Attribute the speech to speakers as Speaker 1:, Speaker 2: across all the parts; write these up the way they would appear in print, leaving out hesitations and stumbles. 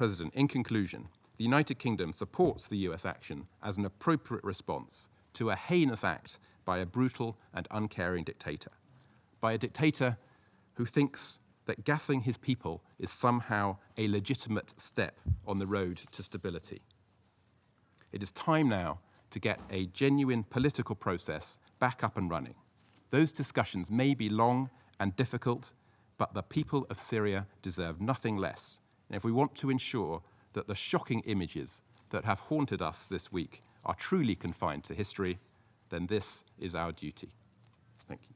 Speaker 1: President, in conclusion, the United Kingdom supports the US action as an appropriate response to a heinous act by a brutal and uncaring dictator, by a dictator who thinks that gassing his people is somehow a legitimate step on the road to stability. It is time now to get a genuine political process back up and running. Those discussions may be long and difficult, but the people of Syria deserve nothing less. And if we want to ensure that the shocking images that have haunted us this week are truly confined to history, then this is our duty. Thank you.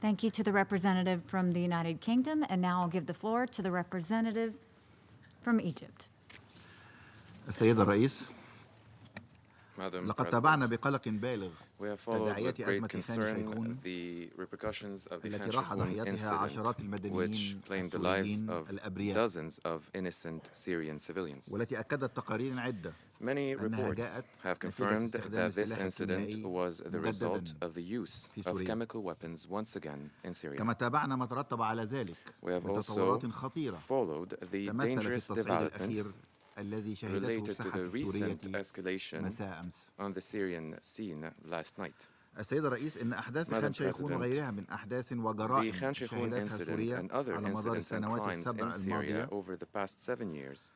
Speaker 2: Thank you to the representative from the United Kingdom. And now I'll give the floor to the representative from Egypt.
Speaker 3: السيد الرئيس،
Speaker 4: Madam
Speaker 3: لقد تابعنا
Speaker 4: President,
Speaker 3: بقلق بالغ
Speaker 4: we have followed with
Speaker 3: تداعيات
Speaker 4: great
Speaker 3: أزمة ثاني شيخون
Speaker 4: concern the repercussions of the
Speaker 3: التي راح
Speaker 4: Khan
Speaker 3: ضحيتها
Speaker 4: incident,
Speaker 3: عشرات
Speaker 4: which
Speaker 3: المدنيين
Speaker 4: claimed the lives
Speaker 3: السوريين
Speaker 4: of
Speaker 3: الأبرياء،
Speaker 4: dozens of innocent Syrian civilians.
Speaker 3: والتي أكدت تقارير عدة
Speaker 4: Many
Speaker 3: أنها
Speaker 4: reports
Speaker 3: جاءت
Speaker 4: have
Speaker 3: نتيجة
Speaker 4: confirmed
Speaker 3: استخدام
Speaker 4: that this
Speaker 3: السلاح
Speaker 4: incident
Speaker 3: الكيميائي
Speaker 4: was the result
Speaker 3: مجدداً
Speaker 4: of the use
Speaker 3: في
Speaker 4: of
Speaker 3: سوريا.
Speaker 4: chemical weapons once again in Syria.
Speaker 3: كما تابعنا ما ترتب على ذلك
Speaker 4: We have
Speaker 3: من
Speaker 4: also
Speaker 3: تطورات خطيرة
Speaker 4: followed the
Speaker 3: تمثل في
Speaker 4: dangerous
Speaker 3: التصعيد الأخير
Speaker 4: developments
Speaker 3: الذي شهدته
Speaker 4: related to
Speaker 3: الساحة
Speaker 4: the
Speaker 3: السورية
Speaker 4: recent escalation
Speaker 3: مساء أمس.
Speaker 4: on the Syrian scene last night.
Speaker 3: السيد الرئيس، إن أحداث
Speaker 4: Madam
Speaker 3: خان شيخون
Speaker 4: President,
Speaker 3: وغيرها من أحداث
Speaker 4: The
Speaker 3: وجرائم
Speaker 4: Khan Shaykhun
Speaker 3: شهدتها
Speaker 4: incident
Speaker 3: سوريا
Speaker 4: and other
Speaker 3: على مدار
Speaker 4: incidents and
Speaker 3: السنوات
Speaker 4: crimes
Speaker 3: السبع
Speaker 4: in Syria
Speaker 3: الماضية
Speaker 4: over the past 7 years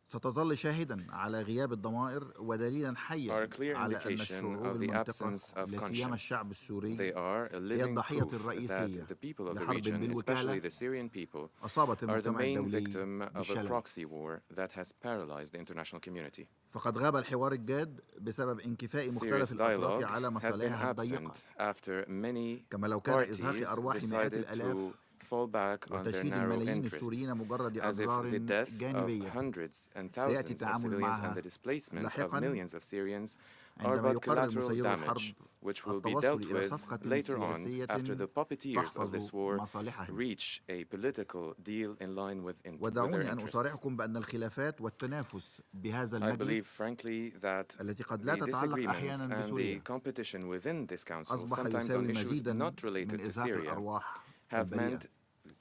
Speaker 3: ستظل شاهدا على غياب الضمائر ودليلا حيا
Speaker 4: are a clear
Speaker 3: على أن
Speaker 4: indication
Speaker 3: الشعوب
Speaker 4: of the
Speaker 3: المنطقة
Speaker 4: absence of
Speaker 3: لا سيما
Speaker 4: conscience.
Speaker 3: الشعب السوري
Speaker 4: They are a
Speaker 3: هي
Speaker 4: living
Speaker 3: الضحية
Speaker 4: proof
Speaker 3: الرئيسية
Speaker 4: that the people of the
Speaker 3: لحرب
Speaker 4: region, especially
Speaker 3: بالوكالة
Speaker 4: the Syrian people,
Speaker 3: أصابت
Speaker 4: are the
Speaker 3: المجتمع
Speaker 4: main
Speaker 3: الدولي
Speaker 4: victim of a
Speaker 3: بالشلل.
Speaker 4: proxy war that has paralyzed the international community.
Speaker 3: فقد غاب الحوار الجاد بسبب انكفاء مختلف
Speaker 4: Serious
Speaker 3: الأطراف
Speaker 4: dialogue
Speaker 3: على
Speaker 4: has been
Speaker 3: مصالحها الضيقة،
Speaker 4: absent after many
Speaker 3: كما لو كان إزهاق
Speaker 4: parties
Speaker 3: أرواح مئات
Speaker 4: decided
Speaker 3: الآلاف
Speaker 4: to fall back on their
Speaker 3: وتشييد
Speaker 4: narrow
Speaker 3: الملايين
Speaker 4: interests,
Speaker 3: السوريين مجرد
Speaker 4: as if
Speaker 3: أضرار
Speaker 4: the death of
Speaker 3: جانبية
Speaker 4: hundreds and
Speaker 3: سيأتي
Speaker 4: thousands of
Speaker 3: التعامل
Speaker 4: civilians and
Speaker 3: معها
Speaker 4: the displacement of
Speaker 3: لاحقا
Speaker 4: millions of Syrians are
Speaker 3: عندما
Speaker 4: but
Speaker 3: يقرر
Speaker 4: collateral
Speaker 3: مسير
Speaker 4: damage,
Speaker 3: الحرب
Speaker 4: which will be
Speaker 3: التوصل
Speaker 4: dealt
Speaker 3: إلى
Speaker 4: with
Speaker 3: صفقة
Speaker 4: later on
Speaker 3: سياسية
Speaker 4: after the puppeteers of
Speaker 3: تحفظ
Speaker 4: this war
Speaker 3: مصالحهم.
Speaker 4: reach a political deal in line with their
Speaker 3: ودعوني أن
Speaker 4: interests.
Speaker 3: أصارحكم بأن الخلافات والتنافس بهذا
Speaker 4: I believe,
Speaker 3: المجلس
Speaker 4: frankly, that
Speaker 3: التي قد لا
Speaker 4: the
Speaker 3: تتعلق
Speaker 4: disagreements
Speaker 3: أحيانا
Speaker 4: and the
Speaker 3: بسوريا
Speaker 4: competition within this council,
Speaker 3: أصبح
Speaker 4: sometimes
Speaker 3: يساوي
Speaker 4: on issues
Speaker 3: مزيدا
Speaker 4: not related
Speaker 3: من
Speaker 4: to
Speaker 3: إزهاق
Speaker 4: Syria,
Speaker 3: الأرواح
Speaker 4: have
Speaker 3: البريئة.
Speaker 4: meant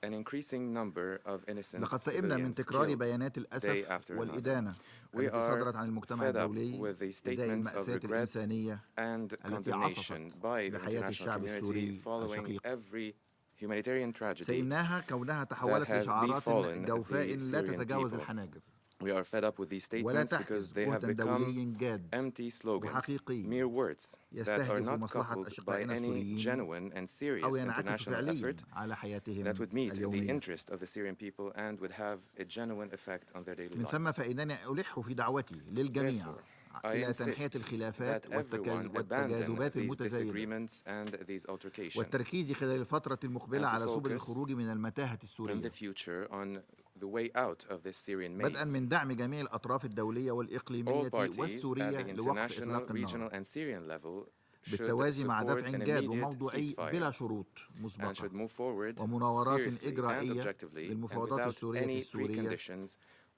Speaker 4: an increasing number of innocent
Speaker 3: لقد سئمنا من
Speaker 4: civilians
Speaker 3: تكرار
Speaker 4: killed
Speaker 3: بيانات
Speaker 4: day
Speaker 3: الأسف
Speaker 4: after another.
Speaker 3: والإدانة
Speaker 4: We
Speaker 3: التي صدرت
Speaker 4: are
Speaker 3: عن المجتمع
Speaker 4: fed up
Speaker 3: الدولي
Speaker 4: with the
Speaker 3: إزاء
Speaker 4: statements of
Speaker 3: المأساة
Speaker 4: regret
Speaker 3: الإنسانية
Speaker 4: and
Speaker 3: التي
Speaker 4: condemnation
Speaker 3: عصفت
Speaker 4: by the
Speaker 3: بحياة
Speaker 4: international
Speaker 3: الشعب
Speaker 4: community
Speaker 3: السوري
Speaker 4: following
Speaker 3: الشقيق.
Speaker 4: every humanitarian tragedy.
Speaker 3: سئمناها كونها
Speaker 4: that
Speaker 3: تحولت
Speaker 4: has
Speaker 3: لشعارات
Speaker 4: befallen
Speaker 3: جوفاء
Speaker 4: the
Speaker 3: لا
Speaker 4: Syrian
Speaker 3: تتجاوز
Speaker 4: people.
Speaker 3: الحناجر
Speaker 4: We are fed up with these
Speaker 3: ولا
Speaker 4: statements because
Speaker 3: تحدث
Speaker 4: they have
Speaker 3: جهدا
Speaker 4: become
Speaker 3: دولي جاد
Speaker 4: empty slogans,
Speaker 3: وحقيقي
Speaker 4: mere words that are
Speaker 3: يستهدف
Speaker 4: not
Speaker 3: مصلحة
Speaker 4: coupled by
Speaker 3: أشقائنا
Speaker 4: any
Speaker 3: السوريين
Speaker 4: genuine and
Speaker 3: أو
Speaker 4: serious
Speaker 3: ينعكس
Speaker 4: international
Speaker 3: فعليا
Speaker 4: effort
Speaker 3: على حياتهم
Speaker 4: that would meet the
Speaker 3: اليومية.
Speaker 4: interest of the Syrian people and would have a genuine effect on their daily
Speaker 3: من ثم
Speaker 4: lives.
Speaker 3: فإنني ألح في دعوتي للجميع
Speaker 4: Therefore, I
Speaker 3: إلى تنحية
Speaker 4: insist
Speaker 3: الخلافات
Speaker 4: that everyone abandon
Speaker 3: والتجاذبات
Speaker 4: these
Speaker 3: المتزايدة
Speaker 4: disagreements and these altercations
Speaker 3: والتركيز خلال الفترة المقبلة
Speaker 4: and to
Speaker 3: على سبل
Speaker 4: focus
Speaker 3: الخروج من المتاهة
Speaker 4: in
Speaker 3: السورية
Speaker 4: the future on the way out of this Syrian
Speaker 3: بدءا
Speaker 4: maze.
Speaker 3: من دعم جميع الأطراف الدولية
Speaker 4: All
Speaker 3: والإقليمية
Speaker 4: parties at
Speaker 3: والسورية
Speaker 4: the
Speaker 3: لوقف
Speaker 4: international,
Speaker 3: إطلاق
Speaker 4: regional
Speaker 3: النار
Speaker 4: and Syrian level should
Speaker 3: بالتوازي مع
Speaker 4: support
Speaker 3: دفع
Speaker 4: an
Speaker 3: جاد
Speaker 4: immediate
Speaker 3: وموضوعي بلا
Speaker 4: ceasefire
Speaker 3: شروط
Speaker 4: and
Speaker 3: مسبقة
Speaker 4: should move forward
Speaker 3: ومناورات
Speaker 4: seriously and
Speaker 3: إجرائية
Speaker 4: objectively and
Speaker 3: للمفاوضات
Speaker 4: without
Speaker 3: السورية
Speaker 4: any
Speaker 3: السورية
Speaker 4: preconditions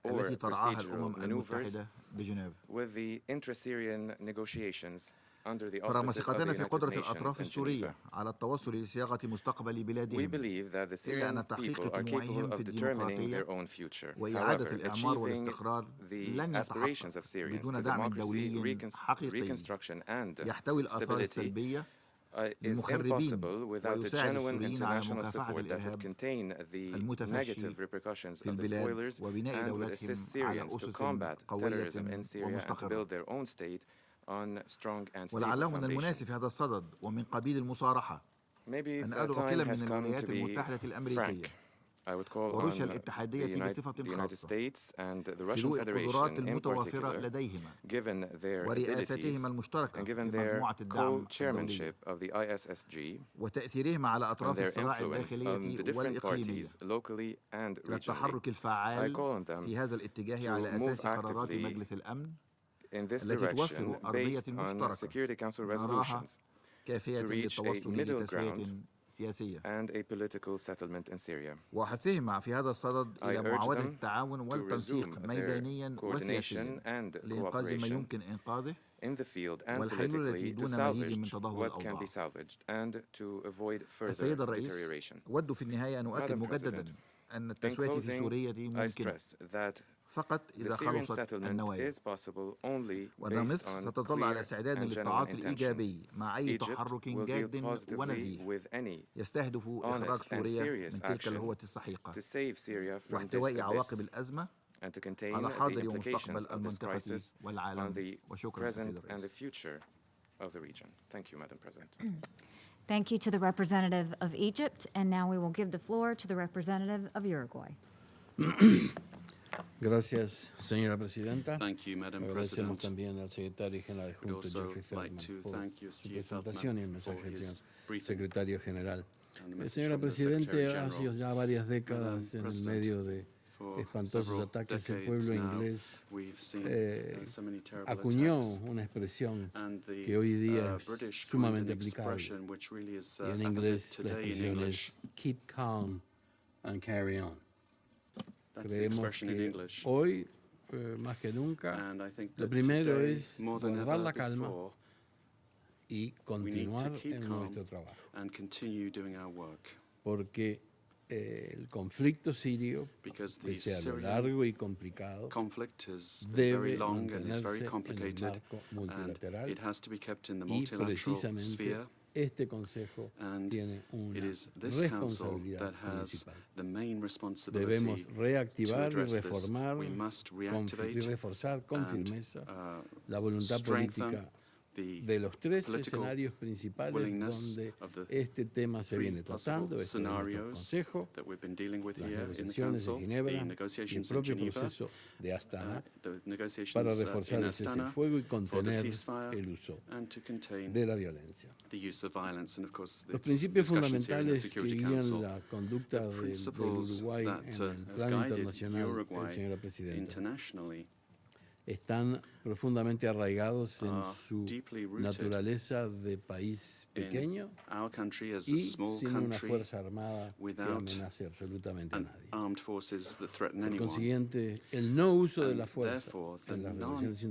Speaker 4: or
Speaker 3: التي ترعاها
Speaker 4: procedural
Speaker 3: الأمم
Speaker 4: maneuvers
Speaker 3: المتحدة بجنيف.
Speaker 4: with the intra-Syrian negotiations under the
Speaker 3: فرغم
Speaker 4: auspices of the
Speaker 3: ثقتنا في
Speaker 4: United
Speaker 3: قدرة
Speaker 4: Nations
Speaker 3: الأطراف
Speaker 4: in Geneva.
Speaker 3: السورية على التوصل لصياغة مستقبل
Speaker 4: We
Speaker 3: بلادهم
Speaker 4: believe that the
Speaker 3: إلا أن
Speaker 4: Syrian
Speaker 3: تحقيق
Speaker 4: people are
Speaker 3: طموحهم
Speaker 4: capable
Speaker 3: في
Speaker 4: of determining
Speaker 3: الديمقراطية
Speaker 4: their own future.
Speaker 3: وإعادة
Speaker 4: However,
Speaker 3: الإعمار
Speaker 4: achieving
Speaker 3: والاستقرار
Speaker 4: the
Speaker 3: لن
Speaker 4: aspirations
Speaker 3: يتحقق
Speaker 4: of Syrians
Speaker 3: بدون
Speaker 4: to
Speaker 3: دعم
Speaker 4: democracy,
Speaker 3: دولي حقيقي
Speaker 4: reconstruction and
Speaker 3: يحتوي الآثار
Speaker 4: stability
Speaker 3: السلبية
Speaker 4: is
Speaker 3: للمخربين
Speaker 4: impossible without a
Speaker 3: ويساعد
Speaker 4: genuine
Speaker 3: السوريين على
Speaker 4: international
Speaker 3: مكافحة
Speaker 4: support that would
Speaker 3: الإرهاب
Speaker 4: contain the
Speaker 3: المتفشي
Speaker 4: negative repercussions
Speaker 3: في
Speaker 4: of the
Speaker 3: البلاد
Speaker 4: spoilers
Speaker 3: وبناء
Speaker 4: and would
Speaker 3: دولتهم
Speaker 4: assist
Speaker 3: على
Speaker 4: Syrians to
Speaker 3: أسس
Speaker 4: combat
Speaker 3: قوية
Speaker 4: terrorism in Syria and to
Speaker 3: ومستقرة.
Speaker 4: build their own state on strong and stable
Speaker 3: ولعله من المناسب
Speaker 4: foundations.
Speaker 3: في هذا الصدد ومن قبيل المصارحة
Speaker 4: Maybe
Speaker 3: أن
Speaker 4: the
Speaker 3: أدعو
Speaker 4: time
Speaker 3: كلا
Speaker 4: has
Speaker 3: من
Speaker 4: come
Speaker 3: الولايات
Speaker 4: to be
Speaker 3: المتحدة الأمريكية
Speaker 4: frank. I would call on
Speaker 3: وروسيا
Speaker 4: the
Speaker 3: الاتحادية بصفة
Speaker 4: United
Speaker 3: خاصة
Speaker 4: States and the
Speaker 3: في
Speaker 4: Russian
Speaker 3: ضوء القدرات
Speaker 4: Federation in
Speaker 3: المتوفرة
Speaker 4: particular,
Speaker 3: لديهما
Speaker 4: given their abilities
Speaker 3: ورئاستهما المشتركة
Speaker 4: and given their
Speaker 3: لمجموعة الدعم الدولية
Speaker 4: co-chairmanship of the ISSG
Speaker 3: وتأثيرهم على
Speaker 4: and
Speaker 3: أطراف
Speaker 4: their
Speaker 3: الصراع
Speaker 4: influence on the
Speaker 3: الداخلية
Speaker 4: different
Speaker 3: والإقليمية
Speaker 4: parties locally and regionally,
Speaker 3: للتحرك
Speaker 4: I
Speaker 3: الفعال
Speaker 4: call on them
Speaker 3: في هذا الاتجاه
Speaker 4: to
Speaker 3: على
Speaker 4: move
Speaker 3: أساس قرارات
Speaker 4: actively
Speaker 3: مجلس الأمن
Speaker 4: in this
Speaker 3: التي
Speaker 4: direction
Speaker 3: توفر أرضية
Speaker 4: based on
Speaker 3: مشتركة
Speaker 4: Security Council
Speaker 3: نراها
Speaker 4: resolutions
Speaker 3: كافية
Speaker 4: to reach a
Speaker 3: للتوصل
Speaker 4: middle
Speaker 3: لتسوية
Speaker 4: ground
Speaker 3: سياسية
Speaker 4: and a political settlement in Syria.
Speaker 3: وأحثهم في هذا الصدد
Speaker 4: I
Speaker 3: إلى
Speaker 4: urge
Speaker 3: معاودة
Speaker 4: them
Speaker 3: التعاون
Speaker 4: to
Speaker 3: والتنسيق
Speaker 4: resume their
Speaker 3: ميدانيا وسياسيا
Speaker 4: coordination and
Speaker 3: لإنقاذ ما
Speaker 4: cooperation
Speaker 3: يمكن إنقاذه
Speaker 4: in the field and
Speaker 3: والحلول التي
Speaker 4: politically to
Speaker 3: دون مزيد من
Speaker 4: salvage
Speaker 3: تدهور
Speaker 4: what can
Speaker 3: الأوضاع.
Speaker 4: be salvaged and to avoid further
Speaker 3: السيد الرئيس،
Speaker 4: deterioration.
Speaker 3: أود في النهاية أن أؤكد
Speaker 4: Madam
Speaker 3: مجددا
Speaker 4: President,
Speaker 3: أن
Speaker 4: In
Speaker 3: التسوية في
Speaker 4: closing,
Speaker 3: سوريا دي
Speaker 4: I
Speaker 3: ممكنة
Speaker 4: stress that
Speaker 3: فقط
Speaker 4: The
Speaker 3: إذا
Speaker 4: Syrian
Speaker 3: خلصت
Speaker 4: settlement
Speaker 3: النوايا.
Speaker 4: is possible only
Speaker 3: وأن
Speaker 4: based
Speaker 3: مصر
Speaker 4: on
Speaker 3: ستظل على
Speaker 4: clear
Speaker 3: استعداد
Speaker 4: and genuine
Speaker 3: للتعاطي
Speaker 4: intentions.
Speaker 3: الإيجابي مع أي
Speaker 4: Egypt
Speaker 3: تحرك
Speaker 4: will deal
Speaker 3: جاد
Speaker 4: positively
Speaker 3: ونزيه
Speaker 4: with any
Speaker 3: يستهدف إخراج
Speaker 4: honest and
Speaker 3: سوريا
Speaker 4: serious
Speaker 3: من تلك
Speaker 4: action
Speaker 3: الهوة السحيقة
Speaker 4: to save Syria from this
Speaker 3: واحتواء عواقب
Speaker 4: abyss
Speaker 3: الأزمة
Speaker 4: and to contain
Speaker 3: على
Speaker 4: the
Speaker 3: حاضر
Speaker 4: implications
Speaker 3: ومستقبل
Speaker 4: of this
Speaker 3: المنطقة
Speaker 4: crisis on
Speaker 3: والعالم.
Speaker 4: the
Speaker 3: وشكرا
Speaker 4: present
Speaker 3: سيد
Speaker 4: and the
Speaker 3: الرئيس.
Speaker 4: future of the region. Thank you, Madam President.
Speaker 2: Thank you to the representative of Egypt, and now we will give the floor to the representative of Uruguay.
Speaker 5: Gracias, señora presidenta.
Speaker 6: Thank you, Madam
Speaker 5: Agradecemos
Speaker 6: President.
Speaker 5: también al secretario general
Speaker 6: We'd
Speaker 5: adjunto
Speaker 6: also
Speaker 5: Jeffrey
Speaker 6: like
Speaker 5: Feldman
Speaker 6: to
Speaker 5: por
Speaker 6: thank you,
Speaker 5: su
Speaker 6: Jeffrey
Speaker 5: presentación y el
Speaker 6: Feldman, for
Speaker 5: mensaje del
Speaker 6: his
Speaker 5: señor
Speaker 6: briefing
Speaker 5: secretario general.
Speaker 6: and the message
Speaker 5: Señora
Speaker 6: from the
Speaker 5: Presidente,
Speaker 6: Secretary
Speaker 5: ha
Speaker 6: General.
Speaker 5: sido ya varias décadas en el
Speaker 6: President,
Speaker 5: medio de
Speaker 6: for
Speaker 5: espantosos
Speaker 6: several
Speaker 5: ataques. El
Speaker 6: decades
Speaker 5: pueblo
Speaker 6: now,
Speaker 5: inglés
Speaker 6: we've seen so many terrible
Speaker 5: acuñó
Speaker 6: attacks,
Speaker 5: una expresión
Speaker 6: and the
Speaker 5: que hoy día es
Speaker 6: British
Speaker 5: sumamente
Speaker 6: coined an
Speaker 5: aplicable.
Speaker 6: expression which really is
Speaker 5: Y en
Speaker 6: apposite
Speaker 5: inglés la
Speaker 6: today in
Speaker 5: expresión
Speaker 6: English.
Speaker 5: es keep calm and carry on.
Speaker 6: That's the
Speaker 5: Creemos
Speaker 6: expression in
Speaker 5: que
Speaker 6: English.
Speaker 5: hoy, más que nunca,
Speaker 6: And I think
Speaker 5: lo
Speaker 6: that
Speaker 5: primero
Speaker 6: today,
Speaker 5: es
Speaker 6: more than
Speaker 5: guardar
Speaker 6: ever
Speaker 5: la calma
Speaker 6: before,
Speaker 5: y
Speaker 6: we need to
Speaker 5: continuar
Speaker 6: keep
Speaker 5: en
Speaker 6: calm
Speaker 5: nuestro trabajo.
Speaker 6: and continue doing our work.
Speaker 5: Porque el conflicto sirio,
Speaker 6: Because the
Speaker 5: pese a lo
Speaker 6: Syrian
Speaker 5: largo y complicado,
Speaker 6: conflict is very
Speaker 5: debe
Speaker 6: long and is very
Speaker 5: mantenerse en el
Speaker 6: complicated,
Speaker 5: marco
Speaker 6: and
Speaker 5: multilateral
Speaker 6: it has to be kept in the
Speaker 5: y
Speaker 6: multilateral
Speaker 5: precisamente
Speaker 6: sphere.
Speaker 5: este Consejo
Speaker 6: And
Speaker 5: tiene una
Speaker 6: it is this council
Speaker 5: responsabilidad
Speaker 6: that has
Speaker 5: principal.
Speaker 6: the main responsibility
Speaker 5: Debemos
Speaker 6: to
Speaker 5: reactivar y
Speaker 6: address this.
Speaker 5: reformar
Speaker 6: We must
Speaker 5: y
Speaker 6: reactivate
Speaker 5: reforzar con
Speaker 6: and
Speaker 5: firmeza la voluntad
Speaker 6: strengthen
Speaker 5: política
Speaker 6: the
Speaker 5: de los tres
Speaker 6: political
Speaker 5: escenarios principales
Speaker 6: willingness
Speaker 5: donde
Speaker 6: of the
Speaker 5: este tema se
Speaker 6: three
Speaker 5: viene tratando,
Speaker 6: possible
Speaker 5: este es nuestro
Speaker 6: scenarios
Speaker 5: Consejo,
Speaker 6: that we've been dealing with
Speaker 5: las
Speaker 6: here in the
Speaker 5: negociaciones de
Speaker 6: Council,
Speaker 5: Ginebra
Speaker 6: the
Speaker 5: y el
Speaker 6: negotiations in
Speaker 5: propio
Speaker 6: Geneva,
Speaker 5: proceso de Astana
Speaker 6: the
Speaker 5: para
Speaker 6: negotiations
Speaker 5: reforzar
Speaker 6: in
Speaker 5: el cese el
Speaker 6: Astana
Speaker 5: fuego y
Speaker 6: for the
Speaker 5: contener
Speaker 6: ceasefire
Speaker 5: el uso
Speaker 6: and to contain
Speaker 5: de la violencia.
Speaker 6: the use of violence, and of course
Speaker 5: Los
Speaker 6: it's
Speaker 5: principios
Speaker 6: discussions here in the
Speaker 5: fundamentales que
Speaker 6: Security
Speaker 5: guían
Speaker 6: Council,
Speaker 5: la conducta
Speaker 6: the
Speaker 5: del
Speaker 6: principles
Speaker 5: Uruguay
Speaker 6: that
Speaker 5: en el
Speaker 6: have
Speaker 5: plano
Speaker 6: guided
Speaker 5: internacional,
Speaker 6: Uruguay
Speaker 5: señora Presidenta,
Speaker 6: internationally
Speaker 5: están profundamente arraigados en
Speaker 6: are
Speaker 5: su
Speaker 6: deeply rooted
Speaker 5: naturaleza de país pequeño
Speaker 6: in our country as a
Speaker 5: y
Speaker 6: small
Speaker 5: sin una
Speaker 6: country
Speaker 5: fuerza armada que
Speaker 6: without
Speaker 5: amenace absolutamente a
Speaker 6: and
Speaker 5: nadie.
Speaker 6: armed forces that threaten
Speaker 5: Por
Speaker 6: anyone.
Speaker 5: consiguiente, el no uso de
Speaker 6: And
Speaker 5: la fuerza
Speaker 6: therefore, the
Speaker 5: en las relaciones
Speaker 6: non-use of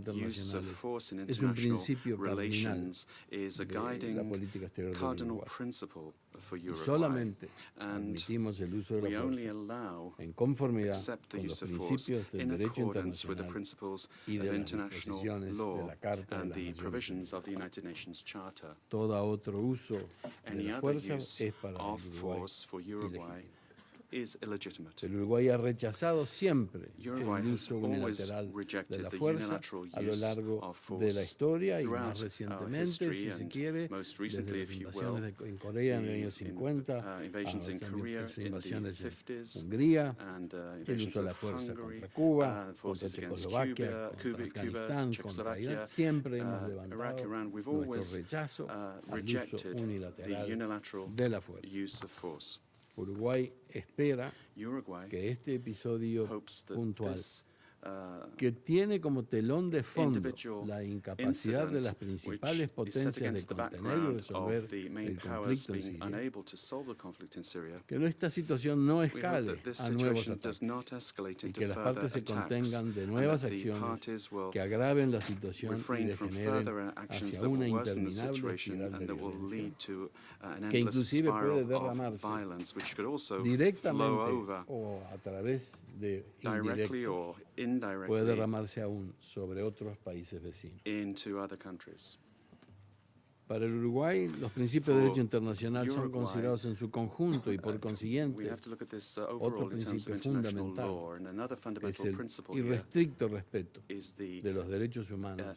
Speaker 5: internacionales
Speaker 6: force in
Speaker 5: es un
Speaker 6: international
Speaker 5: principio cardinal
Speaker 6: relations is a
Speaker 5: de la
Speaker 6: guiding
Speaker 5: política exterior del
Speaker 6: cardinal
Speaker 5: Uruguay.
Speaker 6: principle for
Speaker 5: Y
Speaker 6: Uruguay.
Speaker 5: solamente
Speaker 6: And
Speaker 5: admitimos el uso de
Speaker 6: we
Speaker 5: la
Speaker 6: only
Speaker 5: fuerza
Speaker 6: allow
Speaker 5: en conformidad
Speaker 6: accept the
Speaker 5: con los
Speaker 6: use of force
Speaker 5: principios del
Speaker 6: in
Speaker 5: derecho
Speaker 6: accordance with the
Speaker 5: internacional
Speaker 6: principles
Speaker 5: y
Speaker 6: of
Speaker 5: de las
Speaker 6: international
Speaker 5: disposiciones de
Speaker 6: law
Speaker 5: la Carta de
Speaker 6: and
Speaker 5: las
Speaker 6: the
Speaker 5: Naciones
Speaker 6: provisions
Speaker 5: Unidas.
Speaker 6: of the United Nations Charter.
Speaker 5: Todo otro uso de
Speaker 6: Any
Speaker 5: la
Speaker 6: other
Speaker 5: fuerza
Speaker 6: use
Speaker 5: es para el
Speaker 6: of
Speaker 5: Uruguay
Speaker 6: force for Uruguay
Speaker 5: ilegítimo.
Speaker 6: is illegitimate.
Speaker 5: El Uruguay ha rechazado siempre
Speaker 6: Uruguay
Speaker 5: el
Speaker 6: has
Speaker 5: uso
Speaker 6: always
Speaker 5: unilateral de
Speaker 6: rejected
Speaker 5: la
Speaker 6: the
Speaker 5: fuerza
Speaker 6: unilateral
Speaker 5: a lo
Speaker 6: use
Speaker 5: largo
Speaker 6: of
Speaker 5: de la
Speaker 6: force
Speaker 5: historia y
Speaker 6: throughout
Speaker 5: más
Speaker 6: our
Speaker 5: recientemente,
Speaker 6: history,
Speaker 5: si se
Speaker 6: and
Speaker 5: quiere,
Speaker 6: most
Speaker 5: desde
Speaker 6: recently,
Speaker 5: las
Speaker 6: if you
Speaker 5: invasiones
Speaker 6: will,
Speaker 5: en Corea en el año
Speaker 6: the
Speaker 5: 50,
Speaker 6: invasions in
Speaker 5: a
Speaker 6: Korea
Speaker 5: las
Speaker 6: in the
Speaker 5: invasiones en
Speaker 6: 50s,
Speaker 5: Hungría,
Speaker 6: and
Speaker 5: el
Speaker 6: invasions
Speaker 5: uso de la
Speaker 6: of
Speaker 5: fuerza
Speaker 6: Hungary,
Speaker 5: contra Cuba, contra
Speaker 6: forces against
Speaker 5: Checoslovaquia,
Speaker 6: Cuba,
Speaker 5: contra
Speaker 6: Cuba,
Speaker 5: Afganistán, contra
Speaker 6: Czechoslovaquia,
Speaker 5: Irak. Siempre hemos
Speaker 6: Iraq,
Speaker 5: levantado
Speaker 6: Iran. We've
Speaker 5: nuestro
Speaker 6: always
Speaker 5: rechazo al uso
Speaker 6: rejected the
Speaker 5: unilateral
Speaker 6: unilateral
Speaker 5: de la fuerza.
Speaker 6: use of force.
Speaker 5: Uruguay espera
Speaker 6: Uruguay
Speaker 5: que este episodio
Speaker 6: hopes that
Speaker 5: puntual,
Speaker 6: this
Speaker 5: que tiene como telón de fondo
Speaker 6: individual
Speaker 5: la incapacidad de las
Speaker 6: incident,
Speaker 5: principales
Speaker 6: which is set
Speaker 5: potencias de
Speaker 6: against the
Speaker 5: contener y
Speaker 6: background
Speaker 5: resolver
Speaker 6: of the main
Speaker 5: el
Speaker 6: powers
Speaker 5: conflicto en
Speaker 6: being
Speaker 5: Siria,
Speaker 6: unable to solve the conflict in Syria,
Speaker 5: que esta situación no
Speaker 6: we hope
Speaker 5: escale
Speaker 6: that this
Speaker 5: a nuevos
Speaker 6: situation does
Speaker 5: ataques
Speaker 6: not escalate
Speaker 5: y
Speaker 6: into
Speaker 5: que las
Speaker 6: further
Speaker 5: partes se
Speaker 6: attacks,
Speaker 5: contengan de
Speaker 6: and
Speaker 5: nuevas
Speaker 6: that the
Speaker 5: acciones
Speaker 6: parties will
Speaker 5: que agraven la situación y
Speaker 6: refrain from
Speaker 5: degeneren
Speaker 6: further actions
Speaker 5: hacia
Speaker 6: that
Speaker 5: una
Speaker 6: will worsen the
Speaker 5: interminable
Speaker 6: situation
Speaker 5: espiral de
Speaker 6: and that will
Speaker 5: violencia
Speaker 6: lead to an
Speaker 5: que
Speaker 6: endless
Speaker 5: inclusive puede
Speaker 6: spiral of
Speaker 5: derramarse
Speaker 6: violence, which could also flow
Speaker 5: directamente
Speaker 6: over
Speaker 5: o a través de
Speaker 6: directly
Speaker 5: indirectos,
Speaker 6: or
Speaker 5: puede
Speaker 6: indirectly
Speaker 5: derramarse aún sobre otros países vecinos.
Speaker 6: into other countries.
Speaker 5: Para el Uruguay, los principios de
Speaker 6: For
Speaker 5: derecho internacional son
Speaker 6: Uruguay,
Speaker 5: considerados en su conjunto y por
Speaker 6: We
Speaker 5: consiguiente
Speaker 6: have to look at this
Speaker 5: otro
Speaker 6: overall in terms of
Speaker 5: principio
Speaker 6: international
Speaker 5: fundamental
Speaker 6: law, and another
Speaker 5: es
Speaker 6: fundamental
Speaker 5: el
Speaker 6: principle here
Speaker 5: irrestricto respeto
Speaker 6: is the
Speaker 5: de los derechos humanos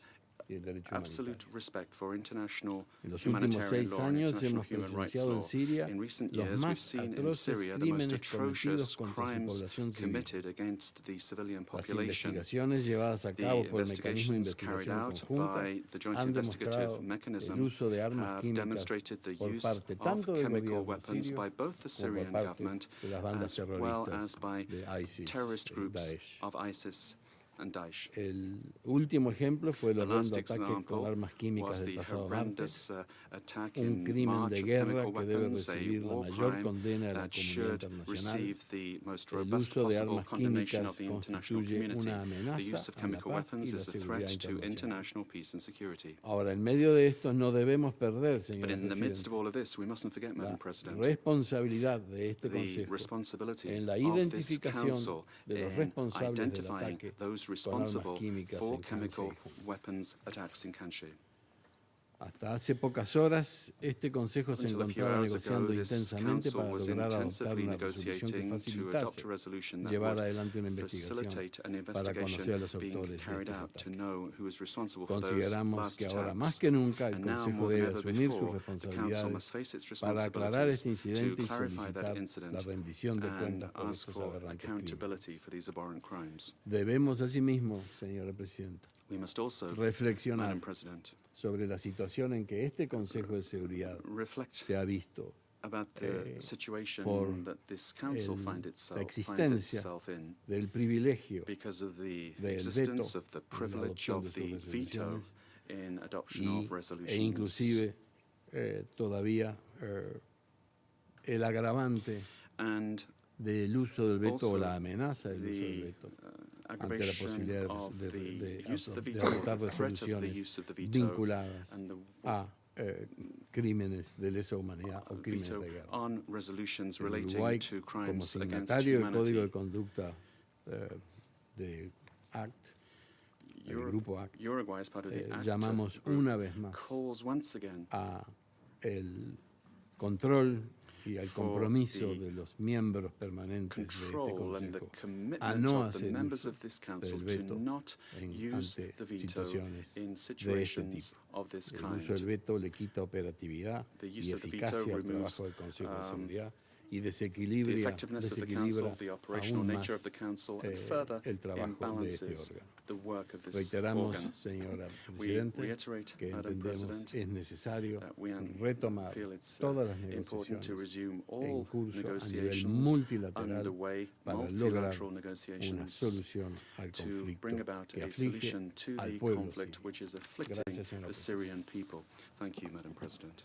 Speaker 5: y el derecho
Speaker 6: absolute
Speaker 5: humanitario.
Speaker 6: respect for international
Speaker 5: En los últimos
Speaker 6: humanitarian
Speaker 5: 6
Speaker 6: law and
Speaker 5: años
Speaker 6: international
Speaker 5: hemos
Speaker 6: human rights
Speaker 5: presenciado
Speaker 6: law.
Speaker 5: en Siria
Speaker 6: In recent
Speaker 5: los
Speaker 6: years, we've
Speaker 5: más
Speaker 6: seen in
Speaker 5: atroces
Speaker 6: Syria the most
Speaker 5: crímenes cometidos
Speaker 6: atrocious
Speaker 5: contra su
Speaker 6: crimes
Speaker 5: población civil.
Speaker 6: committed against the civilian
Speaker 5: Las
Speaker 6: population.
Speaker 5: investigaciones llevadas a
Speaker 6: The
Speaker 5: cabo por el mecanismo de
Speaker 6: investigations carried
Speaker 5: investigación
Speaker 6: out
Speaker 5: conjunta
Speaker 6: by the Joint
Speaker 5: han
Speaker 6: Investigative
Speaker 5: demostrado el
Speaker 6: Mechanism
Speaker 5: uso de armas
Speaker 6: have
Speaker 5: químicas
Speaker 6: demonstrated the
Speaker 5: por
Speaker 6: use
Speaker 5: parte
Speaker 6: of
Speaker 5: tanto del
Speaker 6: chemical
Speaker 5: gobierno
Speaker 6: weapons
Speaker 5: sirio
Speaker 6: by both
Speaker 5: como por
Speaker 6: the Syrian
Speaker 5: parte
Speaker 6: government
Speaker 5: de las bandas
Speaker 6: as well
Speaker 5: terroristas
Speaker 6: as by
Speaker 5: de ISIS,
Speaker 6: terrorist
Speaker 5: de
Speaker 6: groups
Speaker 5: Daesh.
Speaker 6: of ISIS and Daesh.
Speaker 5: El último ejemplo fue el
Speaker 6: The last
Speaker 5: horrendo ataque con
Speaker 6: example
Speaker 5: armas químicas
Speaker 6: was
Speaker 5: del
Speaker 6: the
Speaker 5: pasado
Speaker 6: horrendous
Speaker 5: martes,
Speaker 6: attack
Speaker 5: un
Speaker 6: in
Speaker 5: crimen
Speaker 6: March
Speaker 5: de
Speaker 6: of
Speaker 5: guerra
Speaker 6: chemical
Speaker 5: que debe
Speaker 6: weapons, a
Speaker 5: recibir la
Speaker 6: war
Speaker 5: mayor
Speaker 6: crime
Speaker 5: condena de la
Speaker 6: that
Speaker 5: comunidad
Speaker 6: should
Speaker 5: internacional.
Speaker 6: receive the most
Speaker 5: El
Speaker 6: robust
Speaker 5: uso de
Speaker 6: possible
Speaker 5: armas
Speaker 6: condemnation
Speaker 5: químicas
Speaker 6: of the international
Speaker 5: constituye
Speaker 6: community.
Speaker 5: una
Speaker 6: The
Speaker 5: amenaza
Speaker 6: use of
Speaker 5: a la
Speaker 6: chemical
Speaker 5: paz
Speaker 6: weapons
Speaker 5: y la
Speaker 6: is a
Speaker 5: seguridad
Speaker 6: threat to
Speaker 5: internacional.
Speaker 6: international peace and security.
Speaker 5: Ahora, en medio de esto no debemos perder,
Speaker 6: But
Speaker 5: señor
Speaker 6: in the midst
Speaker 5: presidente,
Speaker 6: of all of this, we mustn't forget,
Speaker 5: la
Speaker 6: Madam President,
Speaker 5: responsabilidad de este
Speaker 6: the
Speaker 5: Consejo
Speaker 6: responsibility
Speaker 5: en la
Speaker 6: of this
Speaker 5: identificación
Speaker 6: Council
Speaker 5: de los
Speaker 6: in
Speaker 5: responsables del
Speaker 6: identifying
Speaker 5: ataque
Speaker 6: those
Speaker 5: con armas
Speaker 6: responsible
Speaker 5: químicas
Speaker 6: for
Speaker 5: en
Speaker 6: chemical
Speaker 5: Canché.
Speaker 6: weapons attacks in Kanché.
Speaker 5: Hasta hace pocas horas, este Consejo se
Speaker 6: Until a few
Speaker 5: encontraba
Speaker 6: hours
Speaker 5: negociando
Speaker 6: ago, this
Speaker 5: intensamente
Speaker 6: Council
Speaker 5: para
Speaker 6: was
Speaker 5: lograr adoptar
Speaker 6: intensively
Speaker 5: una resolución que
Speaker 6: negotiating to
Speaker 5: facilitase
Speaker 6: adopt a resolution that
Speaker 5: llevar
Speaker 6: would
Speaker 5: adelante una investigación
Speaker 6: facilitate an
Speaker 5: para conocer a los
Speaker 6: investigation being
Speaker 5: autores de
Speaker 6: carried
Speaker 5: estos
Speaker 6: out to
Speaker 5: ataques.
Speaker 6: know who is responsible for those
Speaker 5: Consideramos
Speaker 6: last
Speaker 5: que ahora más
Speaker 6: attacks.
Speaker 5: que nunca el
Speaker 6: And now,
Speaker 5: Consejo
Speaker 6: more than
Speaker 5: debe
Speaker 6: ever
Speaker 5: asumir sus
Speaker 6: before, the Council must face its
Speaker 5: responsabilidades para aclarar este
Speaker 6: responsibilities to
Speaker 5: incidente y
Speaker 6: clarify that
Speaker 5: solicitar la
Speaker 6: incident
Speaker 5: rendición de
Speaker 6: and
Speaker 5: cuentas por
Speaker 6: ask
Speaker 5: estos
Speaker 6: for
Speaker 5: aberrantes crímenes.
Speaker 6: accountability for these abhorrent crimes.
Speaker 5: Debemos asimismo, señora Presidenta,
Speaker 6: We must also,
Speaker 5: reflexionar
Speaker 6: Madam President,
Speaker 5: sobre la situación en que este Consejo de Seguridad
Speaker 6: reflect
Speaker 5: se ha visto
Speaker 6: about the situation
Speaker 5: por
Speaker 6: that this Council
Speaker 5: la
Speaker 6: finds
Speaker 5: existencia
Speaker 6: itself in
Speaker 5: del privilegio
Speaker 6: because of the
Speaker 5: del
Speaker 6: existence
Speaker 5: veto
Speaker 6: of the
Speaker 5: en la
Speaker 6: privilege
Speaker 5: adopción
Speaker 6: of
Speaker 5: de
Speaker 6: the
Speaker 5: sus
Speaker 6: veto
Speaker 5: resoluciones
Speaker 6: in adoption
Speaker 5: y,
Speaker 6: of resolutions.
Speaker 5: e inclusive todavía el agravante
Speaker 6: And
Speaker 5: del uso del veto
Speaker 6: also
Speaker 5: o la amenaza del uso del
Speaker 6: the
Speaker 5: veto ante la
Speaker 6: aggravation
Speaker 5: posibilidad
Speaker 6: of the
Speaker 5: de
Speaker 6: use of the
Speaker 5: de
Speaker 6: veto,
Speaker 5: adoptar
Speaker 6: the threat of the
Speaker 5: resoluciones
Speaker 6: use of the veto,
Speaker 5: vinculadas
Speaker 6: and the
Speaker 5: a crímenes de lesa humanidad o crímenes
Speaker 6: veto
Speaker 5: de guerra.
Speaker 6: on resolutions
Speaker 5: En
Speaker 6: relating
Speaker 5: Uruguay,
Speaker 6: to
Speaker 5: como
Speaker 6: crimes against
Speaker 5: signatario del Código de
Speaker 6: humanity.
Speaker 5: Conducta de ACT, el Grupo ACT,
Speaker 6: Uruguay, as part of the ACT
Speaker 5: llamamos
Speaker 6: group,
Speaker 5: una vez más
Speaker 6: calls once again
Speaker 5: a el control y al
Speaker 6: for
Speaker 5: compromiso
Speaker 6: the
Speaker 5: de los miembros permanentes de este
Speaker 6: control and the
Speaker 5: Consejo a
Speaker 6: commitment
Speaker 5: no
Speaker 6: of the
Speaker 5: hacer
Speaker 6: members
Speaker 5: uso
Speaker 6: of this council
Speaker 5: del
Speaker 6: to
Speaker 5: veto
Speaker 6: not use
Speaker 5: ante
Speaker 6: the veto
Speaker 5: situaciones
Speaker 6: in
Speaker 5: de este
Speaker 6: situations
Speaker 5: tipo.
Speaker 6: of this
Speaker 5: El uso del
Speaker 6: kind.
Speaker 5: veto le quita operatividad
Speaker 6: The
Speaker 5: y
Speaker 6: use of the veto
Speaker 5: eficacia al
Speaker 6: removes
Speaker 5: trabajo del Consejo de
Speaker 6: um,
Speaker 5: Seguridad y
Speaker 6: the
Speaker 5: desequilibra
Speaker 6: effectiveness of the council, the operational
Speaker 5: aún
Speaker 6: nature
Speaker 5: más
Speaker 6: of the council, and
Speaker 5: el
Speaker 6: trabajo
Speaker 5: de este
Speaker 6: imbalances
Speaker 5: órgano.
Speaker 6: the work of this
Speaker 5: Reiteramos,
Speaker 6: organ.
Speaker 5: señora
Speaker 6: We
Speaker 5: Presidente,
Speaker 6: reiterate,
Speaker 5: que
Speaker 6: Madam
Speaker 5: entendemos
Speaker 6: President,
Speaker 5: es necesario
Speaker 6: that we
Speaker 5: retomar
Speaker 6: feel it's
Speaker 5: todas las
Speaker 6: important to
Speaker 5: negociaciones
Speaker 6: resume
Speaker 5: en
Speaker 6: all
Speaker 5: curso a nivel
Speaker 6: negotiations
Speaker 5: multilateral
Speaker 6: underway,
Speaker 5: para lograr
Speaker 6: multilateral
Speaker 5: una
Speaker 6: negotiations
Speaker 5: solución al
Speaker 6: to
Speaker 5: conflicto
Speaker 6: bring about
Speaker 5: que
Speaker 6: a
Speaker 5: aflige
Speaker 6: solution to
Speaker 5: al
Speaker 6: the
Speaker 5: pueblo
Speaker 6: conflict
Speaker 5: sirio.
Speaker 6: which is afflicting
Speaker 5: Gracias, señora
Speaker 6: the Syrian people. Thank you, Madam President.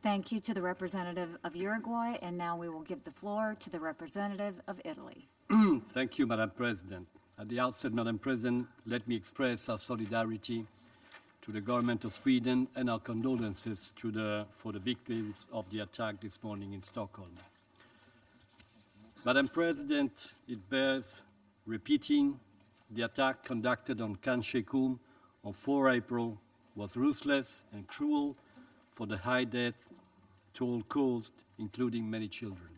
Speaker 2: Thank you to the representative of Uruguay, and now we will give the floor to the representative of Italy.
Speaker 7: Thank you, Madam President. At the outset, Madam President, let me express our solidarity to the government of Sweden and our condolences for the victims of the attack this morning in Stockholm. Madam President, it bears repeating the attack conducted on Khan Sheikhoun on 4 April was ruthless and cruel for the high death toll caused, including many children.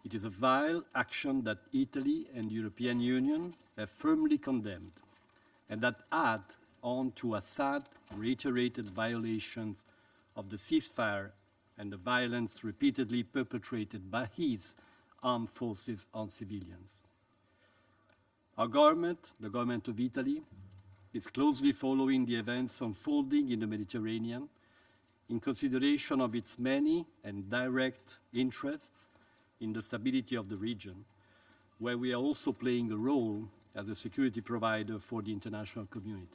Speaker 7: It is a vile action that Italy and the European Union have firmly condemned, and that add on to Assad's reiterated violations of the ceasefire and the violence repeatedly perpetrated by his armed forces on civilians. Our government, the government of Italy, is closely following the events unfolding in the Mediterranean in consideration of its many and direct interests in the stability of the region, where we are also playing a role as a security provider for the international community.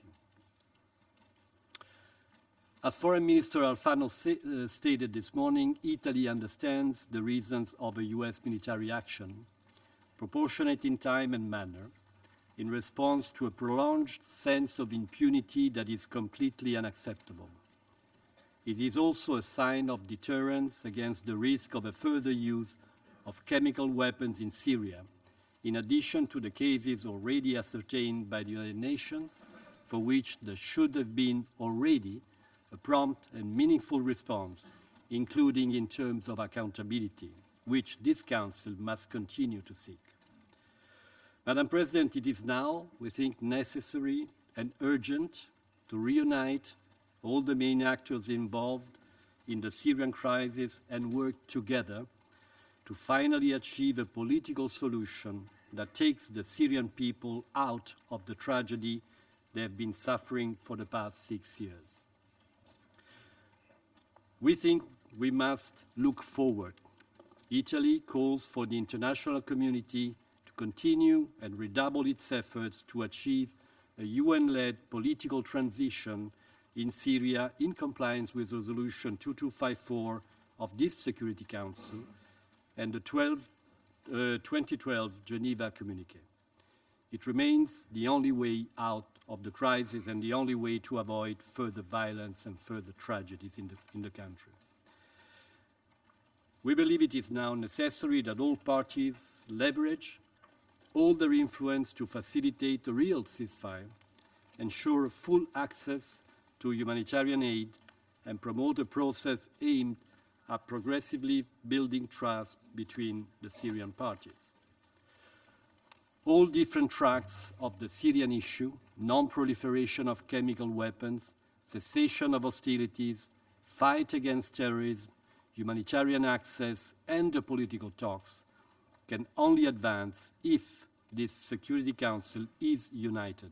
Speaker 7: As Foreign Minister Alfano stated this morning, Italy understands the reasons of a US military action, proportionate in time and manner, in response to a prolonged sense of impunity that is completely unacceptable. It is also a sign of deterrence against the risk of a further use of chemical weapons in Syria, in addition to the cases already ascertained by the United Nations, for which there should have been already a prompt and meaningful response, including in terms of accountability, which this Council must continue to seek. Madam President, it is now, we think, necessary and urgent to reunite all the main actors involved in the Syrian crisis and work together to finally achieve a political solution that takes the Syrian people out of the tragedy they have been suffering for the past 6 years. We think we must look forward. Italy calls for the international community to continue and redouble its efforts to achieve a UN-led political transition in Syria in compliance with Resolution 2254 of this Security Council and the 2012 Geneva Communique. It remains the only way out of the crisis and the only way to avoid further violence and further tragedies in the country. We believe it is now necessary that all parties leverage all their influence to facilitate a real ceasefire, ensure full access to humanitarian aid, and promote a process aimed at progressively building trust between the Syrian parties. All different tracks of the Syrian issue, non-proliferation of chemical weapons, cessation of hostilities, fight against terrorism, humanitarian access, and the political talks can only advance if this Security Council is united.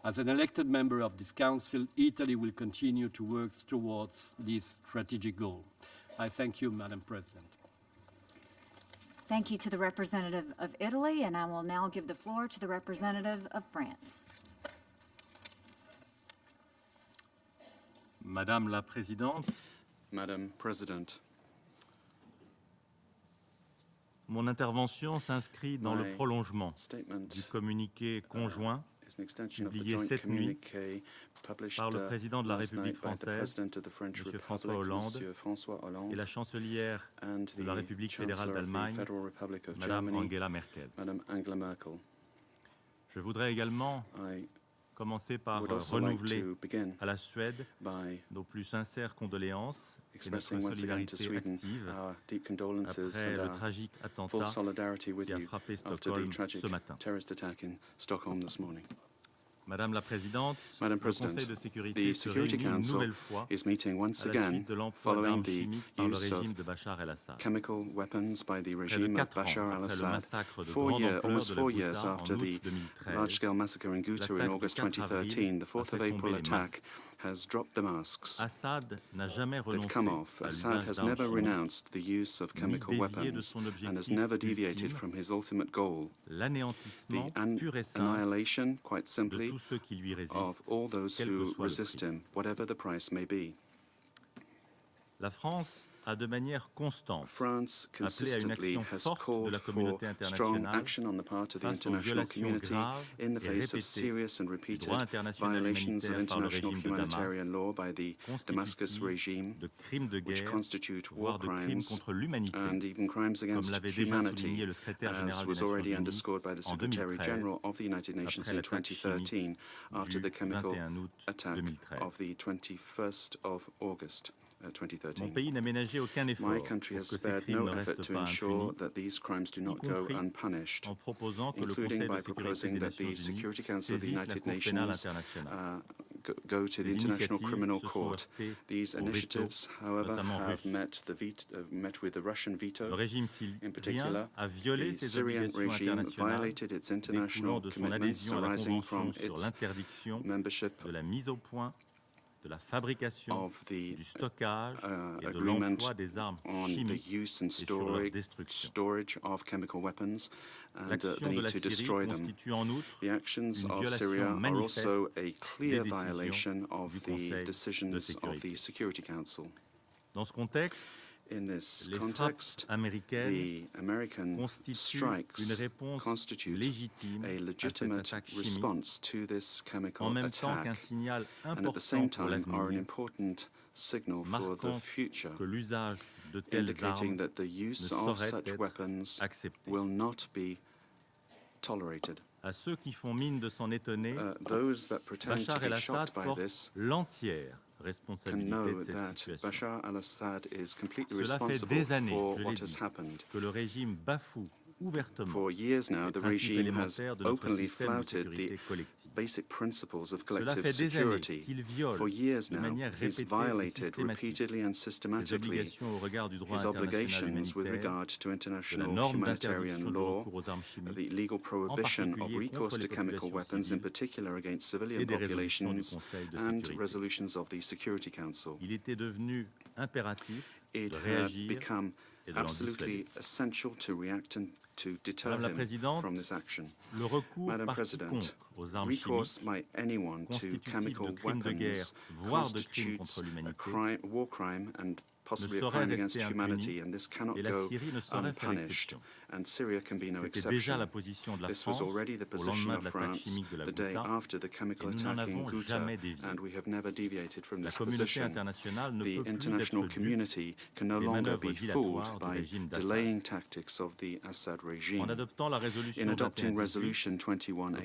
Speaker 7: As an elected member of this Council, Italy will continue to work towards this strategic goal. I thank you, Madam President.
Speaker 2: Thank you to the representative of Italy, and I will now give the floor to the representative of France.
Speaker 8: Madame la Présidente,
Speaker 6: Madam President,
Speaker 8: mon intervention s'inscrit dans le
Speaker 6: my
Speaker 8: prolongement
Speaker 6: statement
Speaker 8: du communiqué conjoint
Speaker 6: is an extension of the
Speaker 8: publié
Speaker 6: joint
Speaker 8: cette nuit
Speaker 6: communiqué published
Speaker 8: par le président de la
Speaker 6: last
Speaker 8: République
Speaker 6: night by the
Speaker 8: française,
Speaker 6: President of the French
Speaker 8: Monsieur
Speaker 6: Republic,
Speaker 8: François Hollande,
Speaker 6: Monsieur François Hollande,
Speaker 8: et la chancelière
Speaker 6: and
Speaker 8: de la
Speaker 6: the
Speaker 8: République fédérale
Speaker 6: Chancellor of the
Speaker 8: d'Allemagne,
Speaker 6: Federal Republic of
Speaker 8: Madame
Speaker 6: Germany,
Speaker 8: Angela Merkel.
Speaker 6: Madame Angela Merkel.
Speaker 8: Je voudrais également
Speaker 6: I
Speaker 8: commencer par
Speaker 6: would also like
Speaker 8: renouveler
Speaker 6: to begin
Speaker 8: à la Suède
Speaker 6: by
Speaker 8: nos plus sincères condoléances et notre
Speaker 6: expressing once again to
Speaker 8: solidarité
Speaker 6: Sweden
Speaker 8: active
Speaker 6: our deep condolences
Speaker 8: après
Speaker 6: and
Speaker 8: le
Speaker 6: our
Speaker 8: tragique
Speaker 6: full
Speaker 8: attentat
Speaker 6: solidarity with
Speaker 8: qui a
Speaker 6: you
Speaker 8: frappé
Speaker 6: after the
Speaker 8: Stockholm
Speaker 6: tragic
Speaker 8: ce matin.
Speaker 6: terrorist attack in Stockholm this morning.
Speaker 8: Madame la Présidente,
Speaker 6: Madam
Speaker 8: le Conseil
Speaker 6: President,
Speaker 8: de sécurité
Speaker 6: the
Speaker 8: se
Speaker 6: Security
Speaker 8: réunit une
Speaker 6: Council
Speaker 8: nouvelle fois
Speaker 6: is meeting once
Speaker 8: à la
Speaker 6: again
Speaker 8: suite de l'emploi
Speaker 6: following
Speaker 8: d'armes
Speaker 6: the
Speaker 8: chimiques par le
Speaker 6: use
Speaker 8: régime
Speaker 6: of
Speaker 8: de Bachar el-Assad.
Speaker 6: chemical weapons by the
Speaker 8: Près de
Speaker 6: regime of
Speaker 8: 4 ans
Speaker 6: Bashar
Speaker 8: après le
Speaker 6: al-Assad.
Speaker 8: massacre de grande ampleur
Speaker 6: Almost
Speaker 8: de la
Speaker 6: 4 years
Speaker 8: Ghouta
Speaker 6: after
Speaker 8: en
Speaker 6: the
Speaker 8: août 2013,
Speaker 6: large-scale massacre in Ghouta in
Speaker 8: l'attaque du
Speaker 6: August
Speaker 8: 4 avril
Speaker 6: 2013, the
Speaker 8: a
Speaker 6: 4th
Speaker 8: fait
Speaker 6: of
Speaker 8: tomber
Speaker 6: April
Speaker 8: les
Speaker 6: attack has dropped the masks.
Speaker 8: Assad n'a jamais
Speaker 6: They've
Speaker 8: renoncé
Speaker 6: come off.
Speaker 8: à
Speaker 6: Assad
Speaker 8: l'usage
Speaker 6: has
Speaker 8: d'armes
Speaker 6: never
Speaker 8: chimiques,
Speaker 6: renounced the use of
Speaker 8: ni
Speaker 6: chemical
Speaker 8: dévié de
Speaker 6: weapons
Speaker 8: son
Speaker 6: and has
Speaker 8: objectif
Speaker 6: never deviated
Speaker 8: ultime,
Speaker 6: from his ultimate goal, the
Speaker 8: l'anéantissement pur et simple
Speaker 6: annihilation, quite
Speaker 8: de
Speaker 6: simply,
Speaker 8: tous ceux qui lui
Speaker 6: of
Speaker 8: résistent,
Speaker 6: all those
Speaker 8: quel que
Speaker 6: who
Speaker 8: soit le
Speaker 6: resist
Speaker 8: prix.
Speaker 6: him, whatever the price may be.
Speaker 8: La France a de manière constante
Speaker 6: France
Speaker 8: appelé à une
Speaker 6: consistently
Speaker 8: action
Speaker 6: has
Speaker 8: forte de
Speaker 6: called
Speaker 8: la
Speaker 6: for
Speaker 8: communauté
Speaker 6: strong
Speaker 8: internationale
Speaker 6: action on the part of the
Speaker 8: face aux
Speaker 6: international
Speaker 8: violations
Speaker 6: community
Speaker 8: graves
Speaker 6: in the
Speaker 8: et
Speaker 6: face of
Speaker 8: répétées
Speaker 6: serious and
Speaker 8: du
Speaker 6: repeated
Speaker 8: droit international
Speaker 6: violations of
Speaker 8: humanitaire par le
Speaker 6: international
Speaker 8: régime de
Speaker 6: humanitarian
Speaker 8: Damas,
Speaker 6: law by the Damascus
Speaker 8: constitutifs
Speaker 6: regime,
Speaker 8: de crimes de
Speaker 6: which
Speaker 8: guerre,
Speaker 6: constitute war
Speaker 8: voire de crimes
Speaker 6: crimes
Speaker 8: contre l'humanité,
Speaker 6: and even crimes
Speaker 8: comme
Speaker 6: against
Speaker 8: l'avait déjà
Speaker 6: humanity,
Speaker 8: souligné le secrétaire
Speaker 6: as
Speaker 8: général des
Speaker 6: was
Speaker 8: Nations
Speaker 6: already
Speaker 8: Unies
Speaker 6: underscored by the
Speaker 8: en
Speaker 6: Secretary
Speaker 8: 2013,
Speaker 6: General of the United Nations
Speaker 8: après
Speaker 6: in
Speaker 8: l'attaque
Speaker 6: 2013, after
Speaker 8: du
Speaker 6: the chemical
Speaker 8: 21 août
Speaker 6: attack
Speaker 8: 2013.
Speaker 6: of the 21st of August
Speaker 8: Mon
Speaker 6: 2013.
Speaker 8: pays n'a ménagé aucun effort
Speaker 6: My
Speaker 8: pour
Speaker 6: country
Speaker 8: que
Speaker 6: has
Speaker 8: ces
Speaker 6: spared
Speaker 8: crimes
Speaker 6: no
Speaker 8: ne
Speaker 6: effort
Speaker 8: restent
Speaker 6: to
Speaker 8: pas
Speaker 6: ensure
Speaker 8: impunis,
Speaker 6: that these crimes do
Speaker 8: y
Speaker 6: not go
Speaker 8: compris
Speaker 6: unpunished,
Speaker 8: en proposant que le
Speaker 6: including
Speaker 8: Conseil
Speaker 6: by
Speaker 8: de sécurité
Speaker 6: proposing
Speaker 8: des
Speaker 6: that
Speaker 8: Nations
Speaker 6: the
Speaker 8: Unies
Speaker 6: Security Council of the
Speaker 8: saisisse la
Speaker 6: United
Speaker 8: Cour pénale
Speaker 6: Nations
Speaker 8: internationale.
Speaker 6: go to the
Speaker 8: Ces
Speaker 6: International
Speaker 8: initiatives
Speaker 6: Criminal
Speaker 8: se sont
Speaker 6: Court.
Speaker 8: heurtées
Speaker 6: These
Speaker 8: au veto,
Speaker 6: initiatives, however,
Speaker 8: notamment
Speaker 6: have
Speaker 8: russe.
Speaker 6: met with the Russian
Speaker 8: Le
Speaker 6: veto.
Speaker 8: régime
Speaker 6: In
Speaker 8: syrien
Speaker 6: particular,
Speaker 8: a violé
Speaker 6: the
Speaker 8: ses
Speaker 6: Syrian
Speaker 8: obligations
Speaker 6: regime
Speaker 8: internationales
Speaker 6: violated its
Speaker 8: découlant
Speaker 6: international
Speaker 8: de son
Speaker 6: commitments
Speaker 8: adhésion à la
Speaker 6: arising
Speaker 8: Convention
Speaker 6: from
Speaker 8: sur
Speaker 6: its
Speaker 8: l'interdiction
Speaker 6: membership
Speaker 8: de la mise au point, de la fabrication,
Speaker 6: of the
Speaker 8: du stockage et de
Speaker 6: agreement
Speaker 8: l'emploi des armes
Speaker 6: on the
Speaker 8: chimiques
Speaker 6: use and
Speaker 8: et sur leur destruction.
Speaker 6: storage of chemical weapons and the
Speaker 8: L'action de
Speaker 6: need
Speaker 8: la
Speaker 6: to
Speaker 8: Syrie
Speaker 6: destroy them.
Speaker 8: constitue en outre
Speaker 6: The actions
Speaker 8: une
Speaker 6: of
Speaker 8: violation
Speaker 6: Syria are
Speaker 8: manifeste
Speaker 6: also a clear
Speaker 8: des décisions
Speaker 6: violation of
Speaker 8: du
Speaker 6: the
Speaker 8: Conseil de
Speaker 6: decisions of
Speaker 8: sécurité.
Speaker 6: the Security Council.
Speaker 8: Dans ce contexte,
Speaker 6: In this
Speaker 8: les frappes
Speaker 6: context,
Speaker 8: américaines
Speaker 6: the American
Speaker 8: constituent
Speaker 6: strikes
Speaker 8: une réponse
Speaker 6: constitute
Speaker 8: légitime
Speaker 6: a
Speaker 8: à cette
Speaker 6: legitimate
Speaker 8: attaque chimique,
Speaker 6: response to this chemical
Speaker 8: en même temps qu'un
Speaker 6: attack,
Speaker 8: signal
Speaker 6: and at the
Speaker 8: important
Speaker 6: same
Speaker 8: pour
Speaker 6: time are an
Speaker 8: l'avenir,
Speaker 6: important signal for the
Speaker 8: marquant
Speaker 6: future,
Speaker 8: que l'usage de telles
Speaker 6: indicating
Speaker 8: armes
Speaker 6: that the use
Speaker 8: ne
Speaker 6: of
Speaker 8: saurait
Speaker 6: such
Speaker 8: être
Speaker 6: weapons
Speaker 8: accepté.
Speaker 6: will not be tolerated.
Speaker 8: À ceux qui font mine de s'en étonner,
Speaker 6: Those that pretend to
Speaker 8: Bachar
Speaker 6: be
Speaker 8: el-Assad
Speaker 6: shocked by
Speaker 8: porte
Speaker 6: this
Speaker 8: l'entière
Speaker 6: can
Speaker 8: responsabilité
Speaker 6: know
Speaker 8: de cette
Speaker 6: that
Speaker 8: situation.
Speaker 6: Bashar al-Assad is completely
Speaker 8: Cela fait
Speaker 6: responsible
Speaker 8: des années,
Speaker 6: for
Speaker 8: je l'ai
Speaker 6: what
Speaker 8: dit,
Speaker 6: has happened.
Speaker 8: que le régime bafoue ouvertement
Speaker 6: For years now,
Speaker 8: les
Speaker 6: the
Speaker 8: principes
Speaker 6: regime has
Speaker 8: élémentaires de notre
Speaker 6: openly
Speaker 8: système de
Speaker 6: flouted the
Speaker 8: sécurité collective.
Speaker 6: basic principles of
Speaker 8: Cela
Speaker 6: collective
Speaker 8: fait des années
Speaker 6: security.
Speaker 8: qu'il viole
Speaker 6: For years
Speaker 8: de
Speaker 6: now,
Speaker 8: manière
Speaker 6: he's
Speaker 8: répétée et
Speaker 6: violated
Speaker 8: systématique
Speaker 6: repeatedly and
Speaker 8: ses
Speaker 6: systematically
Speaker 8: obligations au regard du droit
Speaker 6: his
Speaker 8: international
Speaker 6: obligations with
Speaker 8: humanitaire,
Speaker 6: regard to
Speaker 8: de la
Speaker 6: international
Speaker 8: norme
Speaker 6: humanitarian
Speaker 8: d'interdiction du
Speaker 6: law,
Speaker 8: recours aux armes chimiques,
Speaker 6: the legal prohibition of
Speaker 8: particulier
Speaker 6: recourse
Speaker 8: contre
Speaker 6: to
Speaker 8: les
Speaker 6: chemical
Speaker 8: populations
Speaker 6: weapons, in
Speaker 8: civiles,
Speaker 6: particular against civilian
Speaker 8: et des résolutions du
Speaker 6: populations,
Speaker 8: Conseil de
Speaker 6: and
Speaker 8: sécurité.
Speaker 6: resolutions of the Security Council.
Speaker 8: Il était devenu impératif
Speaker 6: It
Speaker 8: de
Speaker 6: had
Speaker 8: réagir
Speaker 6: become
Speaker 8: et et de l'en
Speaker 6: absolutely
Speaker 8: dissuader.
Speaker 6: essential to react and to deter
Speaker 8: Madame la
Speaker 6: him
Speaker 8: Présidente,
Speaker 6: from this action.
Speaker 8: Le recours
Speaker 6: Madam
Speaker 8: par
Speaker 6: President,
Speaker 8: quiconque aux armes
Speaker 6: recourse
Speaker 8: chimiques,
Speaker 6: by anyone to
Speaker 8: constitutif
Speaker 6: chemical
Speaker 8: de crimes de guerre,
Speaker 6: weapons
Speaker 8: voire de crimes
Speaker 6: constitutes
Speaker 8: contre
Speaker 6: a
Speaker 8: l'humanité,
Speaker 6: war crime and possibly a
Speaker 8: saurait
Speaker 6: crime against
Speaker 8: rester
Speaker 6: humanity,
Speaker 8: impuni,
Speaker 6: and this cannot
Speaker 8: et la
Speaker 6: go
Speaker 8: Syrie ne saurait faire
Speaker 6: unpunished,
Speaker 8: exception.
Speaker 6: and Syria can be no
Speaker 8: C'était déjà
Speaker 6: exception.
Speaker 8: la position de la
Speaker 6: This was
Speaker 8: France
Speaker 6: already the
Speaker 8: au
Speaker 6: position
Speaker 8: lendemain
Speaker 6: of
Speaker 8: de l'attaque
Speaker 6: France
Speaker 8: chimique de la
Speaker 6: the day
Speaker 8: Ghouta,
Speaker 6: after the chemical
Speaker 8: et nous n'en
Speaker 6: attack in
Speaker 8: avons
Speaker 6: Ghouta,
Speaker 8: jamais dévié.
Speaker 6: and we have never deviated from
Speaker 8: La
Speaker 6: this
Speaker 8: communauté
Speaker 6: position.
Speaker 8: internationale ne
Speaker 6: The
Speaker 8: peut plus
Speaker 6: international
Speaker 8: être dupe
Speaker 6: community can no
Speaker 8: des
Speaker 6: longer
Speaker 8: manœuvres
Speaker 6: be
Speaker 8: dilatoires
Speaker 6: fooled
Speaker 8: du
Speaker 6: by
Speaker 8: régime d'Assad.
Speaker 6: delaying tactics of the Assad regime.
Speaker 8: En adoptant la résolution
Speaker 6: In adopting
Speaker 8: 2118,
Speaker 6: Resolution
Speaker 8: le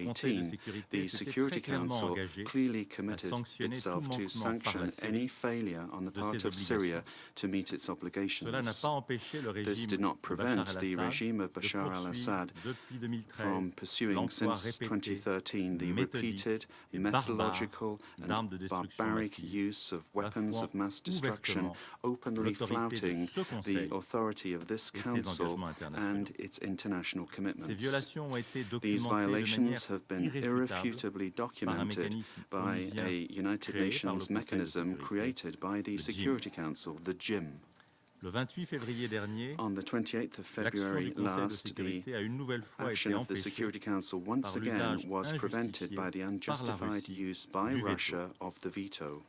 Speaker 8: Conseil de
Speaker 6: 2118,
Speaker 8: sécurité
Speaker 6: the
Speaker 8: s'était
Speaker 6: Security
Speaker 8: très clairement
Speaker 6: Council
Speaker 8: engagé
Speaker 6: clearly committed
Speaker 8: sanctionner
Speaker 6: itself
Speaker 8: tout
Speaker 6: to
Speaker 8: manquement par la
Speaker 6: sanction
Speaker 8: Syrie
Speaker 6: any failure on the
Speaker 8: de
Speaker 6: part
Speaker 8: ses
Speaker 6: of Syria
Speaker 8: obligations.
Speaker 6: to meet its
Speaker 8: Cela n'a
Speaker 6: obligations.
Speaker 8: pas empêché le
Speaker 6: This
Speaker 8: régime
Speaker 6: did not
Speaker 8: de
Speaker 6: prevent
Speaker 8: Bachar
Speaker 6: the
Speaker 8: al-Assad
Speaker 6: regime of
Speaker 8: de
Speaker 6: Bashar
Speaker 8: poursuivre
Speaker 6: al-Assad
Speaker 8: depuis 2013
Speaker 6: from pursuing
Speaker 8: l'emploi
Speaker 6: since
Speaker 8: répété,
Speaker 6: 2013 the
Speaker 8: méthodique
Speaker 6: repeated,
Speaker 8: et
Speaker 6: methodological
Speaker 8: d'armes de
Speaker 6: and
Speaker 8: destruction
Speaker 6: barbaric
Speaker 8: massive,
Speaker 6: use of weapons of mass destruction,
Speaker 8: ouvertement
Speaker 6: openly
Speaker 8: l'autorité de
Speaker 6: flouting
Speaker 8: ce Conseil
Speaker 6: the authority of this
Speaker 8: et ses
Speaker 6: Council
Speaker 8: engagements internationaux.
Speaker 6: and its international
Speaker 8: Ces
Speaker 6: commitments.
Speaker 8: violations ont été
Speaker 6: These
Speaker 8: documentées de
Speaker 6: violations
Speaker 8: manière
Speaker 6: have been
Speaker 8: irréfutable
Speaker 6: irrefutably
Speaker 8: par un
Speaker 6: documented
Speaker 8: mécanisme
Speaker 6: by
Speaker 8: onusien
Speaker 6: a United
Speaker 8: créé par le
Speaker 6: Nations
Speaker 8: Conseil de
Speaker 6: mechanism
Speaker 8: sécurité,
Speaker 6: created by the
Speaker 8: le
Speaker 6: Security Council, the JIM.
Speaker 8: Le 28 février dernier,
Speaker 6: On the 28th of
Speaker 8: l'action
Speaker 6: February
Speaker 8: du Conseil de
Speaker 6: last, the
Speaker 8: sécurité a une nouvelle fois
Speaker 6: action
Speaker 8: été
Speaker 6: of the
Speaker 8: empêchée
Speaker 6: Security Council once
Speaker 8: par
Speaker 6: again
Speaker 8: l'usage
Speaker 6: was prevented by the
Speaker 8: injustifié par la
Speaker 6: unjustified
Speaker 8: Russie
Speaker 6: use by
Speaker 8: du veto.
Speaker 6: Russia of the veto.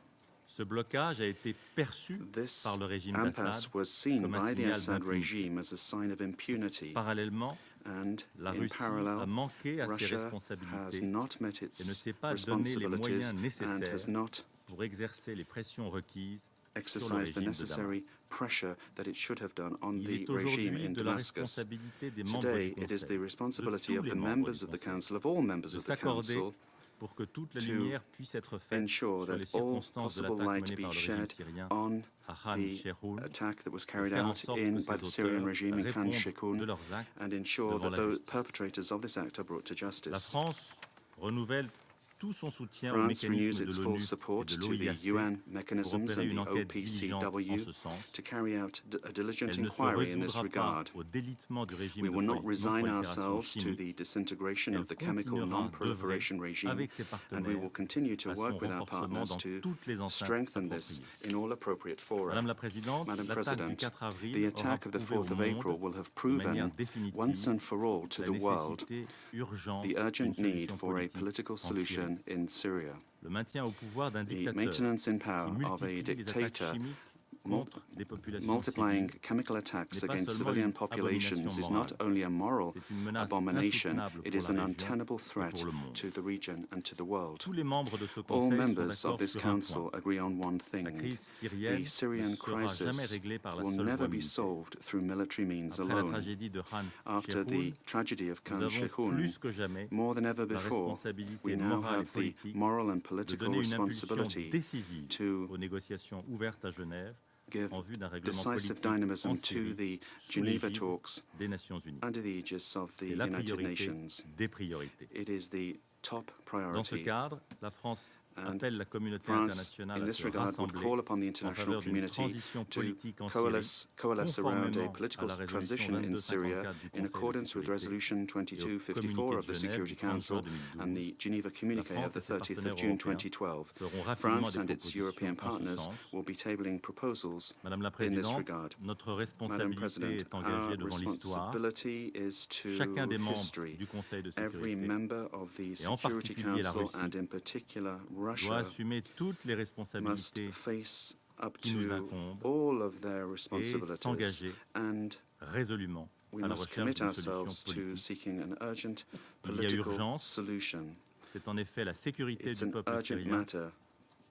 Speaker 8: Ce blocage a été perçu
Speaker 6: This
Speaker 8: par le régime
Speaker 6: impasse
Speaker 8: d'Assad
Speaker 6: was seen
Speaker 8: comme un
Speaker 6: by the
Speaker 8: signal
Speaker 6: Assad
Speaker 8: d'impunité.
Speaker 6: regime as a sign of impunity,
Speaker 8: Parallèlement,
Speaker 6: and
Speaker 8: la
Speaker 6: in
Speaker 8: Russie a
Speaker 6: parallel,
Speaker 8: manqué à ses
Speaker 6: Russia has
Speaker 8: responsabilités
Speaker 6: not met
Speaker 8: et ne
Speaker 6: its
Speaker 8: s'est pas donné les
Speaker 6: responsibilities
Speaker 8: moyens
Speaker 6: and has
Speaker 8: nécessaires
Speaker 6: not
Speaker 8: pour exercer les pressions requises sur le
Speaker 6: exercise the
Speaker 8: régime de
Speaker 6: necessary
Speaker 8: Damas.
Speaker 6: pressure that it should have done on
Speaker 8: Il
Speaker 6: the
Speaker 8: est
Speaker 6: regime
Speaker 8: aujourd'hui
Speaker 6: in
Speaker 8: de la
Speaker 6: Damascus.
Speaker 8: responsabilité des membres
Speaker 6: Today,
Speaker 8: du
Speaker 6: it is the
Speaker 8: Conseil,
Speaker 6: responsibility
Speaker 8: de
Speaker 6: of
Speaker 8: tous
Speaker 6: the
Speaker 8: les membres
Speaker 6: members
Speaker 8: du
Speaker 6: of the
Speaker 8: Conseil,
Speaker 6: Council, of all members
Speaker 8: de
Speaker 6: of the
Speaker 8: s'accorder
Speaker 6: Council,
Speaker 8: pour que toute la
Speaker 6: to
Speaker 8: lumière puisse être faite
Speaker 6: ensure
Speaker 8: sur les
Speaker 6: that all
Speaker 8: circonstances de
Speaker 6: possible
Speaker 8: l'attaque
Speaker 6: light
Speaker 8: menée
Speaker 6: be
Speaker 8: par le régime
Speaker 6: shed
Speaker 8: syrien
Speaker 6: on
Speaker 8: à Khan
Speaker 6: the
Speaker 8: Sheikhoun
Speaker 6: attack that was
Speaker 8: et
Speaker 6: carried
Speaker 8: faire en
Speaker 6: out
Speaker 8: sorte
Speaker 6: in
Speaker 8: que
Speaker 6: by
Speaker 8: ces
Speaker 6: the Syrian
Speaker 8: auteurs
Speaker 6: regime in Khan
Speaker 8: répondent de
Speaker 6: Sheikhoun
Speaker 8: leurs actes
Speaker 6: and ensure
Speaker 8: devant
Speaker 6: that
Speaker 8: la
Speaker 6: the
Speaker 8: justice.
Speaker 6: perpetrators of this act are brought to
Speaker 8: La
Speaker 6: justice.
Speaker 8: France renouvelle tout son soutien aux
Speaker 6: France renews
Speaker 8: mécanismes de
Speaker 6: its full
Speaker 8: l'ONU et
Speaker 6: support
Speaker 8: de
Speaker 6: to the
Speaker 8: l'OIAC
Speaker 6: UN
Speaker 8: pour
Speaker 6: mechanisms
Speaker 8: opérer
Speaker 6: and
Speaker 8: une
Speaker 6: the
Speaker 8: enquête diligente en
Speaker 6: OPCW
Speaker 8: ce sens.
Speaker 6: to carry out a diligent
Speaker 8: Elle ne se
Speaker 6: inquiry in this
Speaker 8: résoudra pas
Speaker 6: regard.
Speaker 8: au délitement du régime
Speaker 6: We
Speaker 8: de
Speaker 6: will not resign
Speaker 8: non-prolifération
Speaker 6: ourselves to
Speaker 8: chimique.
Speaker 6: the disintegration
Speaker 8: Elle
Speaker 6: of the chemical
Speaker 8: continuera
Speaker 6: non-proliferation
Speaker 8: d'œuvrer
Speaker 6: regime,
Speaker 8: avec ses
Speaker 6: and we will
Speaker 8: partenaires
Speaker 6: continue to
Speaker 8: à son
Speaker 6: work with our
Speaker 8: renforcement
Speaker 6: partners
Speaker 8: dans
Speaker 6: to
Speaker 8: toutes les enceintes
Speaker 6: strengthen this
Speaker 8: appropriées.
Speaker 6: in all appropriate fora.
Speaker 8: Madame la Présidente,
Speaker 6: Madam
Speaker 8: l'attaque du
Speaker 6: President,
Speaker 8: 4 avril
Speaker 6: the
Speaker 8: aura
Speaker 6: attack of the
Speaker 8: prouvé
Speaker 6: 4th
Speaker 8: au
Speaker 6: of April
Speaker 8: monde
Speaker 6: will have
Speaker 8: de manière
Speaker 6: proven
Speaker 8: définitive
Speaker 6: once and for all to
Speaker 8: la
Speaker 6: the world
Speaker 8: nécessité urgente
Speaker 6: the urgent
Speaker 8: d'une
Speaker 6: need
Speaker 8: solution
Speaker 6: for a
Speaker 8: politique
Speaker 6: political
Speaker 8: en Syrie.
Speaker 6: solution in Syria.
Speaker 8: Le maintien au pouvoir d'un
Speaker 6: The
Speaker 8: dictateur
Speaker 6: maintenance in
Speaker 8: qui
Speaker 6: power of a
Speaker 8: multiplie les attaques
Speaker 6: dictator
Speaker 8: chimiques contre des populations
Speaker 6: multiplying
Speaker 8: civiles
Speaker 6: chemical attacks
Speaker 8: n'est pas
Speaker 6: against
Speaker 8: seulement
Speaker 6: civilian
Speaker 8: une
Speaker 6: populations
Speaker 8: abomination
Speaker 6: is not
Speaker 8: morale.
Speaker 6: only a moral
Speaker 8: C'est une menace
Speaker 6: abomination,
Speaker 8: insoutenable
Speaker 6: it
Speaker 8: pour
Speaker 6: is
Speaker 8: la
Speaker 6: an
Speaker 8: région
Speaker 6: untenable
Speaker 8: et
Speaker 6: threat
Speaker 8: pour le monde.
Speaker 6: to the region and to the world.
Speaker 8: Tous les membres de ce
Speaker 6: All
Speaker 8: Conseil sont
Speaker 6: members of
Speaker 8: d'accord
Speaker 6: this
Speaker 8: sur un
Speaker 6: council
Speaker 8: point.
Speaker 6: agree on one
Speaker 8: La
Speaker 6: thing.
Speaker 8: crise syrienne
Speaker 6: The Syrian
Speaker 8: ne sera jamais
Speaker 6: crisis
Speaker 8: réglée par la
Speaker 6: will
Speaker 8: seule
Speaker 6: never
Speaker 8: voie
Speaker 6: be
Speaker 8: militaire.
Speaker 6: solved through military means
Speaker 8: Après la
Speaker 6: alone.
Speaker 8: tragédie de Khan
Speaker 6: After the
Speaker 8: Sheikhoun,
Speaker 6: tragedy of
Speaker 8: nous
Speaker 6: Khan
Speaker 8: avons
Speaker 6: Sheikhoun,
Speaker 8: plus que jamais
Speaker 6: more than ever
Speaker 8: la
Speaker 6: before,
Speaker 8: responsabilité
Speaker 6: we now
Speaker 8: morale et
Speaker 6: have the
Speaker 8: politique
Speaker 6: moral and
Speaker 8: de
Speaker 6: political
Speaker 8: donner une impulsion
Speaker 6: responsibility
Speaker 8: décisive
Speaker 6: to
Speaker 8: aux négociations ouvertes à Genève
Speaker 6: give
Speaker 8: en vue d'un règlement
Speaker 6: decisive
Speaker 8: politique
Speaker 6: dynamism
Speaker 8: en
Speaker 6: to
Speaker 8: Syrie
Speaker 6: the
Speaker 8: sous
Speaker 6: Geneva
Speaker 8: l'égide
Speaker 6: talks
Speaker 8: des Nations Unies.
Speaker 6: under the aegis of the
Speaker 8: C'est la
Speaker 6: United
Speaker 8: priorité
Speaker 6: Nations.
Speaker 8: des priorités.
Speaker 6: It is the top
Speaker 8: Dans ce
Speaker 6: priority.
Speaker 8: cadre, la France
Speaker 6: And
Speaker 8: appelle la communauté
Speaker 6: France,
Speaker 8: internationale
Speaker 6: in
Speaker 8: à
Speaker 6: this
Speaker 8: se
Speaker 6: regard, would
Speaker 8: rassembler
Speaker 6: call upon the
Speaker 8: en
Speaker 6: international
Speaker 8: faveur d'une
Speaker 6: community
Speaker 8: transition
Speaker 6: to
Speaker 8: politique en Syrie,
Speaker 6: coalesce around a
Speaker 8: conformément
Speaker 6: political
Speaker 8: à la
Speaker 6: transition
Speaker 8: résolution
Speaker 6: in Syria
Speaker 8: 2254 du
Speaker 6: in
Speaker 8: Conseil de
Speaker 6: accordance with
Speaker 8: sécurité
Speaker 6: Resolution
Speaker 8: et au
Speaker 6: 2254 of the
Speaker 8: communiqué de
Speaker 6: Security
Speaker 8: Genève du 30
Speaker 6: Council
Speaker 8: juin
Speaker 6: and the Geneva Communique
Speaker 8: France
Speaker 6: of the
Speaker 8: et ses
Speaker 6: 30th of
Speaker 8: partenaires
Speaker 6: June
Speaker 8: européens
Speaker 6: 2012.
Speaker 8: feront rapidement
Speaker 6: France
Speaker 8: des
Speaker 6: and its European
Speaker 8: propositions en ce
Speaker 6: partners
Speaker 8: sens.
Speaker 6: will be tabling proposals
Speaker 8: Madame la
Speaker 6: in this
Speaker 8: Présidente,
Speaker 6: regard.
Speaker 8: notre
Speaker 6: Madam
Speaker 8: responsabilité
Speaker 6: President,
Speaker 8: est
Speaker 6: our
Speaker 8: engagée devant l'histoire.
Speaker 6: responsibility is to
Speaker 8: Chacun des membres
Speaker 6: history.
Speaker 8: du Conseil de
Speaker 6: Every
Speaker 8: sécurité
Speaker 6: member of the
Speaker 8: et en
Speaker 6: Security
Speaker 8: particulier la
Speaker 6: Council
Speaker 8: Russie
Speaker 6: and in particular
Speaker 8: doit
Speaker 6: Russia
Speaker 8: assumer toutes les
Speaker 6: must
Speaker 8: responsabilités
Speaker 6: face up
Speaker 8: qui nous
Speaker 6: to
Speaker 8: incombent
Speaker 6: all of their
Speaker 8: et
Speaker 6: responsibilities,
Speaker 8: s'engager
Speaker 6: and
Speaker 8: résolument
Speaker 6: we
Speaker 8: à la
Speaker 6: must
Speaker 8: recherche
Speaker 6: commit
Speaker 8: d'une solution
Speaker 6: ourselves to
Speaker 8: politique.
Speaker 6: seeking an urgent
Speaker 8: Il y a
Speaker 6: political
Speaker 8: urgence.
Speaker 6: solution.
Speaker 8: C'est en effet la sécurité
Speaker 6: It's
Speaker 8: du
Speaker 6: an
Speaker 8: peuple
Speaker 6: urgent
Speaker 8: syrien,
Speaker 6: matter,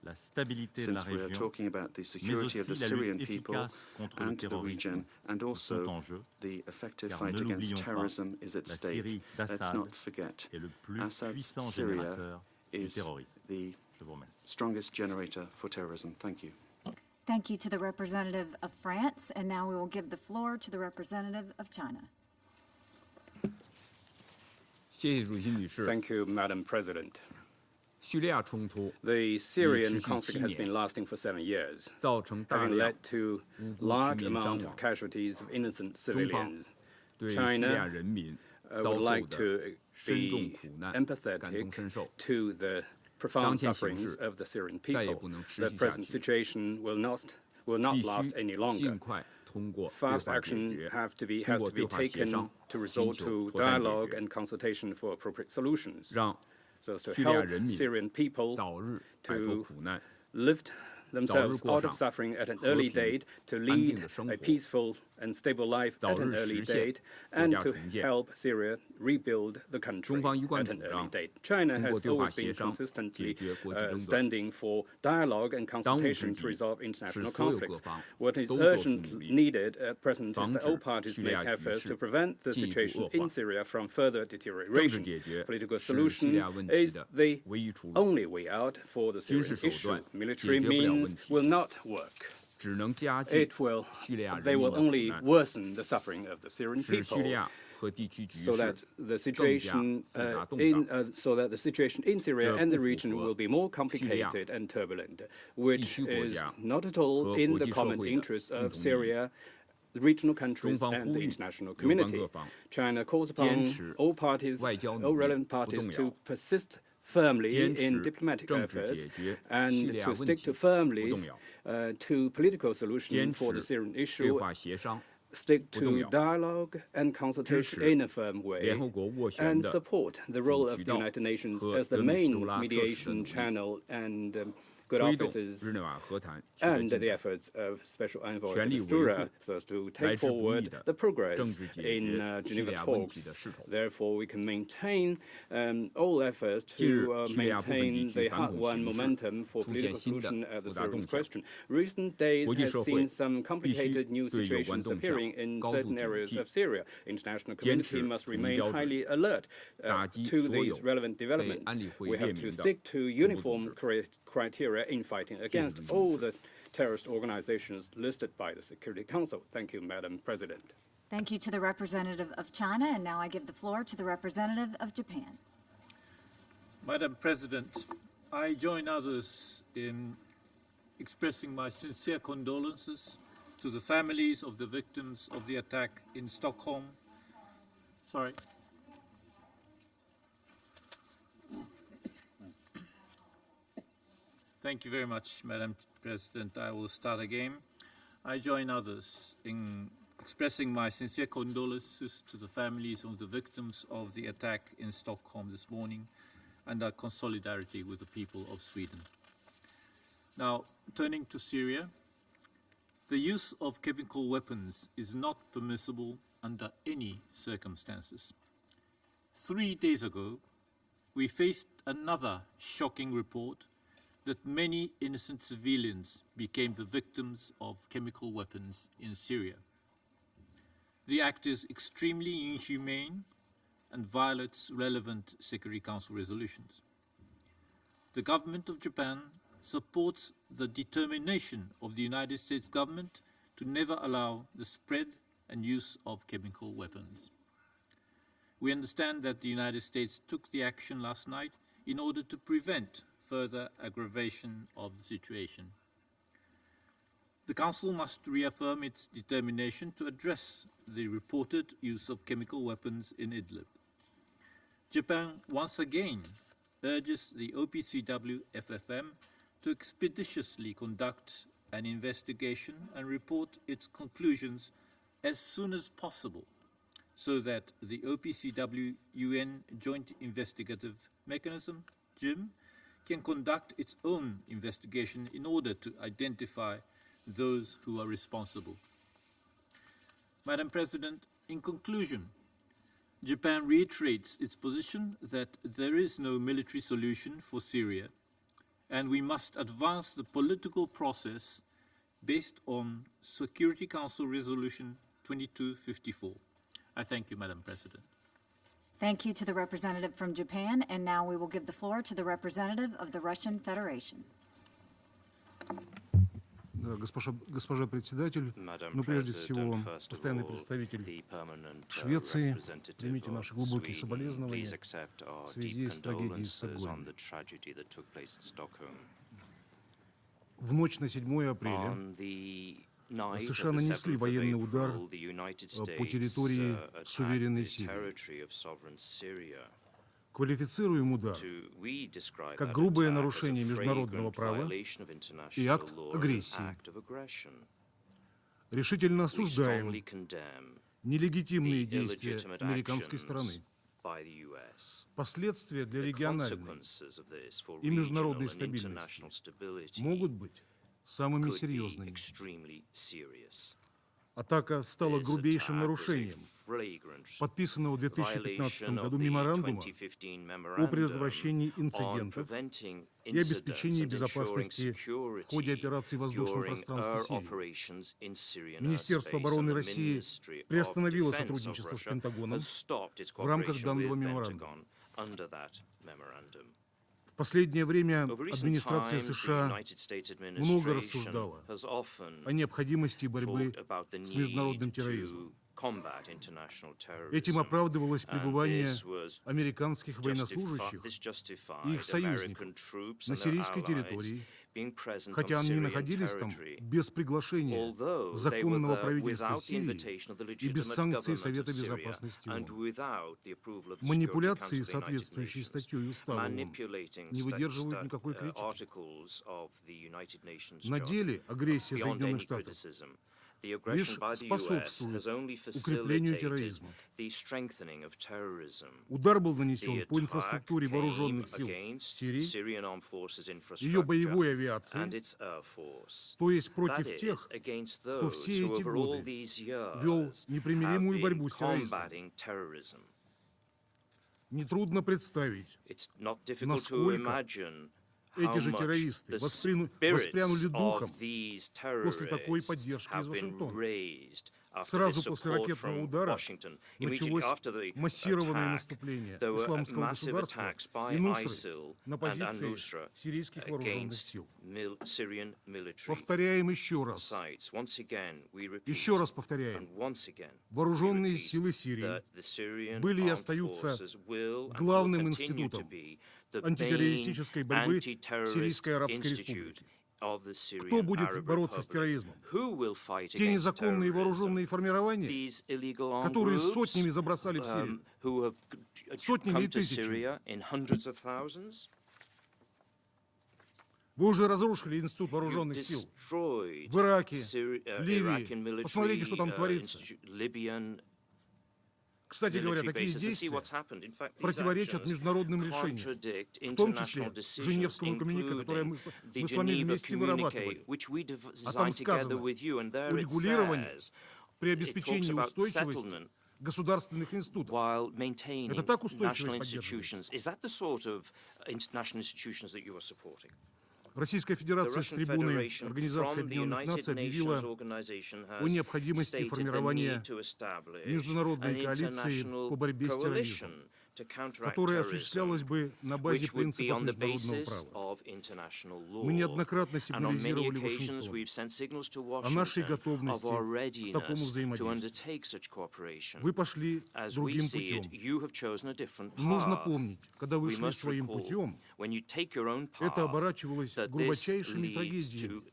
Speaker 8: la stabilité de la
Speaker 6: since we are
Speaker 8: région,
Speaker 6: talking about the
Speaker 8: mais
Speaker 6: security of
Speaker 8: aussi
Speaker 6: the
Speaker 8: la
Speaker 6: Syrian
Speaker 8: lutte
Speaker 6: people
Speaker 8: efficace contre le
Speaker 6: and the
Speaker 8: terrorisme
Speaker 6: region, and
Speaker 8: qui sont
Speaker 6: also
Speaker 8: en jeu.
Speaker 6: the effective
Speaker 8: Car
Speaker 6: fight
Speaker 8: ne
Speaker 6: against
Speaker 8: l'oublions pas,
Speaker 6: terrorism is at
Speaker 8: la
Speaker 6: stake.
Speaker 8: Syrie
Speaker 6: Let's
Speaker 8: d'Assad
Speaker 6: not forget,
Speaker 8: est le plus
Speaker 6: Assad's
Speaker 8: puissant
Speaker 6: Syria
Speaker 8: générateur du
Speaker 6: is
Speaker 8: terrorisme.
Speaker 6: the
Speaker 8: Je vous remercie.
Speaker 6: strongest generator for terrorism. Thank you.
Speaker 2: Thank you to the representative of France, and now we will give the floor to the representative of China.
Speaker 9: 谢谢主席女士。
Speaker 10: Thank you, Madam President.
Speaker 9: 叙利亚冲突
Speaker 10: The Syrian
Speaker 9: 持续7
Speaker 10: conflict has
Speaker 9: 年
Speaker 10: been lasting for 7 years,
Speaker 9: 造成大
Speaker 10: having
Speaker 9: 量
Speaker 10: led to
Speaker 9: 无辜
Speaker 10: large
Speaker 9: 平民伤
Speaker 10: amount of
Speaker 9: 亡，
Speaker 10: casualties of innocent
Speaker 9: 中方
Speaker 10: civilians.
Speaker 9: 对叙利亚
Speaker 10: China
Speaker 9: 人民遭
Speaker 10: would
Speaker 9: 受
Speaker 10: like
Speaker 9: 的
Speaker 10: to
Speaker 9: 深重
Speaker 10: be
Speaker 9: 苦难感同
Speaker 10: empathetic
Speaker 9: 身受。
Speaker 10: to the
Speaker 9: 当
Speaker 10: profound
Speaker 9: 前形
Speaker 10: sufferings
Speaker 9: 势
Speaker 10: of the Syrian
Speaker 9: 再也
Speaker 10: people.
Speaker 9: 不能持
Speaker 10: The
Speaker 9: 续下
Speaker 10: present
Speaker 9: 去，
Speaker 10: situation will not
Speaker 9: 必
Speaker 10: last
Speaker 9: 须
Speaker 10: any
Speaker 9: 尽
Speaker 10: longer.
Speaker 9: 快通过对
Speaker 10: Fast
Speaker 9: 话解
Speaker 10: action
Speaker 9: 决，
Speaker 10: has to
Speaker 9: 通过
Speaker 10: be
Speaker 9: 对话协
Speaker 10: taken
Speaker 9: 商，
Speaker 10: to
Speaker 9: 寻
Speaker 10: resort
Speaker 9: 求
Speaker 10: to
Speaker 9: 妥善解
Speaker 10: dialogue
Speaker 9: 决，
Speaker 10: and consultation for appropriate solutions,
Speaker 9: 让
Speaker 10: so as to
Speaker 9: 叙利亚
Speaker 10: help
Speaker 9: 人民
Speaker 10: Syrian people
Speaker 9: 早日摆脱
Speaker 10: to
Speaker 9: 苦难，
Speaker 10: lift themselves
Speaker 9: 过
Speaker 10: out of
Speaker 9: 上
Speaker 10: suffering at an
Speaker 9: 和
Speaker 10: early
Speaker 9: 平
Speaker 10: date, to
Speaker 9: 安定
Speaker 10: lead
Speaker 9: 的生
Speaker 10: a
Speaker 9: 活，
Speaker 10: peaceful and stable life
Speaker 9: 早
Speaker 10: at an
Speaker 9: 日
Speaker 10: early
Speaker 9: 实现
Speaker 10: date,
Speaker 9: 国
Speaker 10: and
Speaker 9: 家
Speaker 10: to
Speaker 9: 重建。
Speaker 10: help Syria rebuild the country
Speaker 9: 中方一贯
Speaker 10: at
Speaker 9: 主
Speaker 10: an early
Speaker 9: 张
Speaker 10: date. China
Speaker 9: 通过
Speaker 10: has
Speaker 9: 对话
Speaker 10: always
Speaker 9: 协
Speaker 10: been
Speaker 9: 商解
Speaker 10: consistently
Speaker 9: 决国际争端。
Speaker 10: standing for dialogue and
Speaker 9: 当务之
Speaker 10: consultation
Speaker 9: 急
Speaker 10: to resolve
Speaker 9: 是
Speaker 10: international
Speaker 9: 所有各
Speaker 10: conflicts.
Speaker 9: 方
Speaker 10: What is
Speaker 9: 都做出
Speaker 10: urgent
Speaker 9: 努力，
Speaker 10: needed at present is
Speaker 9: 防
Speaker 10: that
Speaker 9: 止
Speaker 10: all parties
Speaker 9: 叙利
Speaker 10: make
Speaker 9: 亚局
Speaker 10: efforts
Speaker 9: 势
Speaker 10: to prevent the
Speaker 9: 进一步
Speaker 10: situation
Speaker 9: 恶
Speaker 10: in
Speaker 9: 化。
Speaker 10: Syria from further
Speaker 9: 政治
Speaker 10: deterioration.
Speaker 9: 解决
Speaker 10: Political
Speaker 9: 是叙利
Speaker 10: solution
Speaker 9: 亚问题
Speaker 10: is
Speaker 9: 的
Speaker 10: the
Speaker 9: 唯一出路，
Speaker 10: only way out for the
Speaker 9: 军
Speaker 10: Syrian
Speaker 9: 事手
Speaker 10: issue.
Speaker 9: 段
Speaker 10: Military
Speaker 9: 解决不了问
Speaker 10: means
Speaker 9: 题，
Speaker 10: will not work.
Speaker 9: 只能加剧
Speaker 10: It will,
Speaker 9: 叙利亚
Speaker 10: they
Speaker 9: 人民
Speaker 10: will
Speaker 9: 的苦
Speaker 10: only
Speaker 9: 难，
Speaker 10: worsen the suffering of the Syrian
Speaker 9: 使叙利
Speaker 10: people,
Speaker 9: 亚和地区局
Speaker 10: so
Speaker 9: 势
Speaker 10: that the
Speaker 9: 更加
Speaker 10: situation
Speaker 9: 复杂动
Speaker 10: in
Speaker 9: 荡。
Speaker 10: so that the situation in Syria
Speaker 9: 这
Speaker 10: and the
Speaker 9: 不符
Speaker 10: region
Speaker 9: 合
Speaker 10: will be more
Speaker 9: 叙利亚
Speaker 10: complicated and turbulent, which
Speaker 9: 地区国
Speaker 10: is
Speaker 9: 家
Speaker 10: not at all
Speaker 9: 和
Speaker 10: in
Speaker 9: 国
Speaker 10: the
Speaker 9: 际社
Speaker 10: common
Speaker 9: 会的
Speaker 10: interests
Speaker 9: 共
Speaker 10: of
Speaker 9: 同利益。
Speaker 10: Syria, the regional
Speaker 9: 中
Speaker 10: countries
Speaker 9: 方
Speaker 10: and
Speaker 9: 呼
Speaker 10: the
Speaker 9: 吁
Speaker 10: international
Speaker 9: 有关
Speaker 10: community.
Speaker 9: 各方
Speaker 10: China calls
Speaker 9: 坚
Speaker 10: upon
Speaker 9: 持
Speaker 10: all parties,
Speaker 9: 外交
Speaker 10: all
Speaker 9: 努力
Speaker 10: relevant
Speaker 9: 不
Speaker 10: parties
Speaker 9: 动
Speaker 10: to
Speaker 9: 摇，
Speaker 10: persist firmly
Speaker 9: 坚
Speaker 10: in
Speaker 9: 持
Speaker 10: diplomatic
Speaker 9: 政治
Speaker 10: efforts
Speaker 9: 解决
Speaker 10: and
Speaker 9: 叙利亚
Speaker 10: to
Speaker 9: 问
Speaker 10: stick
Speaker 9: 题
Speaker 10: to
Speaker 9: 不
Speaker 10: firmly
Speaker 9: 动摇，
Speaker 10: to political solution
Speaker 9: 坚
Speaker 10: for the
Speaker 9: 持
Speaker 10: Syrian
Speaker 9: 对
Speaker 10: issue,
Speaker 9: 话协商，
Speaker 10: stick
Speaker 9: 不动
Speaker 10: to
Speaker 9: 摇，
Speaker 10: dialogue and
Speaker 9: 支
Speaker 10: consultation
Speaker 9: 持
Speaker 10: in a firm way,
Speaker 9: 联合国斡旋
Speaker 10: and
Speaker 9: 的
Speaker 10: support the role
Speaker 9: 主
Speaker 10: of
Speaker 9: 渠
Speaker 10: the
Speaker 9: 道
Speaker 10: United Nations
Speaker 9: 和
Speaker 10: as the
Speaker 9: 德米斯
Speaker 10: main
Speaker 9: 图拉特使的
Speaker 10: mediation
Speaker 9: 努力，
Speaker 10: channel and good
Speaker 9: 推动
Speaker 10: offices
Speaker 9: 日内瓦和谈取得
Speaker 10: and
Speaker 9: 进
Speaker 10: the
Speaker 9: 展，
Speaker 10: efforts of Special Envoy
Speaker 9: 全力维
Speaker 10: Mistura
Speaker 9: 护
Speaker 10: so as to
Speaker 9: 来
Speaker 10: take
Speaker 9: 之不易
Speaker 10: forward
Speaker 9: 的
Speaker 10: the
Speaker 9: 政
Speaker 10: progress
Speaker 9: 治解
Speaker 10: in
Speaker 9: 决叙利
Speaker 10: Geneva
Speaker 9: 亚问题
Speaker 10: talks.
Speaker 9: 的势头。
Speaker 10: Therefore, we can maintain all efforts
Speaker 9: 近日
Speaker 10: to
Speaker 9: 叙利亚部分地
Speaker 10: maintain
Speaker 9: 区
Speaker 10: the
Speaker 9: 反恐
Speaker 10: hard-won
Speaker 9: 形势
Speaker 10: momentum for
Speaker 9: 出现
Speaker 10: political
Speaker 9: 新的
Speaker 10: solution of the
Speaker 9: 复杂动
Speaker 10: Syrian
Speaker 9: 向，
Speaker 10: question. Recent days
Speaker 9: 国际
Speaker 10: has
Speaker 9: 社会
Speaker 10: seen some
Speaker 9: 必须
Speaker 10: complicated new
Speaker 9: 对有关
Speaker 10: situations
Speaker 9: 动向
Speaker 10: appearing in
Speaker 9: 高度
Speaker 10: certain
Speaker 9: 警
Speaker 10: areas
Speaker 9: 惕，
Speaker 10: of Syria. International
Speaker 9: 坚
Speaker 10: community
Speaker 9: 持
Speaker 10: must
Speaker 9: 统一
Speaker 10: remain
Speaker 9: 标准，
Speaker 10: highly alert
Speaker 9: 打击
Speaker 10: to
Speaker 9: 所
Speaker 10: these
Speaker 9: 有
Speaker 10: relevant
Speaker 9: 被
Speaker 10: developments.
Speaker 9: 安理会
Speaker 10: We
Speaker 9: 列
Speaker 10: have to
Speaker 9: 明的
Speaker 10: stick to
Speaker 9: 恐怖组
Speaker 10: uniform
Speaker 9: 织。
Speaker 10: criteria in fighting against all the terrorist organizations listed by the Security Council. Thank you, Madam President.
Speaker 2: Thank you to the representative of China, and now I give the floor to the representative of Japan.
Speaker 11: Madam President, I join others in expressing my sincere condolences to the families of the victims of the attack in Stockholm. Sorry. Thank you very much, Madam President. I will start again. I join others in expressing my sincere condolences to the families of the victims of the attack in Stockholm this morning and our solidarity with the people of Sweden. Now, turning to Syria, the use of chemical weapons is not permissible under any circumstances. 3 days ago, we faced another shocking report that many innocent civilians became the victims of chemical weapons in Syria. The act is extremely inhumane and violates relevant Security Council resolutions. The government of Japan supports the determination of the United States government to never allow the spread and use of chemical weapons. We understand that the United States took the action last night in order to prevent further aggravation of the situation. The Council must reaffirm its determination to address the reported use of chemical weapons in Idlib. Japan once again urges the OPCW FFM to expeditiously conduct an investigation and report its conclusions as soon as possible so that the OPCW UN Joint Investigative Mechanism, JIM, can conduct its own investigation in order to identify those who are responsible. Madam President, in conclusion, Japan reiterates its position that there is no military solution for Syria, and we must advance the political process based on Security Council Resolution 2254. I thank you, Madam President.
Speaker 2: Thank you to the representative from Japan, and now we will give the floor to the representative of the Russian Federation.
Speaker 12: Госпожа председатель, но прежде всего постоянный представитель Швеции, примите наши глубокие соболезнования в связи с трагедией в Стокгольме. В ночь на 7 апреля США нанесли военный удар по территории суверенной Сирии. Квалифицируем удар как грубое нарушение международного права и акт агрессии. Решительно
Speaker 6: we
Speaker 12: осуждаем
Speaker 6: strongly condemn
Speaker 12: нелегитимные
Speaker 6: the
Speaker 12: действия
Speaker 6: illegitimate
Speaker 12: американской
Speaker 6: actions
Speaker 12: стороны.
Speaker 6: by the US.
Speaker 12: Последствия для
Speaker 6: The
Speaker 12: региональной
Speaker 6: consequences of this for
Speaker 12: и международной
Speaker 6: regional and international
Speaker 12: стабильности
Speaker 6: stability
Speaker 12: могут быть самыми
Speaker 6: could be
Speaker 12: серьезными.
Speaker 6: extremely serious.
Speaker 12: Атака стала
Speaker 6: This
Speaker 12: грубейшим
Speaker 6: attack was a
Speaker 12: нарушением
Speaker 6: flagrant
Speaker 12: подписанного в 2015
Speaker 6: violation
Speaker 12: году
Speaker 6: of the
Speaker 12: меморандума
Speaker 6: 2015
Speaker 12: о
Speaker 6: memorandum
Speaker 12: предотвращении
Speaker 6: on
Speaker 12: инцидентов
Speaker 6: preventing
Speaker 12: и обеспечении
Speaker 6: incidents and ensuring
Speaker 12: безопасности в ходе
Speaker 6: security
Speaker 12: операций в воздушном
Speaker 6: during
Speaker 12: пространстве
Speaker 6: air
Speaker 12: Сирии.
Speaker 6: operations in Syrian
Speaker 12: Министерство
Speaker 6: airspace,
Speaker 12: обороны
Speaker 6: and the
Speaker 12: России
Speaker 6: Ministry of
Speaker 12: приостановило
Speaker 6: Defense of
Speaker 12: сотрудничество с
Speaker 6: Russia
Speaker 12: Пентагоном
Speaker 6: has stopped its
Speaker 12: в рамках
Speaker 6: cooperation
Speaker 12: данного
Speaker 6: with
Speaker 12: меморандума.
Speaker 6: Pentagon under that memorandum.
Speaker 12: В последнее время
Speaker 6: Over recent
Speaker 12: администрация
Speaker 6: times, the
Speaker 12: США
Speaker 6: United States
Speaker 12: много
Speaker 6: administration
Speaker 12: рассуждала
Speaker 6: has often
Speaker 12: о необходимости борьбы
Speaker 6: talked about the
Speaker 12: с международным
Speaker 6: need
Speaker 12: терроризмом.
Speaker 6: to combat international
Speaker 12: Этим
Speaker 6: terrorism.
Speaker 12: оправдывалось
Speaker 6: And
Speaker 12: пребывание
Speaker 6: this was
Speaker 12: американских военнослужащих
Speaker 6: this justified
Speaker 12: и их союзников
Speaker 6: American troops
Speaker 12: на
Speaker 6: and their
Speaker 12: сирийской
Speaker 6: allies
Speaker 12: территории,
Speaker 6: being present
Speaker 12: хотя
Speaker 6: on
Speaker 12: они
Speaker 6: Syrian
Speaker 12: находились там
Speaker 6: territory,
Speaker 12: без приглашения
Speaker 6: although they were
Speaker 12: законного
Speaker 6: there
Speaker 12: правительства
Speaker 6: without the
Speaker 12: Сирии
Speaker 6: invitation of the
Speaker 12: и без
Speaker 6: legitimate
Speaker 12: санкций
Speaker 6: government of
Speaker 12: Совета
Speaker 6: Syria
Speaker 12: Безопасности
Speaker 6: and
Speaker 12: ООН.
Speaker 6: without the approval of the Security
Speaker 12: Манипуляции,
Speaker 6: Council of the United
Speaker 12: соответствующей
Speaker 6: Nations,
Speaker 12: статьей Устава ООН,
Speaker 6: manipulating
Speaker 12: не выдерживают никакой критики.
Speaker 6: articles of the United Nations
Speaker 12: На
Speaker 6: Charter
Speaker 12: деле агрессия
Speaker 6: beyond
Speaker 12: Соединенных
Speaker 6: any
Speaker 12: Штатов
Speaker 6: criticism. The
Speaker 12: лишь
Speaker 6: aggression by the US
Speaker 12: способствует
Speaker 6: has only
Speaker 12: укреплению
Speaker 6: facilitated
Speaker 12: терроризма.
Speaker 6: the strengthening of terrorism.
Speaker 12: Удар был
Speaker 6: The
Speaker 12: нанесен по
Speaker 6: attack
Speaker 12: инфраструктуре
Speaker 6: came
Speaker 12: вооруженных сил
Speaker 6: against
Speaker 12: Сирии,
Speaker 6: Syrian armed forces
Speaker 12: ее
Speaker 6: infrastructure
Speaker 12: боевой авиации,
Speaker 6: and its air force.
Speaker 12: то есть
Speaker 6: That
Speaker 12: против
Speaker 6: is,
Speaker 12: тех,
Speaker 6: against
Speaker 12: кто
Speaker 6: those
Speaker 12: все
Speaker 6: who
Speaker 12: эти
Speaker 6: over all
Speaker 12: годы
Speaker 6: these
Speaker 12: вел
Speaker 6: years
Speaker 12: непримиримую
Speaker 6: have
Speaker 12: борьбу
Speaker 6: been
Speaker 12: с терроризмом.
Speaker 6: combating terrorism.
Speaker 12: Нетрудно представить,
Speaker 6: It's not difficult to
Speaker 12: насколько
Speaker 6: imagine
Speaker 12: эти
Speaker 6: how
Speaker 12: же
Speaker 6: much
Speaker 12: террористы
Speaker 6: the
Speaker 12: воспрянули
Speaker 6: spirits
Speaker 12: духом
Speaker 6: of these
Speaker 12: после такой
Speaker 6: terrorists
Speaker 12: поддержки из
Speaker 6: have been
Speaker 12: Вашингтона.
Speaker 6: raised after
Speaker 12: Сразу
Speaker 6: this
Speaker 12: после
Speaker 6: support
Speaker 12: ракетного
Speaker 6: from
Speaker 12: удара
Speaker 6: Washington. Immediately
Speaker 12: началось
Speaker 6: after the
Speaker 12: массированное
Speaker 6: attack,
Speaker 12: наступление
Speaker 6: there were
Speaker 12: исламского
Speaker 6: massive
Speaker 12: государства
Speaker 6: attacks by
Speaker 12: и Нусры
Speaker 6: ISIL
Speaker 12: на
Speaker 6: and
Speaker 12: позиции
Speaker 6: al-Nusra
Speaker 12: сирийских вооруженных
Speaker 6: against
Speaker 12: сил.
Speaker 6: Syrian military
Speaker 12: Повторяем еще раз.
Speaker 6: sites. Once again, we repeat,
Speaker 12: Еще раз повторяем.
Speaker 6: and once again,
Speaker 12: Вооруженные
Speaker 6: we
Speaker 12: силы
Speaker 6: repeat
Speaker 12: Сирии
Speaker 6: that the Syrian
Speaker 12: были и
Speaker 6: armed
Speaker 12: остаются
Speaker 6: forces will and
Speaker 12: главным
Speaker 6: will continue to
Speaker 12: институтом
Speaker 6: be the
Speaker 12: антитеррористической
Speaker 6: main
Speaker 12: борьбы
Speaker 6: anti-terrorist
Speaker 12: Сирийской Арабской
Speaker 6: institute
Speaker 12: Республики.
Speaker 6: of the Syrian
Speaker 12: Кто будет
Speaker 6: Arab
Speaker 12: бороться с
Speaker 6: Republic.
Speaker 12: терроризмом?
Speaker 6: Who will fight
Speaker 12: Те
Speaker 6: against
Speaker 12: незаконные
Speaker 6: terrorism?
Speaker 12: вооруженные формирования,
Speaker 6: These illegal armed
Speaker 12: которые
Speaker 6: groups,
Speaker 12: сотнями забросали в Сирию,
Speaker 6: who have
Speaker 12: сотнями и
Speaker 6: come to
Speaker 12: тысячами.
Speaker 6: Syria in hundreds of thousands.
Speaker 12: Вы уже разрушили институт вооруженных сил
Speaker 6: Destroyed
Speaker 12: в Ираке,
Speaker 6: Iraqi
Speaker 12: Ливии.
Speaker 6: military,
Speaker 12: Посмотрите, что там творится.
Speaker 6: Libyan
Speaker 12: Кстати говоря,
Speaker 6: military
Speaker 12: такие
Speaker 6: bases, and see
Speaker 12: действия
Speaker 6: what's happened. In fact, these
Speaker 12: противоречат
Speaker 6: actions
Speaker 12: международным решениям,
Speaker 6: contradict
Speaker 12: в том числе
Speaker 6: international decisions,
Speaker 12: Женевскому коммюнике, которое мы
Speaker 6: including
Speaker 12: с
Speaker 6: the
Speaker 12: вами
Speaker 6: Geneva
Speaker 12: вместе вырабатывали.
Speaker 6: communique, which we
Speaker 12: А там
Speaker 6: designed together
Speaker 12: сказано,
Speaker 6: with you, and there it
Speaker 12: урегулирование
Speaker 6: says
Speaker 12: при
Speaker 6: it
Speaker 12: обеспечении
Speaker 6: talks about
Speaker 12: устойчивости
Speaker 6: settlement
Speaker 12: государственных институтов.
Speaker 6: while maintaining
Speaker 12: Это так
Speaker 6: national
Speaker 12: устойчивость
Speaker 6: institutions.
Speaker 12: поддерживается.
Speaker 6: Is that the sort of international institutions that you are supporting?
Speaker 12: Российская
Speaker 6: The
Speaker 12: Федерация с
Speaker 6: Russian
Speaker 12: трибуны
Speaker 6: Federation
Speaker 12: Организации
Speaker 6: from the
Speaker 12: Объединенных
Speaker 6: United
Speaker 12: Наций
Speaker 6: Nations
Speaker 12: объявила
Speaker 6: organization
Speaker 12: о
Speaker 6: has
Speaker 12: необходимости
Speaker 6: stated the
Speaker 12: формирования
Speaker 6: need to establish
Speaker 12: международной
Speaker 6: an
Speaker 12: коалиции
Speaker 6: international
Speaker 12: по борьбе с терроризмом,
Speaker 6: coalition to counteract
Speaker 12: которая
Speaker 6: terrorism,
Speaker 12: осуществлялась бы на базе
Speaker 6: which would be
Speaker 12: принципов
Speaker 6: on the
Speaker 12: международного
Speaker 6: basis
Speaker 12: права.
Speaker 6: of international law.
Speaker 12: Мы неоднократно
Speaker 6: And on many
Speaker 12: сигнализировали
Speaker 6: occasions
Speaker 12: Вашингтону
Speaker 6: we've sent signals to
Speaker 12: о нашей
Speaker 6: Washington
Speaker 12: готовности
Speaker 6: of our
Speaker 12: к такому
Speaker 6: readiness to
Speaker 12: взаимодействию.
Speaker 6: undertake such cooperation.
Speaker 12: Вы пошли
Speaker 6: As we
Speaker 12: другим
Speaker 6: see
Speaker 12: путем.
Speaker 6: it, you have chosen a different
Speaker 12: Нужно
Speaker 6: path.
Speaker 12: помнить, когда вы
Speaker 6: We
Speaker 12: шли
Speaker 6: must
Speaker 12: своим
Speaker 6: recall,
Speaker 12: путем,
Speaker 6: when you take your own
Speaker 12: это
Speaker 6: path,
Speaker 12: оборачивалось
Speaker 6: that this
Speaker 12: глубочайшими
Speaker 6: leads
Speaker 12: трагедиями
Speaker 6: to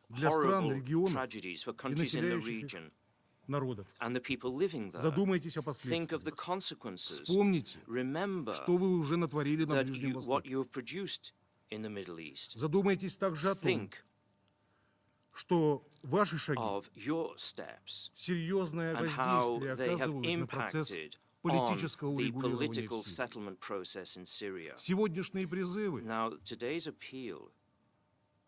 Speaker 12: для стран,
Speaker 6: horrible
Speaker 12: регионов
Speaker 6: tragedies for
Speaker 12: и
Speaker 6: countries in the
Speaker 12: населяющих
Speaker 6: region
Speaker 12: их народов.
Speaker 6: and the people living there.
Speaker 12: Задумайтесь о
Speaker 6: Think of the
Speaker 12: последствиях.
Speaker 6: consequences.
Speaker 12: Вспомните,
Speaker 6: Remember
Speaker 12: что вы уже натворили на
Speaker 6: that
Speaker 12: Ближнем
Speaker 6: what
Speaker 12: Востоке.
Speaker 6: you have produced in the Middle East.
Speaker 12: Задумайтесь также о том,
Speaker 6: Think
Speaker 12: что ваши шаги
Speaker 6: of your steps
Speaker 12: серьезное
Speaker 6: and how
Speaker 12: воздействие
Speaker 6: they have
Speaker 12: оказывают на процесс
Speaker 6: impacted on
Speaker 12: политического
Speaker 6: the
Speaker 12: урегулирования
Speaker 6: political
Speaker 12: в Сирии.
Speaker 6: settlement process in Syria.
Speaker 12: Сегодняшние призывы
Speaker 6: Now, today's appeal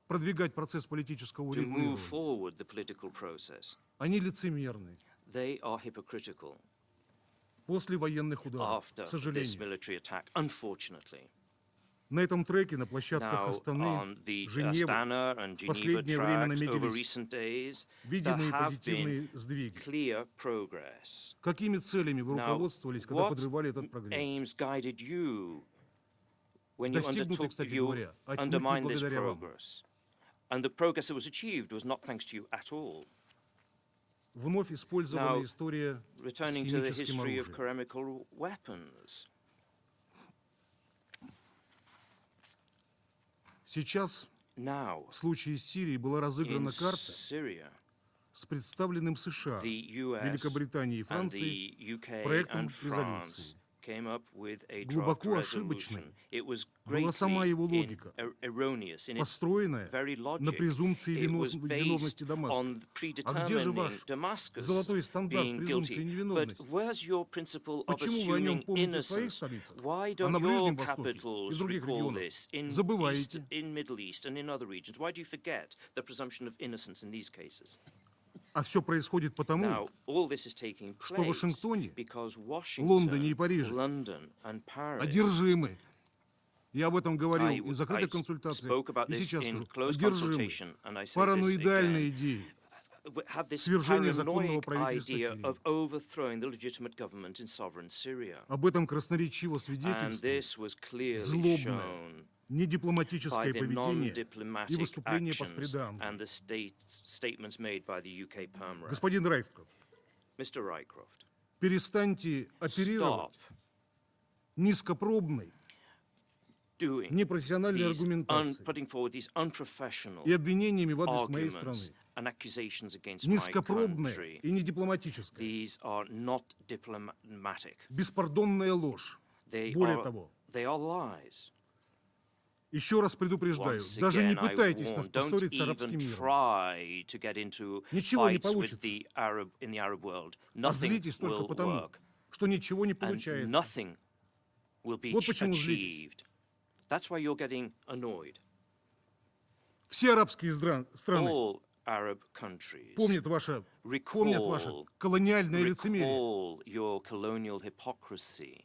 Speaker 12: продвигать процесс политического
Speaker 6: to move
Speaker 12: урегулирования,
Speaker 6: forward the political process,
Speaker 12: они лицемерны
Speaker 6: they are hypocritical
Speaker 12: после военных ударов,
Speaker 6: after
Speaker 12: к
Speaker 6: this
Speaker 12: сожалению.
Speaker 6: military attack, unfortunately.
Speaker 12: На этом треке, на площадках
Speaker 6: Now,
Speaker 12: Астаны,
Speaker 6: on the
Speaker 12: Женевы,
Speaker 6: Astana and
Speaker 12: в
Speaker 6: Geneva
Speaker 12: последнее время
Speaker 6: tracks over
Speaker 12: наметились
Speaker 6: recent days, there
Speaker 12: видимые
Speaker 6: have been
Speaker 12: позитивные сдвиги.
Speaker 6: clear progress.
Speaker 12: Какими целями вы
Speaker 6: Now,
Speaker 12: руководствовались, когда
Speaker 6: what
Speaker 12: подрывали этот прогресс?
Speaker 6: aims guided you when you
Speaker 12: Достигнуты, кстати
Speaker 6: you
Speaker 12: говоря, отнюдь не
Speaker 6: undermined this
Speaker 12: благодаря вам.
Speaker 6: progress? And the progress that was achieved was not thanks to you at all.
Speaker 12: Вновь использована
Speaker 6: Now,
Speaker 12: история с
Speaker 6: returning to the
Speaker 12: химическим
Speaker 6: history of
Speaker 12: оружием.
Speaker 6: chemical weapons.
Speaker 12: Сейчас
Speaker 6: Now,
Speaker 12: в случае с Сирией была
Speaker 6: in
Speaker 12: разыграна карта
Speaker 6: Syria,
Speaker 12: с представленным США,
Speaker 6: the US
Speaker 12: Великобританией и
Speaker 6: and
Speaker 12: Францией
Speaker 6: the UK
Speaker 12: проектом
Speaker 6: and
Speaker 12: резолюции.
Speaker 6: France came up with a draft
Speaker 12: глубоко
Speaker 6: resolution.
Speaker 12: ошибочной
Speaker 6: It was
Speaker 12: была сама его
Speaker 6: greatly
Speaker 12: логика,
Speaker 6: erroneous in its
Speaker 12: построенная
Speaker 6: very
Speaker 12: на
Speaker 6: logic.
Speaker 12: презумпции
Speaker 6: It was
Speaker 12: виновности
Speaker 6: based
Speaker 12: Дамаска.
Speaker 6: on
Speaker 12: А где же ваш
Speaker 6: predetermining Damascus
Speaker 12: золотой стандарт
Speaker 6: being
Speaker 12: презумпции
Speaker 6: guilty. But
Speaker 12: невиновности?
Speaker 6: where's your principle of
Speaker 12: Почему вы о нем
Speaker 6: assuming
Speaker 12: помните в своих
Speaker 6: innocence?
Speaker 12: столицах,
Speaker 6: Why
Speaker 12: а
Speaker 6: don't
Speaker 12: на
Speaker 6: your
Speaker 12: Ближнем Востоке и
Speaker 6: capitals
Speaker 12: других
Speaker 6: recall
Speaker 12: регионах
Speaker 6: this in
Speaker 12: забываете?
Speaker 6: in Middle East and in other regions? Why do you forget the presumption of innocence in these cases?
Speaker 12: А все происходит потому,
Speaker 6: Now, all this is taking
Speaker 12: что в
Speaker 6: place
Speaker 12: Вашингтоне,
Speaker 6: because
Speaker 12: Лондоне и
Speaker 6: Washington,
Speaker 12: Париже
Speaker 6: London and Paris
Speaker 12: одержимы. Я об этом говорил
Speaker 6: I
Speaker 12: и в закрытых консультациях,
Speaker 6: spoke about
Speaker 12: и
Speaker 6: this
Speaker 12: сейчас
Speaker 6: in
Speaker 12: скажу.
Speaker 6: close
Speaker 12: Одержимы
Speaker 6: consultation, and I say this
Speaker 12: параноидальной
Speaker 6: again.
Speaker 12: идеей
Speaker 6: Have this
Speaker 12: свержения законного
Speaker 6: paranoid
Speaker 12: правительства
Speaker 6: idea
Speaker 12: Сирии.
Speaker 6: of overthrowing the legitimate government in sovereign Syria.
Speaker 12: Об этом красноречиво
Speaker 6: And
Speaker 12: свидетельствует
Speaker 6: this was clearly
Speaker 12: злобное,
Speaker 6: shown by
Speaker 12: недипломатическое
Speaker 6: the
Speaker 12: поведение и
Speaker 6: non-diplomatic
Speaker 12: выступление
Speaker 6: actions
Speaker 12: постпреда Англии.
Speaker 6: and the statements made by the UK Permanent.
Speaker 12: Господин Райкрофт,
Speaker 6: Mr. Rycroft,
Speaker 12: перестаньте оперировать низкопробной,
Speaker 6: doing
Speaker 12: непрофессиональной
Speaker 6: these
Speaker 12: аргументацией
Speaker 6: putting forward these unprofessional
Speaker 12: и обвинениями в адрес моей страны.
Speaker 6: arguments and accusations against my
Speaker 12: Низкопробная
Speaker 6: country.
Speaker 12: и недипломатическая,
Speaker 6: These are not diplomatic.
Speaker 12: беспардонная ложь. Более того,
Speaker 6: They are lies.
Speaker 12: еще раз предупреждаю,
Speaker 6: Once
Speaker 12: даже не
Speaker 6: again, I
Speaker 12: пытайтесь нас
Speaker 6: warn, don't
Speaker 12: поссорить с арабским
Speaker 6: even
Speaker 12: миром.
Speaker 6: try to get into
Speaker 12: Ничего не
Speaker 6: fights with
Speaker 12: получится.
Speaker 6: in the Arab world.
Speaker 12: А
Speaker 6: Nothing
Speaker 12: злитесь только
Speaker 6: will
Speaker 12: потому,
Speaker 6: work,
Speaker 12: что ничего не
Speaker 6: and
Speaker 12: получается.
Speaker 6: nothing will be
Speaker 12: Вот почему злитесь.
Speaker 6: achieved. That's why you're getting annoyed.
Speaker 12: Все арабские страны
Speaker 6: All Arab countries
Speaker 12: помнят ваше колониальное лицемерие.
Speaker 6: recall your colonial hypocrisy.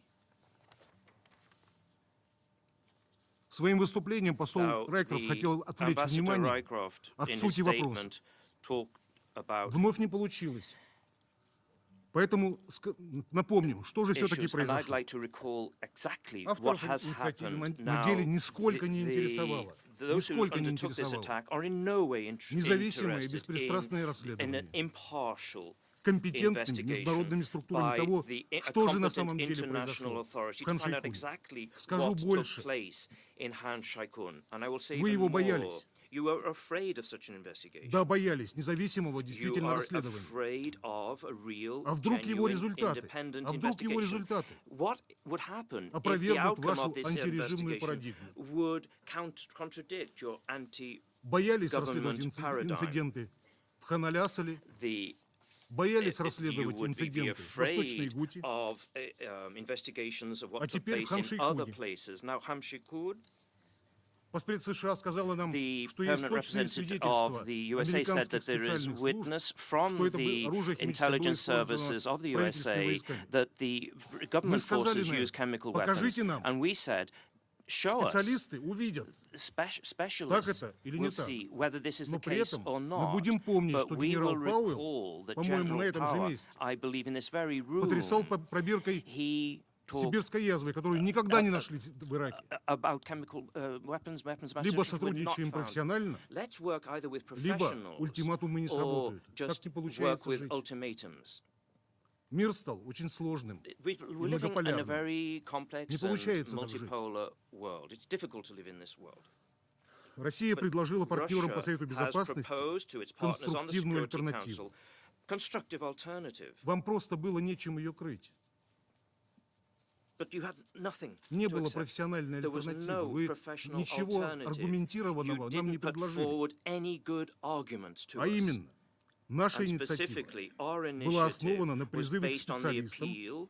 Speaker 12: Своим выступлением посол
Speaker 6: Now,
Speaker 12: Райкрофт
Speaker 6: the
Speaker 12: хотел отвлечь
Speaker 6: Ambassador
Speaker 12: внимание
Speaker 6: Rycroft
Speaker 12: от
Speaker 6: in his
Speaker 12: сути вопроса.
Speaker 6: statement talked about
Speaker 12: Вновь не получилось. Поэтому напомним, что же все-таки
Speaker 6: issues, and I'd
Speaker 12: произошло.
Speaker 6: like to recall exactly what
Speaker 12: Авторов
Speaker 6: has
Speaker 12: инициативы
Speaker 6: happened.
Speaker 12: на
Speaker 6: Now,
Speaker 12: деле нисколько не интересовало.
Speaker 6: those who
Speaker 12: Нисколько не
Speaker 6: undertook this
Speaker 12: интересовало.
Speaker 6: attack are in no way
Speaker 12: Независимое и
Speaker 6: interested
Speaker 12: беспристрастное
Speaker 6: in an
Speaker 12: расследование
Speaker 6: impartial
Speaker 12: компетентными международными структурами того, что же на самом деле
Speaker 6: international
Speaker 12: произошло
Speaker 6: authority
Speaker 12: в
Speaker 6: to find out
Speaker 12: Хан-Шейхуне.
Speaker 6: exactly
Speaker 12: Скажу
Speaker 6: what took
Speaker 12: больше.
Speaker 6: place in Han Shai-kun. And I will say
Speaker 12: Вы
Speaker 6: even
Speaker 12: его
Speaker 6: more.
Speaker 12: боялись.
Speaker 6: You were afraid of such an investigation.
Speaker 12: Да, боялись независимого
Speaker 6: You
Speaker 12: действительно
Speaker 6: are
Speaker 12: расследования.
Speaker 6: afraid of a real,
Speaker 12: А вдруг его
Speaker 6: genuine,
Speaker 12: результаты,
Speaker 6: independent
Speaker 12: а вдруг его
Speaker 6: investigation.
Speaker 12: результаты
Speaker 6: What would happen if the
Speaker 12: опровергнут
Speaker 6: outcome
Speaker 12: вашу
Speaker 6: of this
Speaker 12: антирежимную
Speaker 6: investigation
Speaker 12: парадигму?
Speaker 6: would contradict your anti
Speaker 12: Боялись расследовать
Speaker 6: government paradigm?
Speaker 12: инциденты в Хан-Аль-Асале,
Speaker 6: The
Speaker 12: боялись
Speaker 6: you
Speaker 12: расследовать
Speaker 6: would be
Speaker 12: инциденты в Восточной
Speaker 6: afraid
Speaker 12: Гути,
Speaker 6: of investigations of
Speaker 12: А
Speaker 6: what took
Speaker 12: теперь в
Speaker 6: place in other
Speaker 12: Хан-Шейхуне.
Speaker 6: places. Now, Ham-Shikud,
Speaker 12: Поспред США сказала нам,
Speaker 6: the
Speaker 12: что есть
Speaker 6: permanent
Speaker 12: точные
Speaker 6: representative
Speaker 12: свидетельства
Speaker 6: of the USA said
Speaker 12: американских
Speaker 6: that there is
Speaker 12: специальных служб,
Speaker 6: witness from
Speaker 12: что это
Speaker 6: the
Speaker 12: оружие химическое было
Speaker 6: intelligence
Speaker 12: использовано
Speaker 6: services of the
Speaker 12: правительственными
Speaker 6: USA
Speaker 12: войсками.
Speaker 6: that the
Speaker 12: Мы
Speaker 6: government
Speaker 12: сказали
Speaker 6: forces
Speaker 12: на
Speaker 6: use
Speaker 12: это,
Speaker 6: chemical weapons.
Speaker 12: покажите нам,
Speaker 6: And we said, show us.
Speaker 12: специалисты увидят. Так
Speaker 6: Specialists
Speaker 12: это или не
Speaker 6: will
Speaker 12: так.
Speaker 6: see whether this is
Speaker 12: Но
Speaker 6: the
Speaker 12: при
Speaker 6: case
Speaker 12: этом
Speaker 6: or
Speaker 12: мы
Speaker 6: not.
Speaker 12: будем помнить,
Speaker 6: But
Speaker 12: что
Speaker 6: we
Speaker 12: генерал
Speaker 6: will
Speaker 12: Пауэлл,
Speaker 6: recall that
Speaker 12: по-моему, на
Speaker 6: General
Speaker 12: этом же
Speaker 6: Power,
Speaker 12: месте,
Speaker 6: I believe in this very room,
Speaker 12: потрясал пробиркой
Speaker 6: he talked
Speaker 12: сибирской язвы, которую никогда не нашли в Ираке.
Speaker 6: about chemical weapons of mass
Speaker 12: Либо
Speaker 6: destruction were not
Speaker 12: сотрудничаем
Speaker 6: found.
Speaker 12: профессионально,
Speaker 6: Let's work either with
Speaker 12: либо
Speaker 6: professionals
Speaker 12: ультиматумы не
Speaker 6: or
Speaker 12: сработают. Так
Speaker 6: just
Speaker 12: не
Speaker 6: work
Speaker 12: получается
Speaker 6: with
Speaker 12: жить.
Speaker 6: ultimatums.
Speaker 12: Мир стал очень сложным
Speaker 6: We're
Speaker 12: и
Speaker 6: living in a
Speaker 12: многополярным.
Speaker 6: very complex
Speaker 12: Не
Speaker 6: and
Speaker 12: получается так жить.
Speaker 6: multipolar world. It's difficult to live in this world.
Speaker 12: Россия предложила партнерам по Совету
Speaker 6: Russia has
Speaker 12: Безопасности
Speaker 6: proposed to its partners on the
Speaker 12: конструктивную
Speaker 6: Security
Speaker 12: альтернативу.
Speaker 6: Council constructive alternative.
Speaker 12: Вам просто было нечем ее крыть.
Speaker 6: But you had nothing
Speaker 12: Не
Speaker 6: to
Speaker 12: было
Speaker 6: accept.
Speaker 12: профессиональной
Speaker 6: There was
Speaker 12: альтернативы.
Speaker 6: no
Speaker 12: Вы
Speaker 6: professional
Speaker 12: ничего
Speaker 6: alternative.
Speaker 12: аргументированного
Speaker 6: You
Speaker 12: нам не
Speaker 6: didn't put
Speaker 12: предложили.
Speaker 6: forward any good arguments to
Speaker 12: А
Speaker 6: us.
Speaker 12: именно, наша
Speaker 6: And
Speaker 12: инициатива
Speaker 6: specifically, our
Speaker 12: была основана
Speaker 6: initiative
Speaker 12: на
Speaker 6: was
Speaker 12: призыве к
Speaker 6: based on the
Speaker 12: специалистам,
Speaker 6: appeal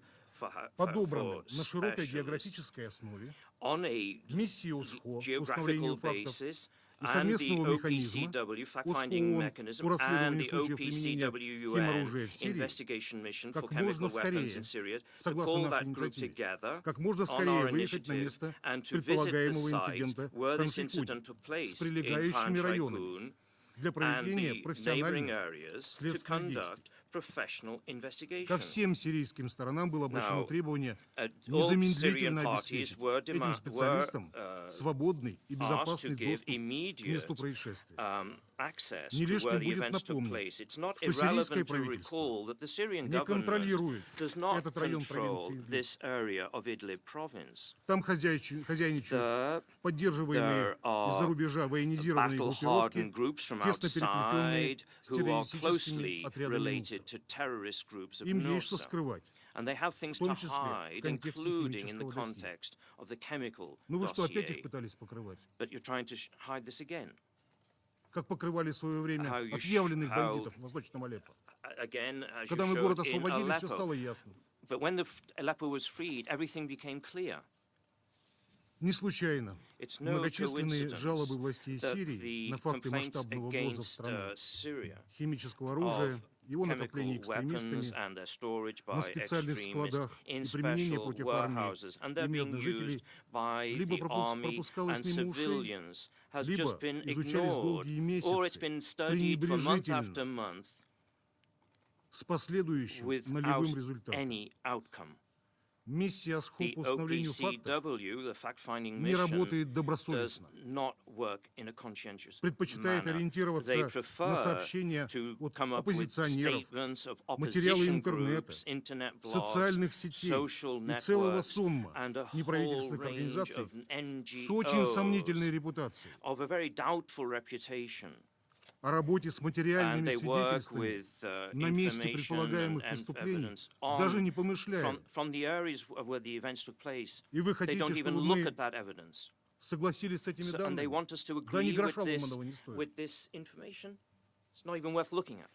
Speaker 12: подобранным на широкой
Speaker 6: specialists
Speaker 12: географической основе,
Speaker 6: on a
Speaker 12: миссии ОСХО по
Speaker 6: geographical
Speaker 12: установлению фактов
Speaker 6: basis
Speaker 12: и
Speaker 6: and the
Speaker 12: совместного механизма
Speaker 6: OPCW fact-finding
Speaker 12: ОСХО
Speaker 6: mechanism
Speaker 12: по
Speaker 6: and
Speaker 12: расследованию
Speaker 6: the
Speaker 12: случаев применения
Speaker 6: OPCW UN
Speaker 12: химоружия в Сирии,
Speaker 6: investigation mission for
Speaker 12: как можно
Speaker 6: chemical weapons
Speaker 12: скорее,
Speaker 6: in Syria, to
Speaker 12: согласно
Speaker 6: pull
Speaker 12: нашей
Speaker 6: that group
Speaker 12: инициативе,
Speaker 6: together
Speaker 12: как можно
Speaker 6: on
Speaker 12: скорее
Speaker 6: our
Speaker 12: выехать на
Speaker 6: initiative
Speaker 12: место
Speaker 6: and to visit the
Speaker 12: предполагаемого
Speaker 6: site
Speaker 12: инцидента
Speaker 6: where
Speaker 12: в
Speaker 6: this
Speaker 12: Хан-Шейхуне
Speaker 6: incident took
Speaker 12: с
Speaker 6: place in
Speaker 12: прилегающими
Speaker 6: Han
Speaker 12: районами
Speaker 6: Shai-kun
Speaker 12: для
Speaker 6: and
Speaker 12: проведения
Speaker 6: the neighboring
Speaker 12: профессиональных
Speaker 6: areas to
Speaker 12: следственных действий.
Speaker 6: conduct professional investigation.
Speaker 12: Ко всем сирийским сторонам было обращено
Speaker 6: Now,
Speaker 12: требование
Speaker 6: all
Speaker 12: незамедлительно
Speaker 6: Syrian parties
Speaker 12: обеспечить
Speaker 6: were
Speaker 12: этим специалистам свободный и
Speaker 6: asked to
Speaker 12: безопасный
Speaker 6: give
Speaker 12: доступ к месту
Speaker 6: immediate
Speaker 12: происшествия.
Speaker 6: access
Speaker 12: Не
Speaker 6: to
Speaker 12: лишним
Speaker 6: where the
Speaker 12: будет
Speaker 6: events took
Speaker 12: напомнить,
Speaker 6: place. It's not
Speaker 12: что сирийское
Speaker 6: irrelevant to recall
Speaker 12: правительство
Speaker 6: that the Syrian
Speaker 12: не
Speaker 6: government
Speaker 12: контролирует
Speaker 6: does not
Speaker 12: этот район
Speaker 6: control
Speaker 12: провинции Идлиб.
Speaker 6: this area of Idlib province.
Speaker 12: Там хозяйничают поддерживаемые
Speaker 6: are
Speaker 12: из-за рубежа военизированные
Speaker 6: battle-hardened
Speaker 12: группировки,
Speaker 6: groups from
Speaker 12: тесно переплетенные
Speaker 6: outside
Speaker 12: с
Speaker 6: who are
Speaker 12: террористическими
Speaker 6: closely
Speaker 12: отрядами
Speaker 6: related
Speaker 12: НУЦа.
Speaker 6: to terrorist groups of
Speaker 12: Им есть что
Speaker 6: Nursa.
Speaker 12: скрывать.
Speaker 6: And they have things
Speaker 12: в том
Speaker 6: to
Speaker 12: числе в
Speaker 6: hide,
Speaker 12: контексте
Speaker 6: including in the
Speaker 12: химического досье.
Speaker 6: context of the chemical
Speaker 12: Но вы что, опять их
Speaker 6: dossier.
Speaker 12: пытались покрывать?
Speaker 6: But you're trying to hide this again.
Speaker 12: Как покрывали в свое время
Speaker 6: How you
Speaker 12: отъявленных
Speaker 6: how-
Speaker 12: бандитов в Восточном Алеппо.
Speaker 6: Again, as you
Speaker 12: Когда мы город
Speaker 6: showed in
Speaker 12: освободили, все
Speaker 6: Aleppo.
Speaker 12: стало ясно.
Speaker 6: But when Aleppo was freed, everything became clear.
Speaker 12: Не случайно
Speaker 6: It's no
Speaker 12: многочисленные
Speaker 6: coincidence
Speaker 12: жалобы властей
Speaker 6: that
Speaker 12: Сирии
Speaker 6: the
Speaker 12: на факты
Speaker 6: complaints
Speaker 12: масштабного ввоза в
Speaker 6: against
Speaker 12: страну
Speaker 6: Syria
Speaker 12: химического оружия,
Speaker 6: of
Speaker 12: его
Speaker 6: chemical
Speaker 12: накопления экстремистами
Speaker 6: weapons and their storage
Speaker 12: на
Speaker 6: by
Speaker 12: специальных
Speaker 6: extremists
Speaker 12: складах
Speaker 6: in
Speaker 12: и применение
Speaker 6: special
Speaker 12: против армии
Speaker 6: warehouses, and
Speaker 12: и
Speaker 6: they're being
Speaker 12: мирных жителей
Speaker 6: used by
Speaker 12: либо
Speaker 6: the army
Speaker 12: пропускалось
Speaker 6: and
Speaker 12: мимо ушей,
Speaker 6: civilians, has
Speaker 12: либо
Speaker 6: just been
Speaker 12: изучались
Speaker 6: ignored,
Speaker 12: долгие
Speaker 6: or it's
Speaker 12: месяцы
Speaker 6: been studied for month after
Speaker 12: пренебрежительно
Speaker 6: month
Speaker 12: с последующим
Speaker 6: without
Speaker 12: нулевым результатом.
Speaker 6: any outcome.
Speaker 12: Миссия Асхо
Speaker 6: The
Speaker 12: по установлению фактов
Speaker 6: OPCW, the fact-finding
Speaker 12: не
Speaker 6: mission,
Speaker 12: работает
Speaker 6: does
Speaker 12: добросовестно.
Speaker 6: not work in a conscientious
Speaker 12: Предпочитает
Speaker 6: manner. They
Speaker 12: ориентироваться на
Speaker 6: prefer
Speaker 12: сообщения
Speaker 6: to
Speaker 12: от
Speaker 6: come up with
Speaker 12: оппозиционеров,
Speaker 6: statements of
Speaker 12: материалы
Speaker 6: opposition
Speaker 12: интернета,
Speaker 6: groups, internet blogs,
Speaker 12: социальных сетей
Speaker 6: social
Speaker 12: и целого
Speaker 6: networks,
Speaker 12: сумма
Speaker 6: and a whole
Speaker 12: неправительственных
Speaker 6: range
Speaker 12: организаций
Speaker 6: of
Speaker 12: с очень сомнительной
Speaker 6: NGOs
Speaker 12: репутацией
Speaker 6: of a very doubtful reputation.
Speaker 12: о работе с
Speaker 6: And
Speaker 12: материальными
Speaker 6: they work
Speaker 12: свидетельствами
Speaker 6: with
Speaker 12: на месте
Speaker 6: information
Speaker 12: предполагаемых
Speaker 6: and
Speaker 12: преступлений,
Speaker 6: evidence on,
Speaker 12: даже не помышляя.
Speaker 6: from the areas where the events took place.
Speaker 12: И вы
Speaker 6: They
Speaker 12: хотите,
Speaker 6: don't even
Speaker 12: чтобы
Speaker 6: look
Speaker 12: мы
Speaker 6: at that evidence.
Speaker 12: согласились с этими
Speaker 6: And they
Speaker 12: данными?
Speaker 6: want us to
Speaker 12: Да ни
Speaker 6: agree
Speaker 12: гроша ломаного не стоит.
Speaker 6: with this information. It's not even worth looking at.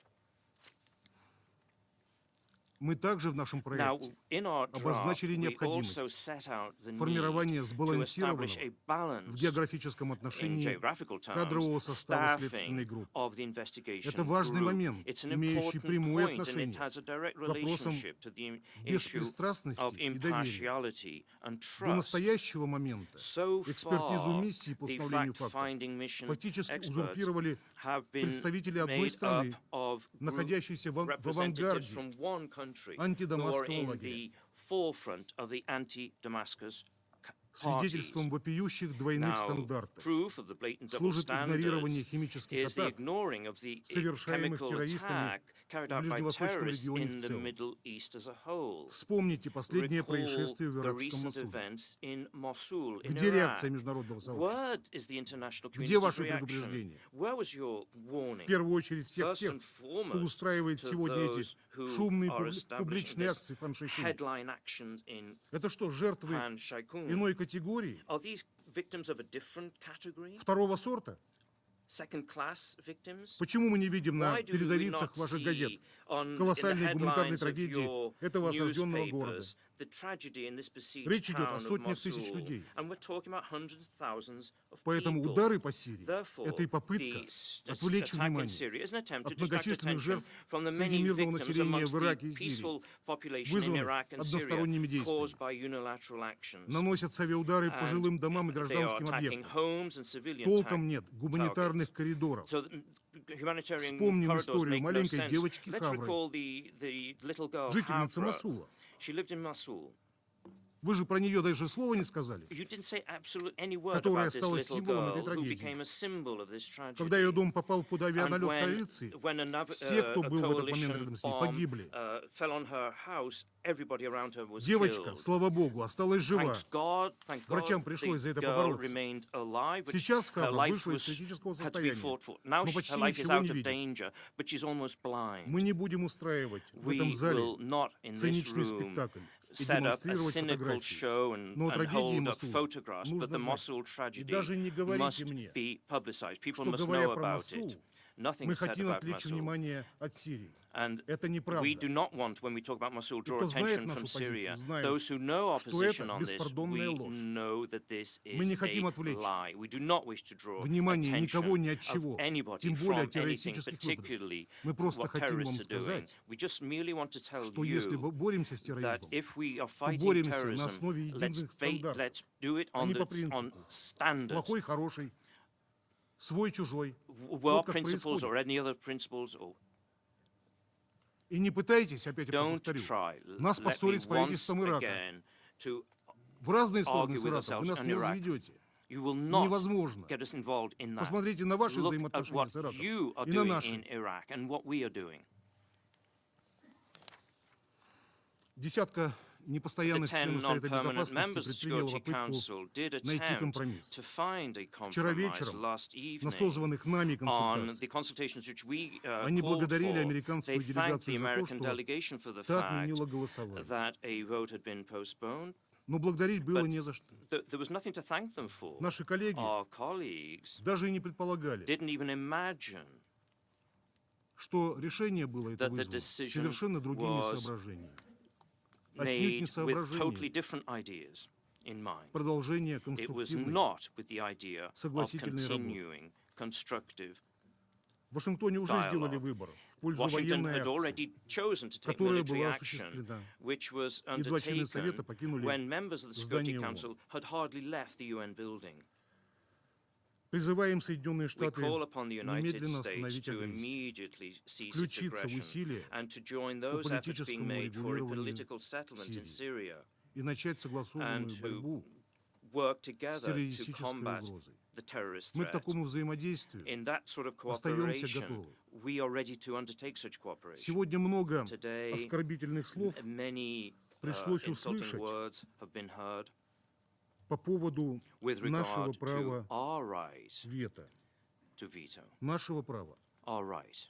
Speaker 12: Мы также в нашем
Speaker 6: Now,
Speaker 12: проекте
Speaker 6: in our draft,
Speaker 12: обозначили
Speaker 6: we also
Speaker 12: необходимость
Speaker 6: set out the need
Speaker 12: формирования
Speaker 6: to
Speaker 12: сбалансированного
Speaker 6: establish a
Speaker 12: в
Speaker 6: balance
Speaker 12: географическом
Speaker 6: in
Speaker 12: отношении
Speaker 6: geographical terms,
Speaker 12: кадрового состава
Speaker 6: staffing
Speaker 12: следственной группы.
Speaker 6: of the investigation
Speaker 12: Это важный
Speaker 6: group.
Speaker 12: момент,
Speaker 6: It's an
Speaker 12: имеющий
Speaker 6: important
Speaker 12: прямое
Speaker 6: point, and it
Speaker 12: отношение
Speaker 6: has a direct
Speaker 12: к вопросам
Speaker 6: relationship to the issue
Speaker 12: беспристрастности
Speaker 6: of
Speaker 12: и доверия.
Speaker 6: impartiality and
Speaker 12: До
Speaker 6: trust.
Speaker 12: настоящего момента
Speaker 6: So
Speaker 12: экспертизу
Speaker 6: far,
Speaker 12: миссии по
Speaker 6: the
Speaker 12: установлению фактов
Speaker 6: fact-finding mission
Speaker 12: фактически
Speaker 6: experts
Speaker 12: узурпировали
Speaker 6: have been
Speaker 12: представители одной
Speaker 6: made
Speaker 12: страны,
Speaker 6: up of
Speaker 12: находящейся в
Speaker 6: representatives
Speaker 12: авангарде
Speaker 6: from one country who are
Speaker 12: антидамасского
Speaker 6: in
Speaker 12: лагеря,
Speaker 6: the forefront of the anti-Damascus parties.
Speaker 12: свидетельством вопиющих двойных
Speaker 6: Now,
Speaker 12: стандартов.
Speaker 6: proof of the blatant double
Speaker 12: Служит игнорирование
Speaker 6: standards
Speaker 12: химических
Speaker 6: is the
Speaker 12: атак,
Speaker 6: ignoring of the
Speaker 12: совершаемых
Speaker 6: chemical
Speaker 12: террористами
Speaker 6: attack carried
Speaker 12: в
Speaker 6: out by
Speaker 12: ближневосточном
Speaker 6: terrorists
Speaker 12: регионе
Speaker 6: in
Speaker 12: в
Speaker 6: the
Speaker 12: целом.
Speaker 6: Middle East as a whole.
Speaker 12: Вспомните последнее
Speaker 6: Recall
Speaker 12: происшествие в
Speaker 6: the
Speaker 12: иракском
Speaker 6: recent
Speaker 12: Мосуле.
Speaker 6: events in Mosul, in
Speaker 12: Где реакция
Speaker 6: Iraq.
Speaker 12: международного сообщества?
Speaker 6: What is the international
Speaker 12: Где
Speaker 6: community's
Speaker 12: ваши
Speaker 6: reaction?
Speaker 12: предупреждения?
Speaker 6: Where was your warning?
Speaker 12: В первую очередь всех
Speaker 6: First
Speaker 12: тех,
Speaker 6: and
Speaker 12: кто
Speaker 6: foremost,
Speaker 12: устраивает
Speaker 6: to
Speaker 12: сегодня эти
Speaker 6: those who
Speaker 12: шумные
Speaker 6: are establishing
Speaker 12: публичные
Speaker 6: this
Speaker 12: акции фаншейкун.
Speaker 6: headline actions in
Speaker 12: Это что, жертвы
Speaker 6: Pan Shaikun.
Speaker 12: иной категории,
Speaker 6: Are these victims of a different category?
Speaker 12: второго сорта?
Speaker 6: Second-class victims?
Speaker 12: Почему мы не видим на
Speaker 6: Why do we
Speaker 12: передовицах
Speaker 6: not
Speaker 12: ваших
Speaker 6: see
Speaker 12: газет
Speaker 6: on, in the
Speaker 12: колоссальной гуманитарной
Speaker 6: headlines of
Speaker 12: трагедии
Speaker 6: your
Speaker 12: этого осажденного города?
Speaker 6: newspapers the tragedy in this besieged
Speaker 12: Речь идет о
Speaker 6: town of
Speaker 12: сотнях тысяч
Speaker 6: Mosul?
Speaker 12: людей.
Speaker 6: And we're talking about hundreds of thousands of
Speaker 12: Поэтому
Speaker 6: people.
Speaker 12: удары по Сирии
Speaker 6: Therefore,
Speaker 12: – это и попытка
Speaker 6: the
Speaker 12: отвлечь
Speaker 6: attack in
Speaker 12: внимание
Speaker 6: Syria is an attempt to
Speaker 12: от
Speaker 6: distract
Speaker 12: многочисленных
Speaker 6: attention
Speaker 12: жертв
Speaker 6: from the
Speaker 12: среди
Speaker 6: many
Speaker 12: мирного
Speaker 6: victims
Speaker 12: населения
Speaker 6: amongst
Speaker 12: в Ираке
Speaker 6: the
Speaker 12: и Сирии,
Speaker 6: peaceful population in
Speaker 12: вызванных
Speaker 6: Iraq and Syria
Speaker 12: односторонними действиями.
Speaker 6: caused by unilateral actions.
Speaker 12: Наносят авиаудары по
Speaker 6: And
Speaker 12: жилым домам и
Speaker 6: they are
Speaker 12: гражданским
Speaker 6: attacking
Speaker 12: объектам.
Speaker 6: homes and civilian
Speaker 12: Толком нет гуманитарных
Speaker 6: targets.
Speaker 12: коридоров.
Speaker 6: So humanitarian
Speaker 12: Вспомним
Speaker 6: corridors
Speaker 12: историю
Speaker 6: make no
Speaker 12: маленькой
Speaker 6: sense.
Speaker 12: девочки
Speaker 6: Let's
Speaker 12: Хавры,
Speaker 6: recall the little girl
Speaker 12: жительницы
Speaker 6: Havra.
Speaker 12: Мосула.
Speaker 6: She lived in Mosul.
Speaker 12: Вы же про нее даже слова не сказали.
Speaker 6: You didn't say absolutely any word
Speaker 12: Которая
Speaker 6: about this
Speaker 12: стала
Speaker 6: little
Speaker 12: символом этой
Speaker 6: girl who
Speaker 12: трагедии.
Speaker 6: became a symbol of this tragedy.
Speaker 12: Когда ее дом попал под
Speaker 6: And
Speaker 12: авианалет коалиции,
Speaker 6: when
Speaker 12: все, кто был в этот момент
Speaker 6: coalition
Speaker 12: рядом с ней,
Speaker 6: bomb
Speaker 12: погибли.
Speaker 6: fell on her house, everybody around her was
Speaker 12: Девочка,
Speaker 6: killed.
Speaker 12: слава богу, осталась жива.
Speaker 6: Thank God,
Speaker 12: Врачам пришлось за
Speaker 6: the
Speaker 12: это
Speaker 6: girl
Speaker 12: побороться.
Speaker 6: remained alive, but
Speaker 12: Сейчас
Speaker 6: her
Speaker 12: Хавра
Speaker 6: life
Speaker 12: вышла из
Speaker 6: was,
Speaker 12: критического
Speaker 6: had to be
Speaker 12: состояния,
Speaker 6: fought for. Now
Speaker 12: но
Speaker 6: her
Speaker 12: почти
Speaker 6: life is
Speaker 12: ничего
Speaker 6: out
Speaker 12: не
Speaker 6: of
Speaker 12: видит.
Speaker 6: danger, but she's almost blind.
Speaker 12: Мы не будем устраивать в этом
Speaker 6: We
Speaker 12: зале
Speaker 6: will not in this
Speaker 12: циничный
Speaker 6: room
Speaker 12: спектакль и
Speaker 6: set up a
Speaker 12: демонстрировать
Speaker 6: cynical
Speaker 12: фотографии.
Speaker 6: show and
Speaker 12: Но о трагедии
Speaker 6: hold up
Speaker 12: Мосула
Speaker 6: photographs, but
Speaker 12: нужно
Speaker 6: the
Speaker 12: знать.
Speaker 6: Mosul
Speaker 12: И
Speaker 6: tragedy
Speaker 12: даже не говорите
Speaker 6: must
Speaker 12: мне,
Speaker 6: be publicized. People
Speaker 12: что,
Speaker 6: must
Speaker 12: говоря
Speaker 6: know
Speaker 12: про
Speaker 6: about
Speaker 12: Мосул,
Speaker 6: it. Nothing
Speaker 12: мы
Speaker 6: is said
Speaker 12: хотим
Speaker 6: about
Speaker 12: отвлечь
Speaker 6: Mosul.
Speaker 12: внимание от Сирии.
Speaker 6: And
Speaker 12: Это
Speaker 6: we
Speaker 12: неправда.
Speaker 6: do not want, when we talk about Mosul, draw
Speaker 12: Кто знает
Speaker 6: attention
Speaker 12: нашу
Speaker 6: from
Speaker 12: позицию,
Speaker 6: Syria.
Speaker 12: знает,
Speaker 6: Those who know our
Speaker 12: что
Speaker 6: position
Speaker 12: это
Speaker 6: on this,
Speaker 12: беспардонная
Speaker 6: we
Speaker 12: ложь.
Speaker 6: know that this
Speaker 12: Мы
Speaker 6: is
Speaker 12: не хотим
Speaker 6: a
Speaker 12: отвлечь
Speaker 6: lie. We do not wish to draw
Speaker 12: внимание
Speaker 6: attention
Speaker 12: никого ни от
Speaker 6: of
Speaker 12: чего,
Speaker 6: anybody
Speaker 12: тем более
Speaker 6: from
Speaker 12: от
Speaker 6: anything,
Speaker 12: террористических
Speaker 6: particularly
Speaker 12: выпадов. Мы просто
Speaker 6: what
Speaker 12: хотим вам
Speaker 6: terrorists are doing.
Speaker 12: сказать,
Speaker 6: We just merely want to tell
Speaker 12: что если мы
Speaker 6: you
Speaker 12: боремся с
Speaker 6: that
Speaker 12: терроризмом,
Speaker 6: if we are
Speaker 12: то
Speaker 6: fighting
Speaker 12: боремся на
Speaker 6: terrorism,
Speaker 12: основе единых стандартов,
Speaker 6: let's do it
Speaker 12: а
Speaker 6: on,
Speaker 12: не по
Speaker 6: on
Speaker 12: принципу
Speaker 6: standards.
Speaker 12: плохой, хороший, свой-чужой.
Speaker 6: War
Speaker 12: Вот как
Speaker 6: principles or
Speaker 12: происходит.
Speaker 6: any other principles. Or
Speaker 12: И не пытайтесь, опять я
Speaker 6: don't
Speaker 12: повторю,
Speaker 6: try.
Speaker 12: нас
Speaker 6: Let me
Speaker 12: поссорить с
Speaker 6: once
Speaker 12: правительством Ирака.
Speaker 6: again to
Speaker 12: В разные стороны
Speaker 6: argue
Speaker 12: с
Speaker 6: with
Speaker 12: Ираком вы
Speaker 6: ourselves
Speaker 12: нас
Speaker 6: and
Speaker 12: не
Speaker 6: Iraq.
Speaker 12: разведете.
Speaker 6: You will not
Speaker 12: Невозможно.
Speaker 6: get us involved in that.
Speaker 12: Посмотрите на ваши
Speaker 6: Look at
Speaker 12: взаимоотношения с
Speaker 6: what
Speaker 12: Ираком
Speaker 6: you are
Speaker 12: и на
Speaker 6: doing
Speaker 12: наши.
Speaker 6: in Iraq and what we are doing.
Speaker 12: Десятка непостоянных членов Совета
Speaker 6: non-permanent
Speaker 12: Безопасности
Speaker 6: members of the
Speaker 12: предприняла
Speaker 6: Security Council
Speaker 12: попытку
Speaker 6: did
Speaker 12: найти
Speaker 6: attempt
Speaker 12: компромисс.
Speaker 6: to find a
Speaker 12: Вчера
Speaker 6: compromise
Speaker 12: вечером
Speaker 6: last
Speaker 12: на
Speaker 6: evening
Speaker 12: созванных нами
Speaker 6: on the
Speaker 12: консультациях
Speaker 6: consultations which we
Speaker 12: они
Speaker 6: called
Speaker 12: благодарили
Speaker 6: for. They
Speaker 12: американскую
Speaker 6: thanked the
Speaker 12: делегацию за то,
Speaker 6: American
Speaker 12: что
Speaker 6: delegation for the
Speaker 12: та
Speaker 6: fact
Speaker 12: отменила голосование.
Speaker 6: that a vote had been postponed.
Speaker 12: Но благодарить было не за что.
Speaker 6: There was nothing to thank them for.
Speaker 12: Наши коллеги
Speaker 6: Our colleagues
Speaker 12: даже и не предполагали,
Speaker 6: didn't even imagine
Speaker 12: что решение было это
Speaker 6: that the
Speaker 12: вызвано
Speaker 6: decision
Speaker 12: совершенно другими
Speaker 6: was
Speaker 12: соображениями. Отнюдь не
Speaker 6: made with
Speaker 12: соображениями
Speaker 6: totally different ideas in mind.
Speaker 12: продолжения
Speaker 6: It was
Speaker 12: конструктивной
Speaker 6: not with the idea of
Speaker 12: согласительной работы.
Speaker 6: continuing constructive
Speaker 12: В Вашингтоне уже сделали выбор в пользу
Speaker 6: Washington
Speaker 12: военной
Speaker 6: had
Speaker 12: акции,
Speaker 6: already chosen to take
Speaker 12: которая
Speaker 6: military
Speaker 12: была
Speaker 6: action,
Speaker 12: осуществлена.
Speaker 6: which was
Speaker 12: И два члена Совета
Speaker 6: undertaken
Speaker 12: покинули
Speaker 6: when members of the Security
Speaker 12: здание
Speaker 6: Council had hardly left the UN building.
Speaker 12: Призываем Соединенные
Speaker 6: We
Speaker 12: Штаты
Speaker 6: call upon the United
Speaker 12: немедленно
Speaker 6: States
Speaker 12: остановить
Speaker 6: to
Speaker 12: агрессию,
Speaker 6: immediately cease its
Speaker 12: включиться в
Speaker 6: aggression
Speaker 12: усилия
Speaker 6: and to join
Speaker 12: по
Speaker 6: those efforts being
Speaker 12: политическому
Speaker 6: made for a
Speaker 12: регулированию
Speaker 6: political settlement in Syria
Speaker 12: и начать согласованную
Speaker 6: and
Speaker 12: борьбу
Speaker 6: to work
Speaker 12: с
Speaker 6: together to
Speaker 12: террористической
Speaker 6: combat
Speaker 12: угрозой.
Speaker 6: the terrorist
Speaker 12: Мы к
Speaker 6: threat.
Speaker 12: такому взаимодействию
Speaker 6: In that sort of
Speaker 12: остаемся
Speaker 6: cooperation,
Speaker 12: готовы.
Speaker 6: we are ready to undertake such cooperation.
Speaker 12: Сегодня много
Speaker 6: Today,
Speaker 12: оскорбительных слов
Speaker 6: many
Speaker 12: пришлось
Speaker 6: insulting
Speaker 12: услышать
Speaker 6: words have been heard
Speaker 12: по поводу
Speaker 6: with
Speaker 12: нашего
Speaker 6: regard to
Speaker 12: права
Speaker 6: our right
Speaker 12: вето,
Speaker 6: to veto,
Speaker 12: нашего права,
Speaker 6: our right,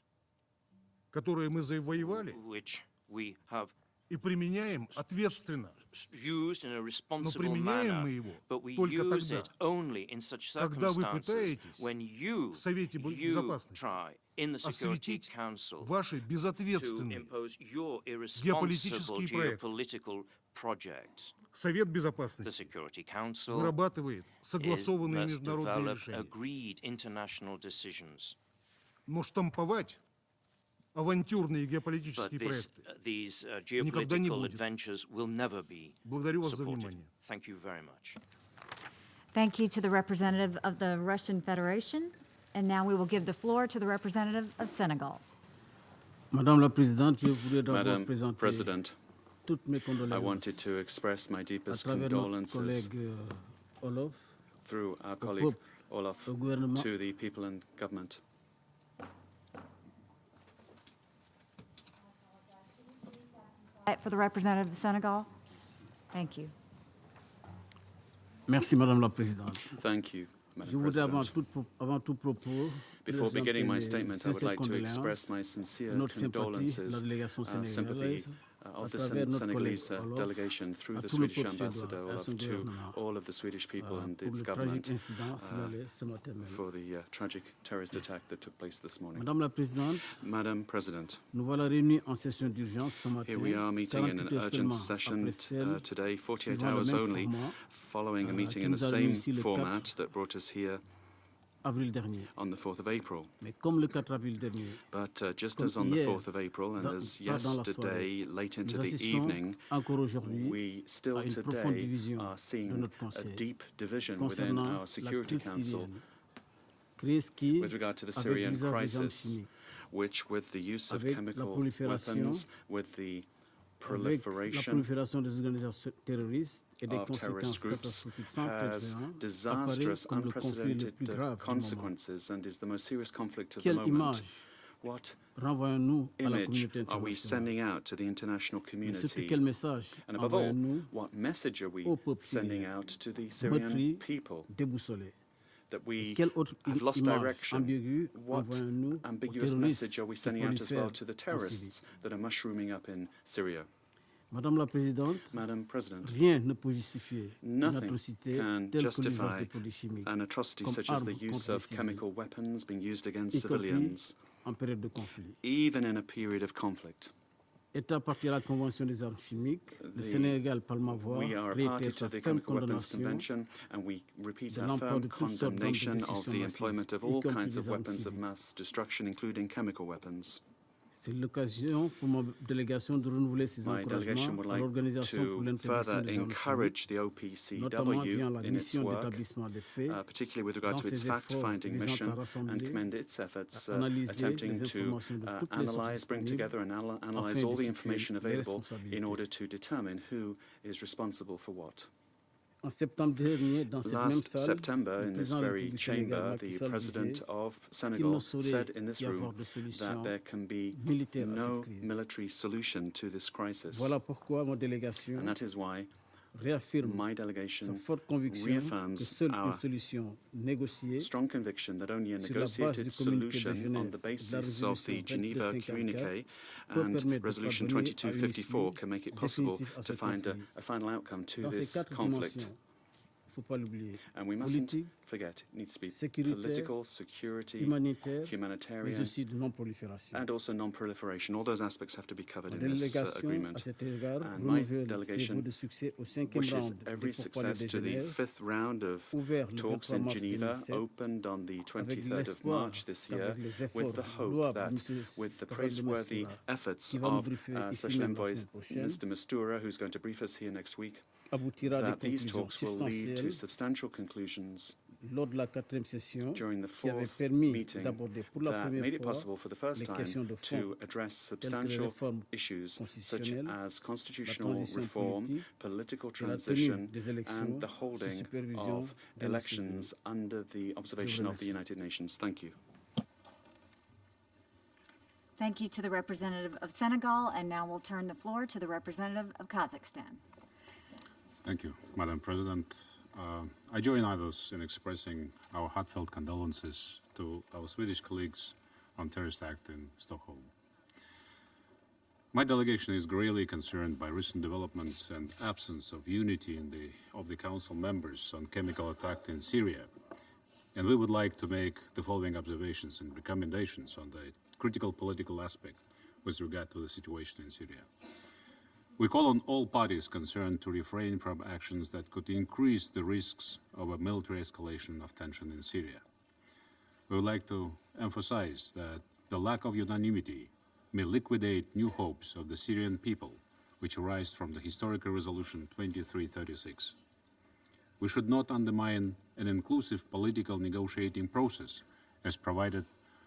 Speaker 12: которое мы завоевали
Speaker 6: which we have
Speaker 12: и применяем ответственно.
Speaker 6: used in a
Speaker 12: Но
Speaker 6: responsible
Speaker 12: применяем мы
Speaker 6: manner,
Speaker 12: его
Speaker 6: but we
Speaker 12: только
Speaker 6: use
Speaker 12: тогда,
Speaker 6: it only in such
Speaker 12: когда вы
Speaker 6: circumstances
Speaker 12: пытаетесь
Speaker 6: when you
Speaker 12: в Совете Безопасности
Speaker 6: try in the Security
Speaker 12: осветить
Speaker 6: Council
Speaker 12: ваши
Speaker 6: to
Speaker 12: безответственные
Speaker 6: impose your irresponsible
Speaker 12: геополитические проекты.
Speaker 6: geopolitical projects.
Speaker 12: Совет
Speaker 6: The
Speaker 12: Безопасности
Speaker 6: Security Council
Speaker 12: вырабатывает согласованные
Speaker 6: must
Speaker 12: международные
Speaker 6: develop
Speaker 12: решения.
Speaker 6: agreed international decisions.
Speaker 12: Но штамповать авантюрные
Speaker 6: But
Speaker 12: геополитические проекты
Speaker 6: these
Speaker 12: никогда не
Speaker 6: geopolitical
Speaker 12: будет.
Speaker 6: adventures will never be
Speaker 12: Благодарю вас за
Speaker 6: supported.
Speaker 12: внимание.
Speaker 6: Thank you very much.
Speaker 2: Thank you to the representative of the Russian Federation. And now we will give the floor to the representative of Senegal.
Speaker 13: Madame la Présidente, je voudrais d'abord
Speaker 14: Madam
Speaker 13: présenter
Speaker 14: President,
Speaker 13: toutes mes condoléances
Speaker 14: I wanted to express my
Speaker 13: à
Speaker 14: deepest
Speaker 13: travers notre
Speaker 14: condolences
Speaker 13: collègue Olof
Speaker 14: through our
Speaker 13: au
Speaker 14: colleague
Speaker 13: peuple,
Speaker 14: Olaf
Speaker 13: au gouvernement.
Speaker 14: to the people and government.
Speaker 2: For the representative of Senegal. Thank you.
Speaker 13: Merci Madame la Présidente.
Speaker 14: Thank you,
Speaker 13: Je
Speaker 14: Madam
Speaker 13: voudrais
Speaker 14: President.
Speaker 13: avant tout propos
Speaker 14: Before beginning my
Speaker 13: présenter
Speaker 14: statement, I would
Speaker 13: sincères
Speaker 14: like to
Speaker 13: condoléances,
Speaker 14: express my sincere
Speaker 13: notre sympathie, la
Speaker 14: condolences,
Speaker 13: délégation
Speaker 14: sympathy
Speaker 13: sénégalaise,
Speaker 14: of the
Speaker 13: à travers notre
Speaker 14: Senegalese
Speaker 13: collègue Olof,
Speaker 14: delegation through
Speaker 13: à
Speaker 14: the
Speaker 13: tout le
Speaker 14: Swedish
Speaker 13: peuple
Speaker 14: ambassador
Speaker 13: suédois, à
Speaker 14: Olaf
Speaker 13: son
Speaker 14: to
Speaker 13: gouvernement,
Speaker 14: all of the Swedish people and
Speaker 13: pour
Speaker 14: its
Speaker 13: le
Speaker 14: government
Speaker 13: tragique incident signalé ce matin même.
Speaker 14: for the tragic terrorist attack that took place this morning.
Speaker 13: Madame la Présidente,
Speaker 14: Madam President,
Speaker 13: nous voilà réunis en session d'urgence ce matin,
Speaker 14: here we are meeting in an
Speaker 13: 48 heures
Speaker 14: urgent
Speaker 13: seulement
Speaker 14: session
Speaker 13: après celle
Speaker 14: today, 48
Speaker 13: suivant le
Speaker 14: hours
Speaker 13: même
Speaker 14: only,
Speaker 13: format,
Speaker 14: following a meeting
Speaker 13: qui
Speaker 14: in the
Speaker 13: nous a
Speaker 14: same
Speaker 13: réussi le 4
Speaker 14: format that brought us here
Speaker 13: avril dernier.
Speaker 14: on the 4th of April.
Speaker 13: Mais comme le 4 avril dernier,
Speaker 14: But just
Speaker 13: comme
Speaker 14: as on the
Speaker 13: hier,
Speaker 14: 4th of April and
Speaker 13: dans-
Speaker 14: as
Speaker 13: pas dans la
Speaker 14: yesterday, late into
Speaker 13: nous
Speaker 14: the
Speaker 13: assistons
Speaker 14: evening,
Speaker 13: encore aujourd'hui
Speaker 14: we still
Speaker 13: à une profonde
Speaker 14: today
Speaker 13: division
Speaker 14: are
Speaker 13: de
Speaker 14: seeing
Speaker 13: notre
Speaker 14: a
Speaker 13: Conseil
Speaker 14: deep division within
Speaker 13: concernant
Speaker 14: our
Speaker 13: la
Speaker 14: Security
Speaker 13: crise
Speaker 14: Council
Speaker 13: syrienne, crise qui,
Speaker 14: with regard to the
Speaker 13: avec
Speaker 14: Syrian
Speaker 13: l'usage des armes
Speaker 14: crisis,
Speaker 13: chimiques,
Speaker 14: which with the use of
Speaker 13: avec la
Speaker 14: chemical
Speaker 13: prolifération
Speaker 14: weapons, with the
Speaker 13: avec la
Speaker 14: proliferation
Speaker 13: prolifération des organisations terroristes et des
Speaker 14: of terrorist
Speaker 13: conséquences
Speaker 14: groups
Speaker 13: catastrophiques sans
Speaker 14: has
Speaker 13: précédent, apparaît
Speaker 14: disastrous,
Speaker 13: comme le conflit le
Speaker 14: unprecedented
Speaker 13: plus grave du moment.
Speaker 14: consequences and is the most serious conflict of the
Speaker 13: Quelle
Speaker 14: moment.
Speaker 13: image
Speaker 14: What
Speaker 13: renvoyons-nous à la
Speaker 14: image
Speaker 13: communauté
Speaker 14: are we
Speaker 13: internationale?
Speaker 14: sending out to the international
Speaker 13: Mais surtout,
Speaker 14: community?
Speaker 13: quel message
Speaker 14: And above all,
Speaker 13: envoyons-nous
Speaker 14: what message are we
Speaker 13: au peuple
Speaker 14: sending
Speaker 13: syrien,
Speaker 14: out to the Syrian
Speaker 13: meurtri,
Speaker 14: people?
Speaker 13: déboussolé?
Speaker 14: That we
Speaker 13: Quelle autre
Speaker 14: have lost
Speaker 13: image
Speaker 14: direction?
Speaker 13: ambiguë
Speaker 14: What
Speaker 13: envoyons-nous aux
Speaker 14: ambiguous
Speaker 13: terroristes
Speaker 14: message are we
Speaker 13: qui
Speaker 14: sending out as well
Speaker 13: prolifèrent
Speaker 14: to the
Speaker 13: en Syrie?
Speaker 14: terrorists that are mushrooming up in Syria?
Speaker 13: Madame la Présidente,
Speaker 14: Madam President,
Speaker 13: rien ne peut justifier une
Speaker 14: nothing
Speaker 13: atrocité
Speaker 14: can
Speaker 13: telle que l'usage
Speaker 14: justify
Speaker 13: des produits chimiques,
Speaker 14: an atrocity
Speaker 13: comme
Speaker 14: such as the
Speaker 13: arme
Speaker 14: use
Speaker 13: contre les
Speaker 14: of
Speaker 13: civils,
Speaker 14: chemical weapons being used against
Speaker 13: y compris
Speaker 14: civilians,
Speaker 13: en période de conflit.
Speaker 14: even in a period of conflict.
Speaker 13: Étant partie à la Convention des armes chimiques, le
Speaker 14: The-
Speaker 13: Sénégal, par ma voix,
Speaker 14: We are a
Speaker 13: réitère
Speaker 14: party
Speaker 13: sa
Speaker 14: to the
Speaker 13: ferme
Speaker 14: Chemical Weapons
Speaker 13: condamnation
Speaker 14: Convention, and we repeat
Speaker 13: de
Speaker 14: our
Speaker 13: l'emploi
Speaker 14: firm
Speaker 13: de toutes sortes d'armes de
Speaker 14: condemnation of
Speaker 13: destruction
Speaker 14: the
Speaker 13: massive,
Speaker 14: employment of
Speaker 13: y
Speaker 14: all
Speaker 13: compris
Speaker 14: kinds of
Speaker 13: des armes
Speaker 14: weapons of
Speaker 13: civiles.
Speaker 14: mass destruction, including chemical weapons.
Speaker 13: C'est l'occasion pour ma délégation de renouveler ses
Speaker 14: My delegation
Speaker 13: encouragements
Speaker 14: would
Speaker 13: à
Speaker 14: like
Speaker 13: l'Organisation pour
Speaker 14: to
Speaker 13: l'interdiction
Speaker 14: further
Speaker 13: des armes
Speaker 14: encourage the
Speaker 13: chimiques, notamment via la
Speaker 14: OPCW in its
Speaker 13: mission
Speaker 14: work,
Speaker 13: d'établissement des faits,
Speaker 14: particularly with regard
Speaker 13: dans
Speaker 14: to its
Speaker 13: ses efforts
Speaker 14: fact-finding
Speaker 13: visant
Speaker 14: mission,
Speaker 13: à
Speaker 14: and
Speaker 13: rassembler,
Speaker 14: commend its efforts
Speaker 13: à analyser
Speaker 14: attempting
Speaker 13: les
Speaker 14: to
Speaker 13: informations de toutes les sources
Speaker 14: analyze, bring
Speaker 13: disponibles
Speaker 14: together and analyze
Speaker 13: afin
Speaker 14: all
Speaker 13: de
Speaker 14: the
Speaker 13: situer
Speaker 14: information
Speaker 13: les
Speaker 14: available in
Speaker 13: responsabilités.
Speaker 14: order to determine who is responsible for what.
Speaker 13: En septembre dernier, dans cette même
Speaker 14: Last
Speaker 13: salle,
Speaker 14: September,
Speaker 13: le
Speaker 14: in this
Speaker 13: président de la
Speaker 14: very
Speaker 13: République du Sénégal,
Speaker 14: chamber,
Speaker 13: Macky
Speaker 14: the
Speaker 13: Sall,
Speaker 14: President
Speaker 13: disait
Speaker 14: of
Speaker 13: qu'il ne
Speaker 14: Senegal
Speaker 13: saurait
Speaker 14: said in this
Speaker 13: y avoir
Speaker 14: room
Speaker 13: de solution
Speaker 14: that there can be
Speaker 13: militaire à cette
Speaker 14: no
Speaker 13: crise.
Speaker 14: military solution to this crisis.
Speaker 13: Voilà pourquoi ma délégation
Speaker 14: And that is why
Speaker 13: réaffirme
Speaker 14: my
Speaker 13: sa
Speaker 14: delegation
Speaker 13: forte conviction que
Speaker 14: reaffirms
Speaker 13: seule une
Speaker 14: our
Speaker 13: solution négociée
Speaker 14: strong conviction that only a
Speaker 13: sur la base
Speaker 14: negotiated
Speaker 13: du communiqué de
Speaker 14: solution
Speaker 13: Genève
Speaker 14: on the
Speaker 13: et de la
Speaker 14: basis of the
Speaker 13: résolution
Speaker 14: Geneva
Speaker 13: 2254
Speaker 14: Communique
Speaker 13: peut
Speaker 14: and
Speaker 13: permettre de
Speaker 14: Resolution
Speaker 13: parvenir à une
Speaker 14: 2254
Speaker 13: issue
Speaker 14: can make it possible
Speaker 13: définitive à
Speaker 14: to
Speaker 13: ce
Speaker 14: find
Speaker 13: conflit.
Speaker 14: a final outcome to
Speaker 13: Dans ces
Speaker 14: this
Speaker 13: quatre
Speaker 14: conflict.
Speaker 13: dimensions, il ne faut pas l'oublier.
Speaker 14: And we mustn't
Speaker 13: Politique,
Speaker 14: forget it needs to be
Speaker 13: sécuritaire,
Speaker 14: political, security,
Speaker 13: humanitaire, mais
Speaker 14: humanitarian,
Speaker 13: aussi de non-prolifération.
Speaker 14: and also non-proliferation. All those aspects have to be covered
Speaker 13: La
Speaker 14: in this
Speaker 13: délégation, à
Speaker 14: agreement.
Speaker 13: cet égard,
Speaker 14: And my
Speaker 13: renouvelle ses vœux
Speaker 14: delegation
Speaker 13: de succès au cinquième
Speaker 14: wishes
Speaker 13: round
Speaker 14: every
Speaker 13: des pourparlers
Speaker 14: success
Speaker 13: de
Speaker 14: to the
Speaker 13: Genève,
Speaker 14: fifth round of
Speaker 13: ouvert le
Speaker 14: talks
Speaker 13: 23
Speaker 14: in
Speaker 13: mars
Speaker 14: Geneva,
Speaker 13: 2007,
Speaker 14: opened on the
Speaker 13: avec
Speaker 14: 23rd of
Speaker 13: l'espoir
Speaker 14: March this year,
Speaker 13: qu'avec les efforts
Speaker 14: with the hope
Speaker 13: louables
Speaker 14: that
Speaker 13: de M.
Speaker 14: with the
Speaker 13: Staffan de
Speaker 14: praiseworthy
Speaker 13: Mistura,
Speaker 14: efforts
Speaker 13: qui va nous
Speaker 14: of
Speaker 13: briefer ici
Speaker 14: Special
Speaker 13: même la
Speaker 14: Envoy
Speaker 13: semaine prochaine,
Speaker 14: Mr. Mistura, who's going to brief us here next week,
Speaker 13: aboutira à
Speaker 14: that
Speaker 13: des
Speaker 14: these
Speaker 13: conclusions
Speaker 14: talks will lead to
Speaker 13: substantielles
Speaker 14: substantial conclusions
Speaker 13: lors de la quatrième session
Speaker 14: during the
Speaker 13: qui avait
Speaker 14: fourth
Speaker 13: permis
Speaker 14: meeting
Speaker 13: d'aborder pour la
Speaker 14: that
Speaker 13: première
Speaker 14: made it
Speaker 13: fois
Speaker 14: possible for the first
Speaker 13: les
Speaker 14: time
Speaker 13: questions de fond
Speaker 14: to address
Speaker 13: telles que les
Speaker 14: substantial
Speaker 13: réformes
Speaker 14: issues such
Speaker 13: constitutionnelles,
Speaker 14: as
Speaker 13: la
Speaker 14: constitutional
Speaker 13: transition
Speaker 14: reform,
Speaker 13: politique,
Speaker 14: political
Speaker 13: de la tenue
Speaker 14: transition,
Speaker 13: des élections
Speaker 14: and the
Speaker 13: sous
Speaker 14: holding
Speaker 13: supervision
Speaker 14: of
Speaker 13: des Nations
Speaker 14: elections
Speaker 13: Unies.
Speaker 14: under the observation of the
Speaker 13: remercie.
Speaker 14: United Nations. Thank you.
Speaker 2: Thank you to the representative of Senegal, and now we'll turn the floor to the representative of Kazakhstan.
Speaker 15: Thank you, Madam President. I join others in expressing our heartfelt condolences to our Swedish colleagues on terrorist act in Stockholm. My delegation is greatly concerned by recent developments and absence of unity of the Council members on chemical attack in Syria, and we would like to make the following observations and recommendations on the critical political aspect with regard to the situation in Syria. We call on all parties concerned to refrain from actions that could increase the risks of a military escalation of tension in Syria. We would like to emphasize that the lack of unanimity may liquidate new hopes of the Syrian people, which arise from the historical resolution 2336. We should not undermine an inclusive political negotiating process as provided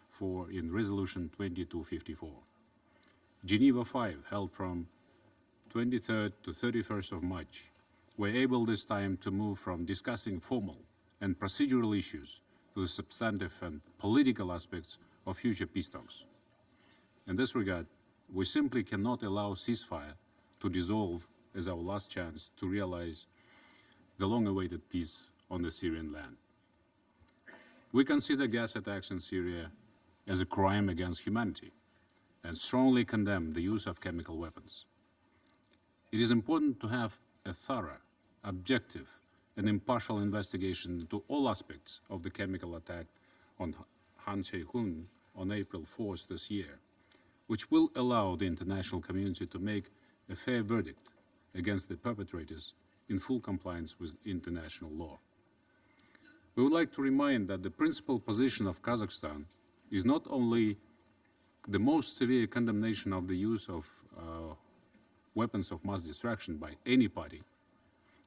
Speaker 15: for in Resolution 2254. Geneva 5, held from 23rd to 31st of March, were able this time to move from discussing formal and procedural issues to the substantive and political aspects of future peace talks. In this regard, we simply cannot allow ceasefire to dissolve as our last chance to realize the long-awaited peace on the Syrian land. We consider gas attacks in Syria as a crime against humanity and strongly condemn the use of chemical weapons. It is important to have a thorough, objective, and impartial investigation into all aspects of the chemical attack on Han She-hun on April 4th this year, which will allow the international community to make a fair verdict against the perpetrators in full compliance with international law. We would like to remind that the principal position of Kazakhstan is not only the most severe condemnation of the use of weapons of mass destruction by any party,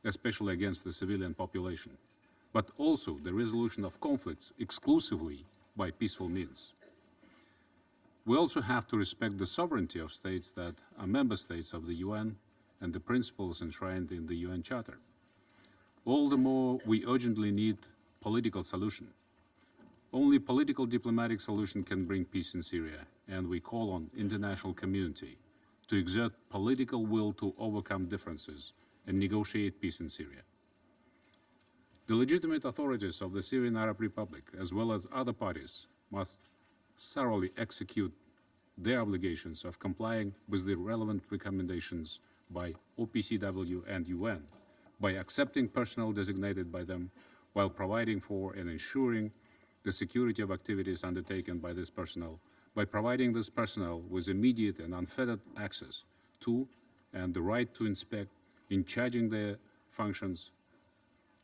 Speaker 15: especially against the civilian population, but also the resolution of conflicts exclusively by peaceful means. We also have to respect the sovereignty of states that are member states of the UN and the principles enshrined in the UN Charter. All the more we urgently need political solution. Only political diplomatic solution can bring peace in Syria, and we call on international community to exert political will to overcome differences and negotiate peace in Syria. The legitimate authorities of the Syrian Arab Republic, as well as other parties, must thoroughly execute their obligations of complying with the relevant recommendations by OPCW and UN, by accepting personnel designated by them, while providing for and ensuring the security of activities undertaken by this personnel, by providing this personnel with immediate and unfettered access to and the right to inspect, in charging their functions,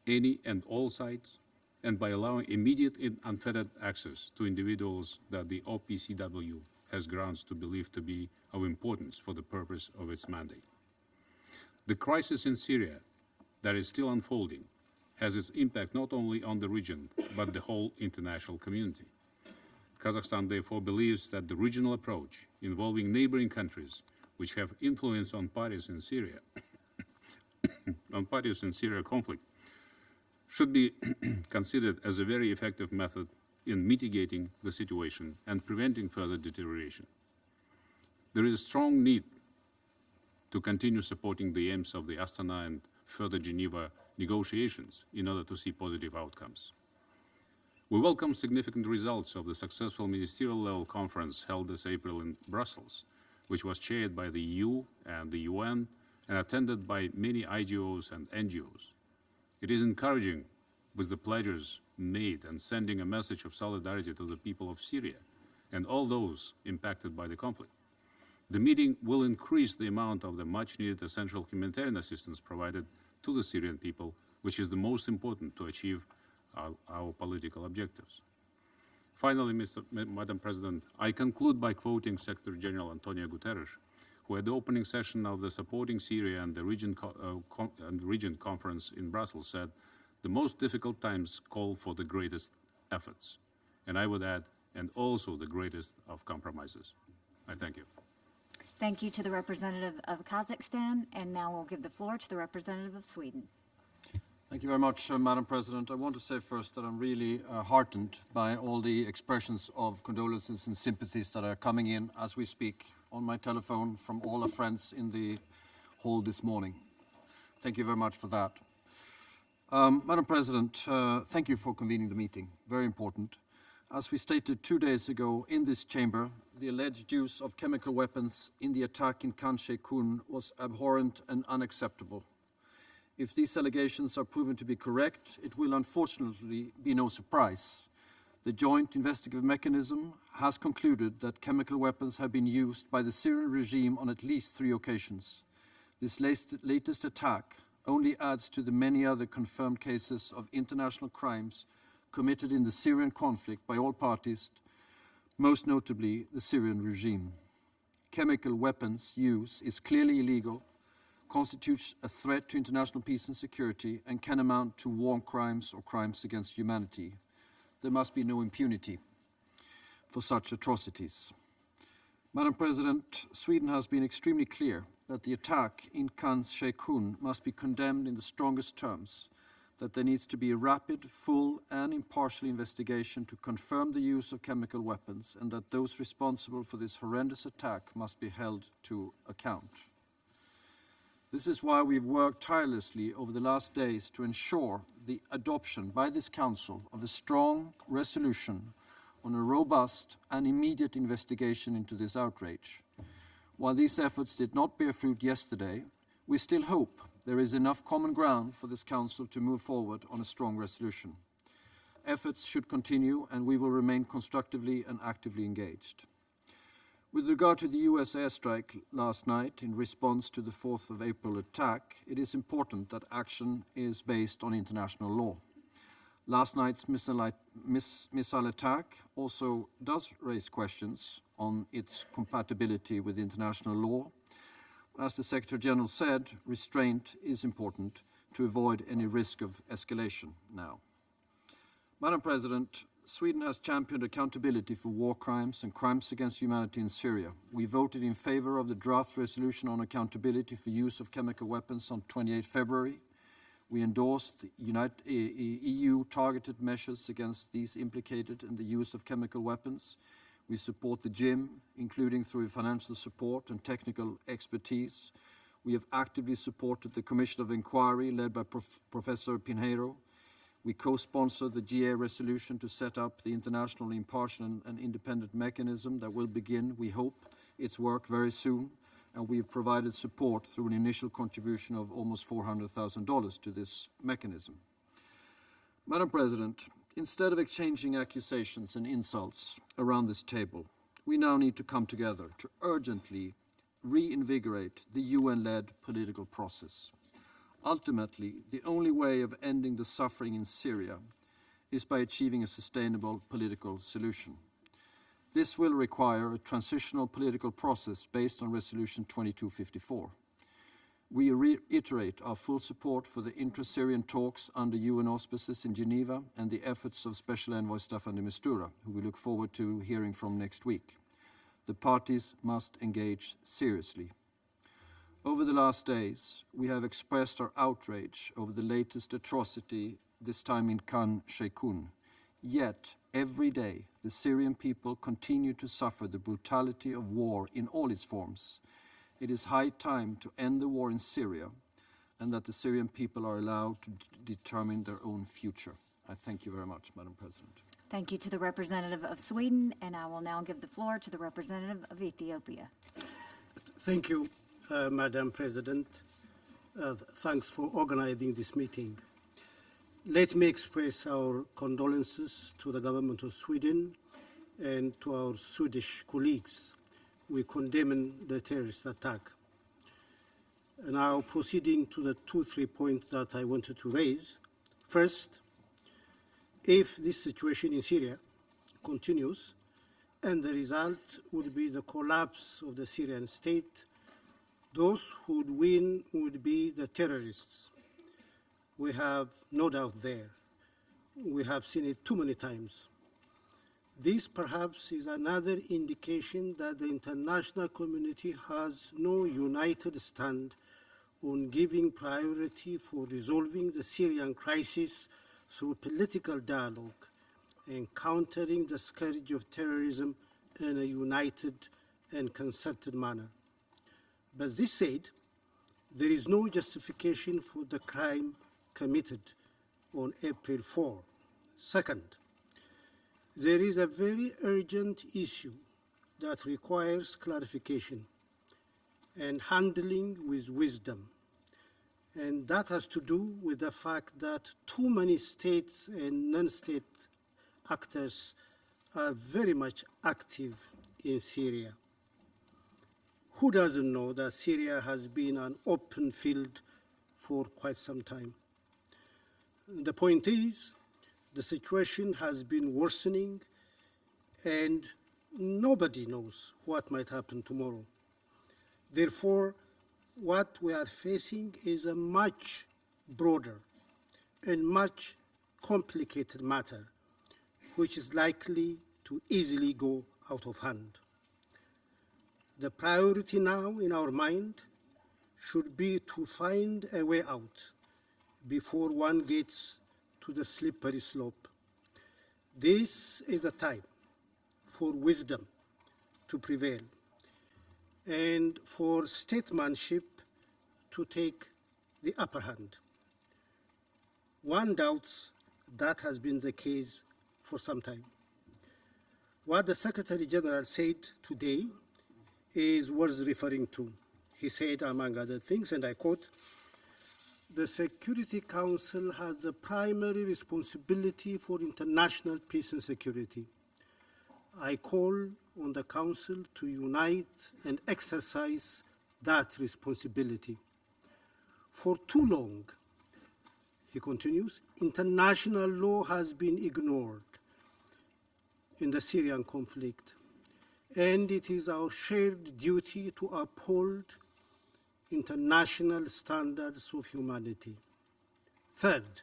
Speaker 15: any and all sites, and by allowing immediate and unfettered access to individuals that the OPCW has grounds to believe to be of importance for the purpose of its mandate. The crisis in Syria that is still unfolding has its impact not only on the region, but the whole international community. Kazakhstan therefore believes that the regional approach involving neighboring countries which have influence on parties in Syria, conflict, should be considered as a very effective method in mitigating the situation and preventing further deterioration. There is a strong need to continue supporting the aims of the Astana and further Geneva negotiations in order to see positive outcomes. We welcome significant results of the successful ministerial level conference held this April in Brussels, which was chaired by the EU and the UN and attended by many IGOs and NGOs. It is encouraging with the pledges made and sending a message of solidarity to the people of Syria and all those impacted by the conflict. The meeting will increase the amount of the much-needed essential humanitarian assistance provided to the Syrian people, which is the most important to achieve our political objectives. Finally, Madam President, I conclude by quoting Secretary General Antonio Guterres, who at the opening session of the Supporting Syria and the Region Conference in Brussels said, "The most difficult times call for the greatest efforts." And I would add, and also the greatest of compromises. I thank you.
Speaker 2: Thank you to the representative of Kazakhstan, and now we'll give the floor to the representative of Sweden.
Speaker 16: Thank you very much, Madam President. I want to say first that I'm really heartened by all the expressions of condolences and sympathies that are coming in as we speak on my telephone from all our friends in the hall this morning. Thank you very much for that. Madam President, thank you for convening the meeting. Very important. As we stated 2 days ago in this chamber, the alleged use of chemical weapons in the attack in Khan Sheikhoun was abhorrent and unacceptable. If these allegations are proven to be correct, it will unfortunately be no surprise. The Joint Investigative Mechanism has concluded that chemical weapons have been used by the Syrian regime on at least 3 occasions. This latest attack only adds to the many other confirmed cases of international crimes committed in the Syrian conflict by all parties, most notably the Syrian regime. Chemical weapons use is clearly illegal, constitutes a threat to international peace and security, and can amount to war crimes or crimes against humanity. There must be no impunity for such atrocities. Madam President, Sweden has been extremely clear that the attack in Khan Sheikhoun must be condemned in the strongest terms, that there needs to be a rapid, full and impartial investigation to confirm the use of chemical weapons, and that those responsible for this horrendous attack must be held to account. This is why we've worked tirelessly over the last days to ensure the adoption by this Council of a strong resolution on a robust and immediate investigation into this outrage. While these efforts did not bear fruit yesterday, we still hope there is enough common ground for this Council to move forward on a strong resolution. Efforts should continue, and we will remain constructively and actively engaged. With regard to the US airstrike last night in response to the 4th of April attack, it is important that action is based on international law. Last night's missile attack also does raise questions on its compatibility with international law. As the Secretary General said, restraint is important to avoid any risk of escalation now. Madam President, Sweden has championed accountability for war crimes and crimes against humanity in Syria. We voted in favor of the draft resolution on accountability for use of chemical weapons on 28 February. We endorsed EU targeted measures against these implicated in the use of chemical weapons. We support the JIM, including through financial support and technical expertise. We have actively supported the Commission of Inquiry led by Professor Pinheiro. We co-sponsor the GA resolution to set up the international impartial and independent mechanism that will begin, we hope, its work very soon. And we have provided support through an initial contribution of almost $400,000 to this mechanism. Madam President, instead of exchanging accusations and insults around this table, we now need to come together to urgently reinvigorate the UN-led political process. Ultimately, the only way of ending the suffering in Syria is by achieving a sustainable political solution. This will require a transitional political process based on Resolution 2254. We reiterate our full support for the intra-Syrian talks under UN auspices in Geneva and the efforts of Special Envoy Staffan de Mistura, who we look forward to hearing from next week. The parties must engage seriously. Over the last days, we have expressed our outrage over the latest atrocity this time in Khan Sheikhoun. Yet, every day, the Syrian people continue to suffer the brutality of war in all its forms. It is high time to end the war in Syria and that the Syrian people are allowed to determine their own future. I thank you very much, Madam President.
Speaker 2: Thank you to the representative of Sweden, and I will now give the floor to the representative of Ethiopia.
Speaker 17: Thank you, Madam President. Thanks for organizing this meeting. Let me express our condolences to the government of Sweden and to our Swedish colleagues. We condemn the terrorist attack. Now, proceeding to the 2-3 points that I wanted to raise. First, if this situation in Syria continues, and the result would be the collapse of the Syrian state, those who would win would be the terrorists. We have no doubt there. We have seen it too many times. This perhaps is another indication that the international community has no united stand on giving priority for resolving the Syrian crisis through political dialogue and countering the scourge of terrorism in a united and concerted manner. But this said, there is no justification for the crime committed on April 4. Second, there is a very urgent issue that requires clarification and handling with wisdom. And that has to do with the fact that too many states and non-state actors are very much active in Syria. Who doesn't know that Syria has been an open field for quite some time? The point is, the situation has been worsening and nobody knows what might happen tomorrow. Therefore, what we are facing is a much broader and much complicated matter, which is likely to easily go out of hand. The priority now in our mind should be to find a way out before one gets to the slippery slope. This is the time for wisdom to prevail and for statesmanship to take the upper hand. One doubts that has been the case for some time. What the Secretary General said today is worth referring to. He said, among other things, and I quote, "The Security Council has the primary responsibility for international peace and security. I call on the Council to unite and exercise that responsibility. For too long," he continues, "international law has been ignored in the Syrian conflict, and it is our shared duty to uphold international standards of humanity. Third,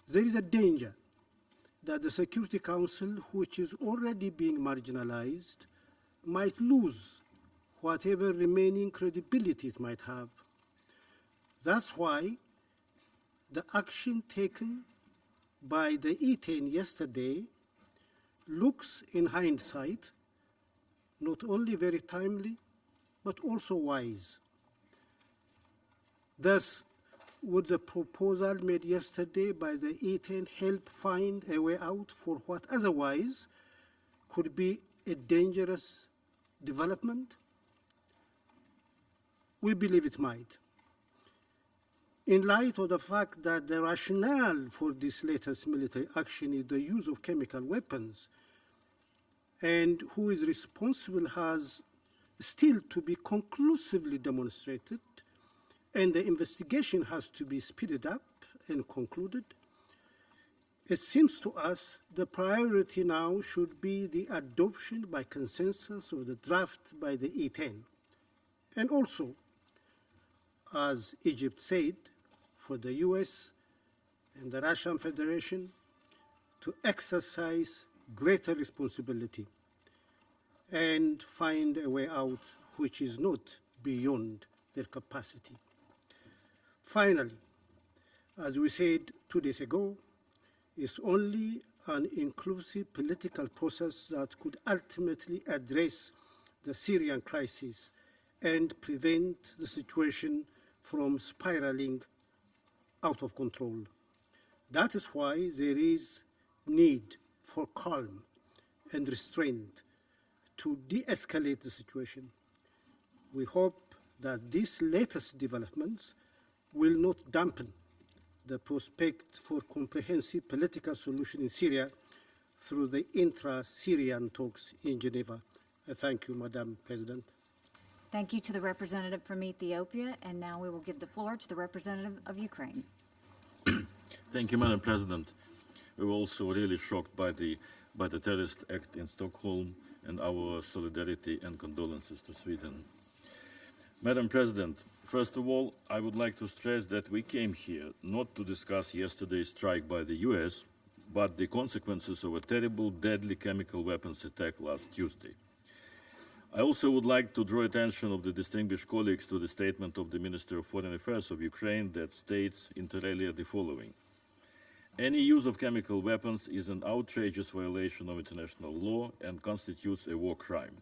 Speaker 17: there is a danger that the Security Council, which is already being marginalized, might lose whatever remaining credibility it might have. That's why the action taken by the E10 yesterday looks, in hindsight, not only very timely, but also wise. Thus, would the proposal made yesterday by the E10 help find a way out for what otherwise could be a dangerous development? We believe it might. In light of the fact that the rationale for this latest military action is the use of chemical weapons, and who is responsible has still to be conclusively demonstrated, and the investigation has to be speeded up and concluded, it seems to us the priority now should be the adoption by consensus of the draft by the E10. And also, as Egypt said, for the US and the Russian Federation to exercise greater responsibility and find a way out which is not beyond their capacity. Finally, As we said 2 days ago, is only an inclusive political process that could ultimately address the Syrian crisis and prevent the situation from spiraling out of control. That is why there is need for calm and restraint to de-escalate the situation. We hope that these latest developments will not dampen the prospect for comprehensive political solution in Syria through the intra-Syrian talks in Geneva. Thank you, Madam President.
Speaker 2: Thank you to the representative from Ethiopia, and now we will give the floor to the representative of Ukraine.
Speaker 18: Thank you, Madam President. We were also really shocked by the terrorist act in Stockholm, and our solidarity and condolences to Sweden. Madam President, first of all, I would like to stress that we came here not to discuss yesterday's strike by the US, but the consequences of a terrible, deadly chemical weapons attack last Tuesday. I also would like to draw attention of the distinguished colleagues to the statement of the Minister of Foreign Affairs of Ukraine that states inter alia the following. Any use of chemical weapons is an outrageous violation of international law and constitutes a war crime.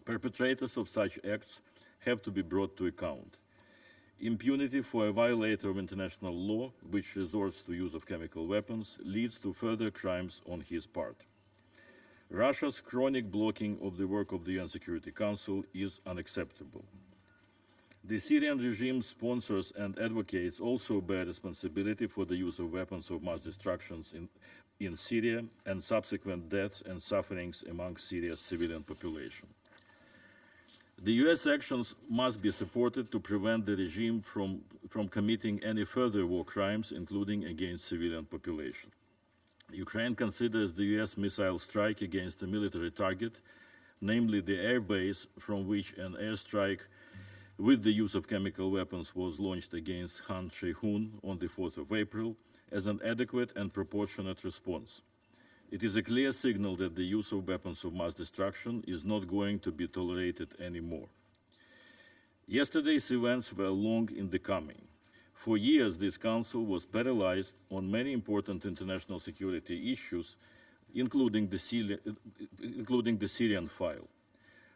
Speaker 18: Perpetrators of such acts have to be brought to account. Impunity for a violator of international law, which resorts to use of chemical weapons, leads to further crimes on his part. Russia's chronic blocking of the work of the UN Security Council is unacceptable. The Syrian regime sponsors and advocates also bear responsibility for the use of weapons of mass destruction in Syria and subsequent deaths and sufferings among Syria's civilian population. The US actions must be supported to prevent the regime from committing any further war crimes, including against civilian population. Ukraine considers the US missile strike against a military target, namely the air base from which an airstrike with the use of chemical weapons was launched against Khan Shaykhun on the 4th of April, as an adequate and proportionate response. It is a clear signal that the use of weapons of mass destruction is not going to be tolerated anymore. Yesterday's events were long in the coming. For years, this Council was paralyzed on many important international security issues, including the Syrian file.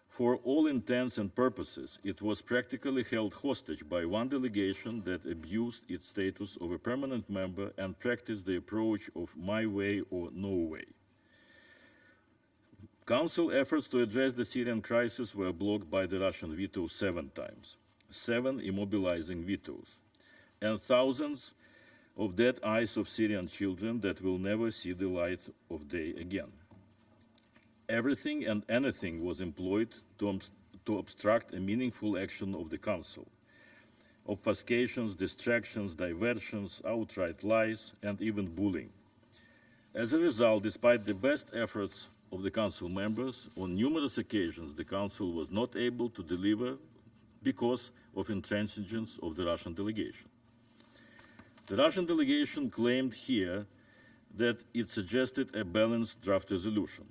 Speaker 18: For all intents and purposes, it was practically held hostage by one delegation that abused its status of a permanent member and practiced the approach of my way or no way. Council efforts to address the Syrian crisis were blocked by the Russian veto 7 times, 7 immobilizing vetoes, and thousands of dead eyes of Syrian children that will never see the light of day again. Everything and anything was employed to obstruct a meaningful action of the Council. Obfuscations, distractions, diversions, outright lies, and even bullying. As a result, despite the best efforts of the Council members, on numerous occasions the Council was not able to deliver because of intransigence of the Russian delegation. The Russian delegation claimed here that it suggested a balanced draft resolution.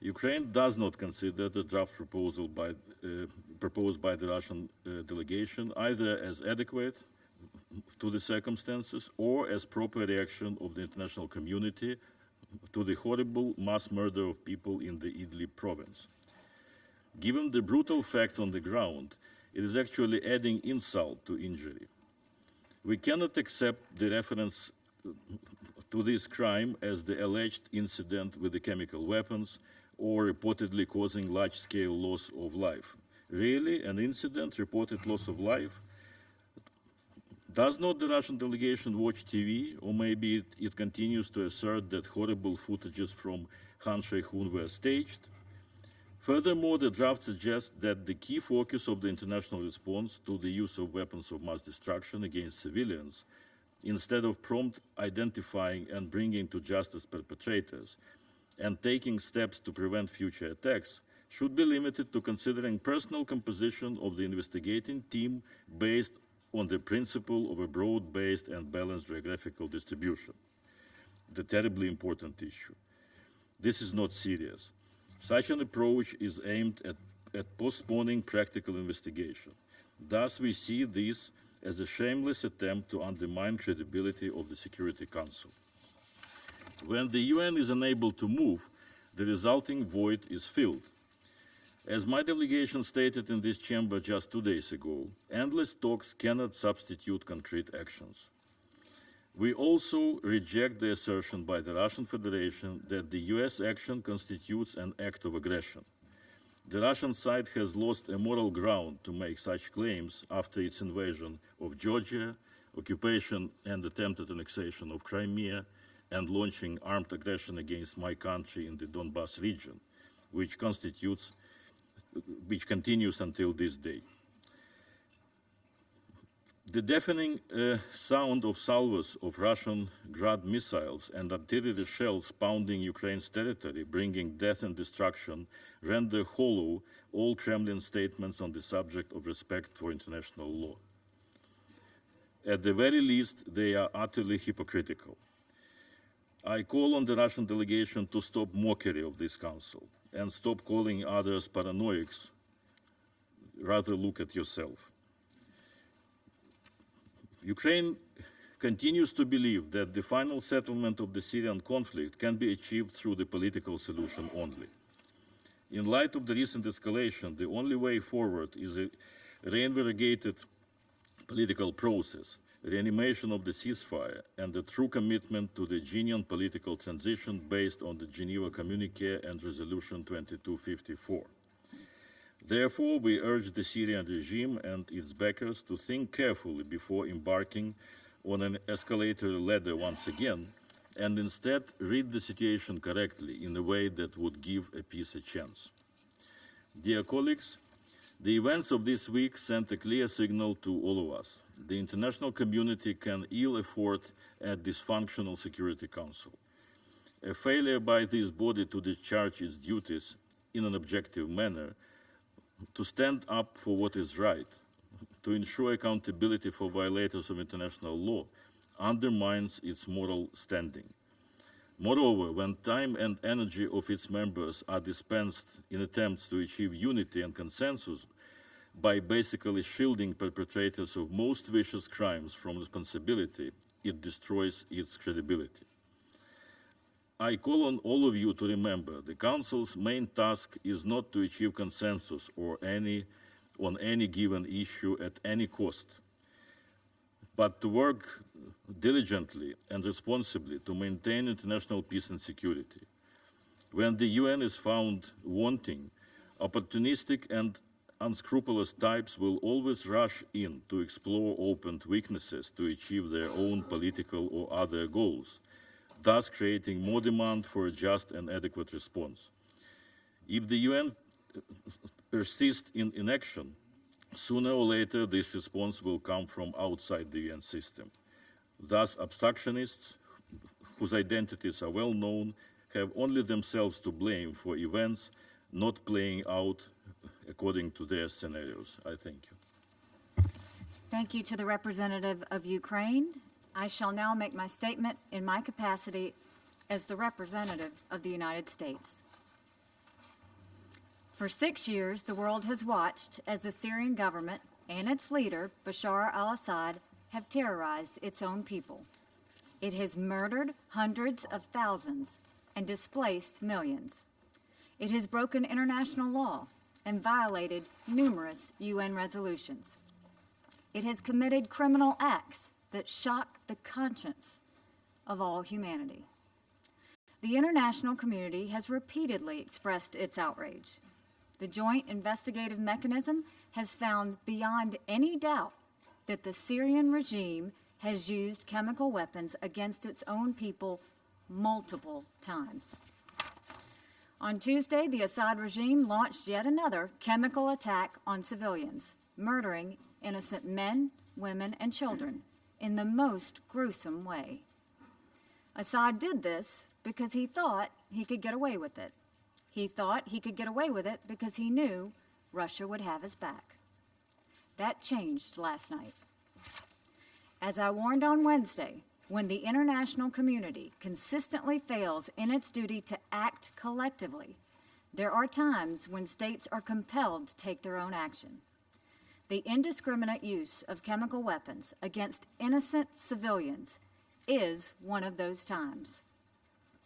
Speaker 18: Ukraine does not consider the draft proposal proposed by the Russian delegation either as adequate to the circumstances or as proper reaction of the international community to the horrible mass murder of people in the Idlib province. Given the brutal facts on the ground, it is actually adding insult to injury. We cannot accept the reference to this crime as the alleged incident with the chemical weapons or reportedly causing large-scale loss of life. Really, an incident, reported loss of life? Does not the Russian delegation watch TV, or maybe it continues to assert that horrible footages from Khan Shaykhun were staged? Furthermore, the draft suggests that the key focus of the international response to the use of weapons of mass destruction against civilians, instead of prompt identifying and bringing to justice perpetrators, and taking steps to prevent future attacks, should be limited to considering personal composition of the investigating team based on the principle of a broad-based and balanced geographical distribution. The terribly important issue. This is not serious. Such an approach is aimed at postponing practical investigation. Thus, we see this as a shameless attempt to undermine credibility of the Security Council. When the UN is unable to move, the resulting void is filled. As my delegation stated in this chamber just 2 days ago, endless talks cannot substitute concrete actions. We also reject the assertion by the Russian Federation that the US action constitutes an act of aggression. The Russian side has lost a moral ground to make such claims after its invasion of Georgia, occupation and attempted annexation of Crimea, and launching armed aggression against my country in the Donbas region, which continues until this day. The deafening sound of salvos of Russian Grad missiles and artillery shells pounding Ukraine's territory, bringing death and destruction, render hollow all Kremlin statements on the subject of respect for international law. At the very least, they are utterly hypocritical. I call on the Russian delegation to stop mockery of this council and stop calling others paranoics. Rather look at yourself. Ukraine continues to believe that the final settlement of the Syrian conflict can be achieved through the political solution only. In light of the recent escalation, the only way forward is a reinvigorated political process, reanimation of the ceasefire, and a true commitment to the genuine political transition based on the Geneva Communiqué and Resolution 2254. Therefore, we urge the Syrian regime and its backers to think carefully before embarking on an escalatory ladder once again, and instead read the situation correctly in a way that would give a peace a chance. Dear colleagues, the events of this week sent a clear signal to all of us. The international community can ill afford a dysfunctional Security Council. A failure by this body to discharge its duties in an objective manner, to stand up for what is right, to ensure accountability for violators of international law, undermines its moral standing. Moreover, when time and energy of its members are dispensed in attempts to achieve unity and consensus by basically shielding perpetrators of most vicious crimes from responsibility, it destroys its credibility. I call on all of you to remember the Council's main task is not to achieve consensus on any given issue at any cost, but to work diligently and responsibly to maintain international peace and security. When the UN is found wanting, opportunistic and unscrupulous types will always rush in to explore open weaknesses to achieve their own political or other goals, thus creating more demand for a just and adequate response. If the UN persists in inaction, sooner or later this response will come from outside the UN system. Thus, obstructionists, whose identities are well known, have only themselves to blame for events not playing out according to their scenarios. I thank you.
Speaker 2: Thank you to the representative of Ukraine. I shall now make my statement in my capacity as the representative of the United States. For 6 years, the world has watched as the Syrian government and its leader, Bashar al-Assad, have terrorized its own people. It has murdered hundreds of thousands and displaced millions. It has broken international law and violated numerous UN resolutions. It has committed criminal acts that shock the conscience of all humanity. The international community has repeatedly expressed its outrage. The Joint Investigative Mechanism has found beyond any doubt that the Syrian regime has used chemical weapons against its own people multiple times. On Tuesday, the Assad regime launched yet another chemical attack on civilians, murdering innocent men, women, and children in the most gruesome way. Assad did this because he thought he could get away with it. He thought he could get away with it because he knew Russia would have his back. That changed last night. As I warned on Wednesday, when the international community consistently fails in its duty to act collectively, there are times when states are compelled to take their own action. The indiscriminate use of chemical weapons against innocent civilians is one of those times.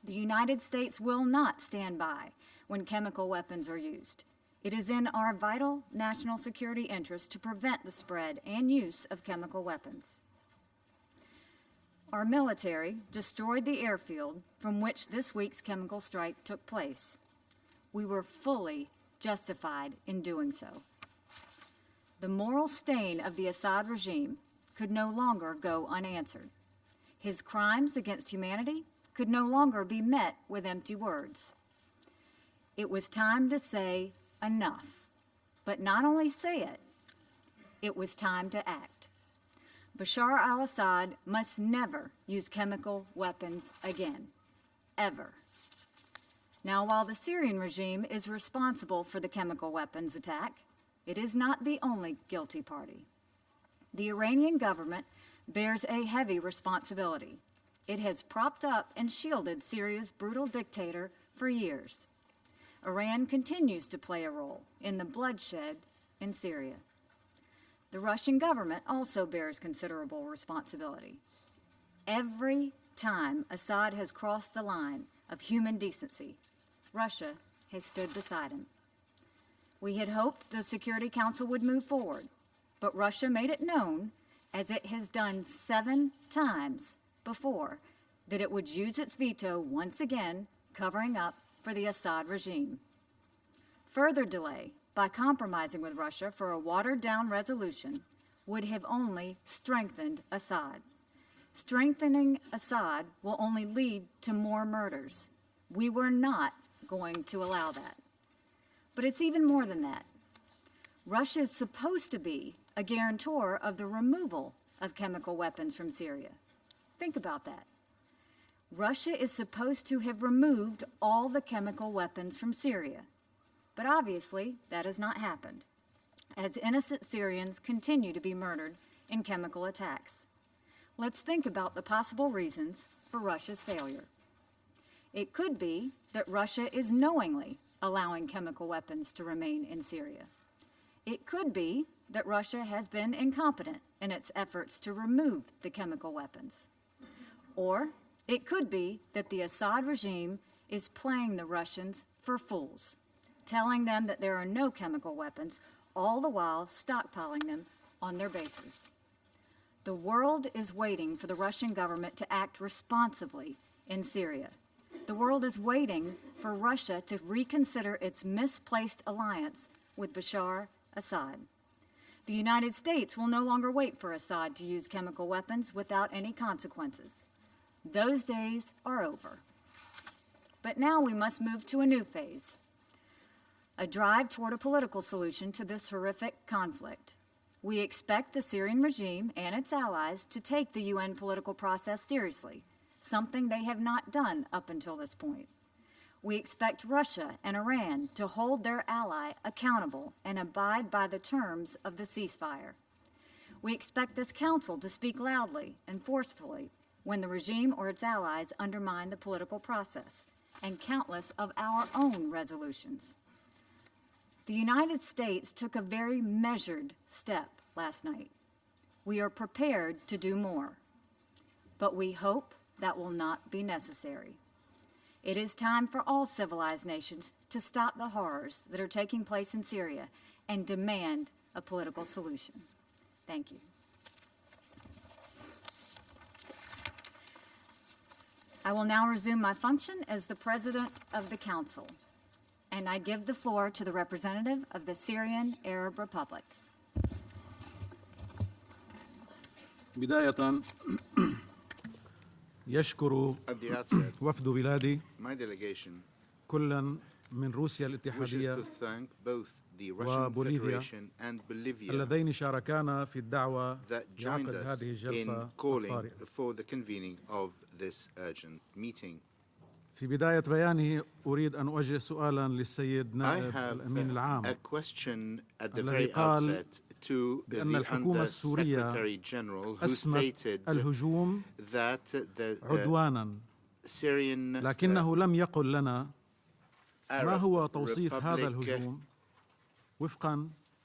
Speaker 2: The United States will not stand by when chemical weapons are used. It is in our vital national security interest to prevent the spread and use of chemical weapons. Our military destroyed the airfield from which this week's chemical strike took place. We were fully justified in doing so. The moral stain of the Assad regime could no longer go unanswered. His crimes against humanity could no longer be met with empty words. It was time to say enough, but not only say it, it was time to act. Bashar al-Assad must never use chemical weapons again, ever. Now, while the Syrian regime is responsible for the chemical weapons attack, it is not the only guilty party. The Iranian government bears a heavy responsibility. It has propped up and shielded Syria's brutal dictator for years. Iran continues to play a role in the bloodshed in Syria. The Russian government also bears considerable responsibility. Every time Assad has crossed the line of human decency, Russia has stood beside him. We had hoped the Security Council would move forward, but Russia made it known, as it has done 7 times before, that it would use its veto once again, covering up for the Assad regime. Further delay by compromising with Russia for a watered-down resolution would have only strengthened Assad. Strengthening Assad will only lead to more murders. We were not going to allow that. But it's even more than that. Russia is supposed to be a guarantor of the removal of chemical weapons from Syria. Think about that. Russia is supposed to have removed all the chemical weapons from Syria. But obviously, that has not happened, as innocent Syrians continue to be murdered in chemical attacks. Let's think about the possible reasons for Russia's failure. It could be that Russia is knowingly allowing chemical weapons to remain in Syria. It could be that Russia has been incompetent in its efforts to remove the chemical weapons. Or it could be that the Assad regime is playing the Russians for fools, telling them that there are no chemical weapons, all the while stockpiling them on their bases. The world is waiting for the Russian government to act responsibly in Syria. The world is waiting for Russia to reconsider its misplaced alliance with Bashar Assad. The United States will no longer wait for Assad to use chemical weapons without any consequences. Those days are over. But now we must move to a new phase, a drive toward a political solution to this horrific conflict. We expect the Syrian regime and its allies to take the UN political process seriously, something they have not done up until this point. We expect Russia and Iran to hold their ally accountable and abide by the terms of the ceasefire. We expect this council to speak loudly and forcefully when the regime or its allies undermine the political process, and countless of our own resolutions. The United States took a very measured step last night. We are prepared to do more, but we hope that will not be necessary. It is time for all civilized nations to stop the horrors that are taking place in Syria and demand a political solution. Thank you. I will now resume my function as the President of the Council, and I give the floor to the representative of the Syrian Arab Republic.
Speaker 12: بداية يشكر وفد بلادي كلا من روسيا الاتحادية وبوليفيا اللذين شاركانا في الدعوة لعقد هذه الجلسة الطارئة. في بداية بياني أريد أن أوجه سؤالا للسيد نائب الأمين العام الذي قال بأن الحكومة السورية أسمت الهجوم عدوانا، لكنه لم يقل لنا ما هو توصيف هذا الهجوم وفقا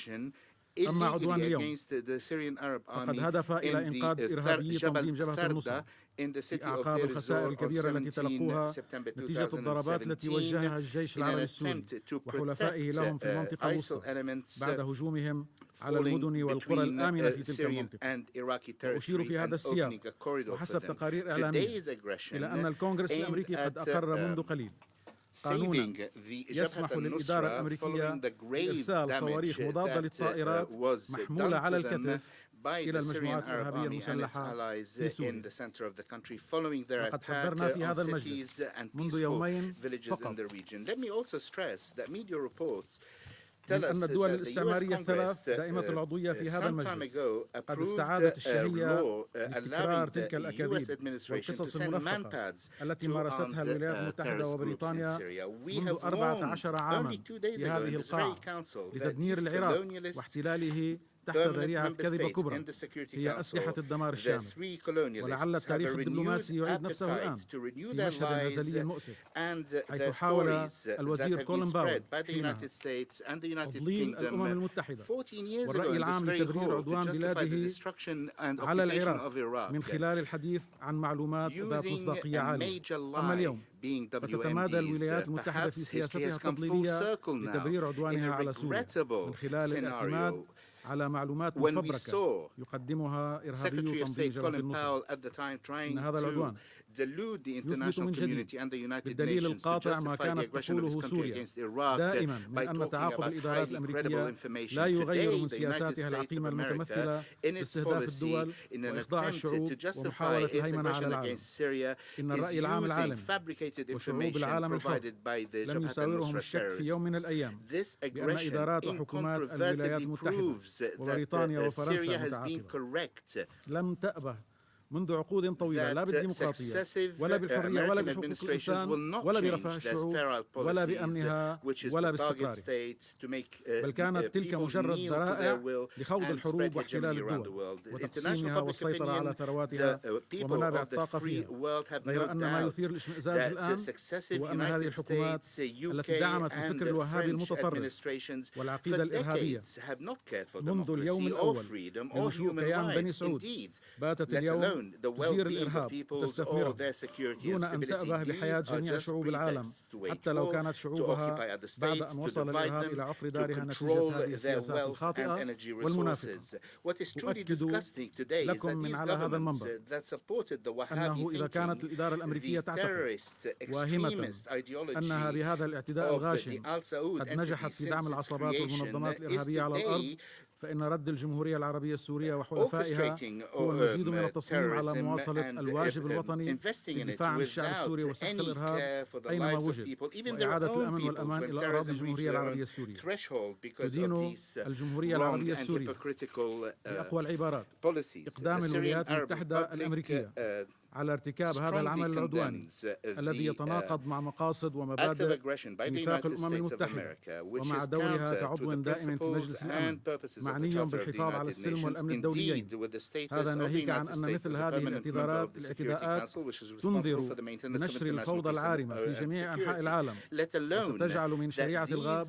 Speaker 3: aggression
Speaker 12: أما عدوان اليوم
Speaker 3: against the Syrian Arab
Speaker 12: فقد
Speaker 3: Army
Speaker 12: هدف إلى إنقاذ إرهابي تنظيم جبهة النصرة
Speaker 3: in the city of
Speaker 12: أعقاب
Speaker 3: Deir
Speaker 12: الخسائر
Speaker 3: ez-Zor on
Speaker 12: الكبيرة التي
Speaker 3: 17
Speaker 12: تلقوها
Speaker 3: September
Speaker 12: نتيجة الضربات التي وجهها الجيش العربي السوري وحلفائه لهم في المنطقة الوسطى بعد هجومهم على المدن والقرى الآمنة في تلك المنطقة. وأشير في هذا السياق وحسب تقارير إعلامية إلى أن الكونغرس الأمريكي قد أقر منذ قليل قانونا يسمح للإدارة الأمريكية بإرسال صواريخ مضادة للطائرات محمولة على الكتف إلى المجموعات الإرهابية المسلحة في سوريا. وقد حذرنا في هذا المجلس منذ يومين فقط من أن الدول الاستعمارية الثلاث دائمة العضوية في هذا المجلس قد استعادت الشهية لتكرار تلك الأكاذيب والقصص الملفقة التي مارستها الولايات المتحدة وبريطانيا منذ 14 عاما في هذه القاعة لتدمير العراق واحتلاله تحت ذريعة كذبة كبرى هي أسلحة الدمار الشامل. ولعل التاريخ الدبلوماسي يعيد نفسه الآن في مشهد هزلي مؤسف، حيث حاول الوزير كولين باول حينها تضليل الأمم المتحدة والرأي العام لتبرير عدوان بلاده على العراق من خلال الحديث عن معلومات ذات مصداقية عالية. أما اليوم فتتمادى الولايات المتحدة في سياستها التضليلية لتبرير عدوانها على سوريا من خلال الاعتماد على معلومات مفبركة يقدمها إرهابي تنظيم جبهة النصرة. إن هذا العدوان يثبت من جديد بالدليل القاطع ما كانت تقوله سوريا دائما من أن تعاقب الإدارات الأمريكية لا يغير من سياساتها العقيمة المتمثلة في استهداف الدول وإخضاع الشعوب ومحاولة الهيمنة على العالم. إن الرأي العام العالمي وشعوب العالم الحر لم يساورهم الشك في يوم من الأيام بأن إدارات وحكومات الولايات المتحدة وبريطانيا وفرنسا متعاقبة لم تأبه منذ عقود طويلة لا بالديمقراطية ولا بالحرية ولا بحقوق الإنسان ولا برفاه الشعوب ولا بأمنها ولا باستقرارها، بل كانت تلك مجرد ذرائع لخوض الحروب واحتلال الدول وتقسيمها والسيطرة على ثرواتها ومنابع الطاقة فيها. غير أن ما يثير الاشمئزاز الآن هو أن هذه الحكومات التي دعمت الفكر الوهابي المتطرف والعقيدة الإرهابية منذ اليوم الأول لنشوء كيان بني سعود باتت اليوم تدير الإرهاب وتستثمره دون أن تأبه بحياة جميع شعوب العالم حتى لو كانت شعوبها بعد أن وصل الإرهاب إلى عقر دارها نتيجة هذه السياسات الخاطئة والمنافقة. أؤكد لكم من على هذا المنبر أنه إذا كانت الإدارة الأمريكية تعتقد واهمة أنها بهذا الاعتداء الغاشم قد نجحت في دعم العصابات والمنظمات الإرهابية على الأرض، فإن رد الجمهورية العربية السورية وحلفائها هو المزيد من التصميم على مواصلة الواجب الوطني في الدفاع عن الشعب السوري وسحق الإرهاب أينما وجد وإعادة الأمن والأمان إلى أراضي الجمهورية العربية السورية. تدين الجمهورية العربية السورية بأقوى العبارات إقدام الولايات المتحدة الأمريكية على ارتكاب هذا العمل العدواني الذي يتناقض مع مقاصد ومبادئ ميثاق الأمم المتحدة ومع دورها كعضو دائم في مجلس الأمن معني بالحفاظ على السلم والأمن الدوليين. هذا ناهيك عن أن مثل هذه الاعتداءات تنذر بنشر الفوضى العارمة في جميع أنحاء العالم وستجعل من شريعة الغاب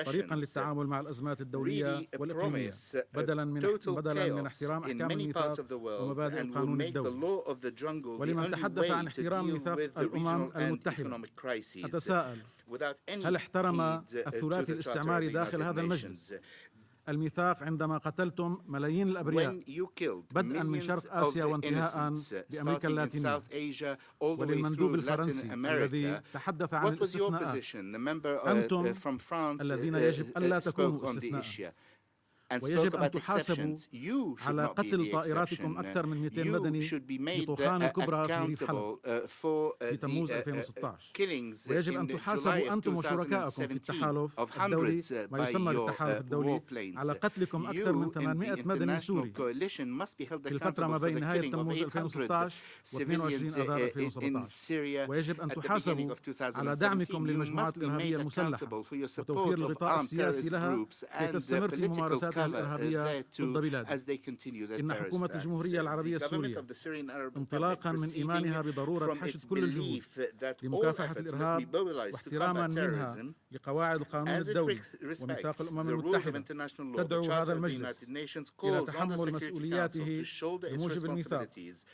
Speaker 12: طريقا للتعامل مع الأزمات الدولية والإقليمية بدلا من احترام أحكام الميثاق ومبادئ القانون الدولي. ولمن تحدث عن احترام ميثاق الأمم المتحدة أتساءل هل احترم الثلاثي الاستعماري داخل هذا المجلس الميثاق عندما قتلتم ملايين الأبرياء بدءا من شرق آسيا وانتهاء بأمريكا اللاتينية؟ وللمندوب الفرنسي الذي تحدث عن الاستثناءات أنتم الذين يجب ألا تكونوا استثناء ويجب أن تحاسبوا على قتل طائراتكم أكثر من 200 مدني في طوفان الكبرى في ريف حلب في تموز 2016. ويجب أن تحاسبوا أنتم وشركائكم في التحالف الدولي ما يسمى بالتحالف الدولي على قتلكم أكثر من 800 مدني سوري في الفترة ما بين نهاية تموز 2016 و22 آذار 2017. ويجب أن تحاسبوا على دعمكم للمجموعات الإرهابية المسلحة وتوفير الغطاء السياسي لها كي تستمر في ممارساتها الإرهابية ضد بلادها. إن حكومة الجمهورية العربية السورية انطلاقا من إيمانها بضرورة حشد كل الجهود لمكافحة الإرهاب واحتراما منها لقواعد القانون الدولي وميثاق الأمم المتحدة تدعو هذا المجلس إلى تحمل مسؤولياته بموجب الميثاق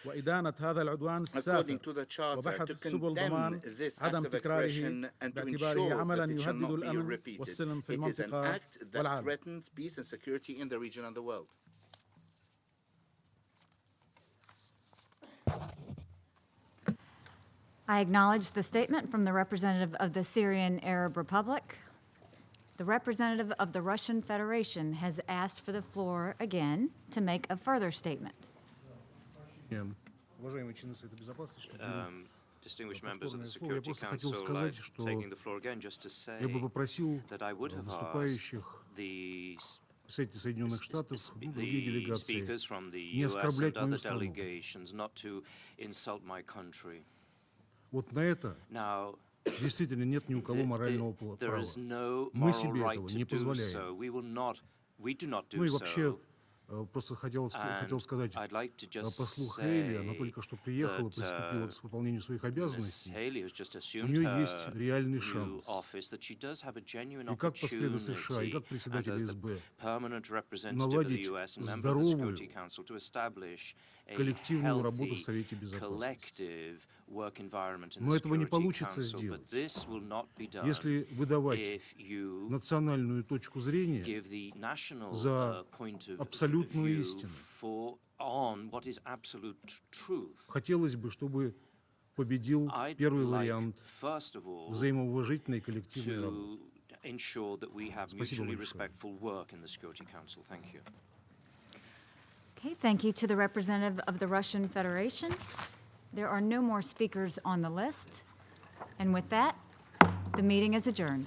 Speaker 12: وإدانة هذا العدوان السافر وبحث سبل ضمان عدم تكراره باعتباره عملا يهدد الأمن والسلم في المنطقة والعالم.
Speaker 3: in the region and the world.
Speaker 2: I acknowledge the statement from the representative of the Syrian Arab Republic. The representative of the Russian Federation has asked for the floor again to make a further statement.
Speaker 6: Distinguished members of the Security Council, I'm taking the floor again just to say that I would have asked the speakers from the US and other delegations not to insult my country. Now, there is no moral right to do so. We do not do so. And I'd like to just say that Ms. Haley has just assumed her new office, that she does have a genuine opportunity, and as the permanent representative of the U.S. and member of the Security Council, to establish a healthy, collective work environment in the Security Council. But this will not be done if you give the national point of view on what is absolute truth. I'd like, first of all, to ensure that we have mutually respectful work in the Security Council. Thank you.
Speaker 2: Okay, thank you to the representative of the Russian Federation. There are no more speakers on the list. And with that, the meeting is adjourned.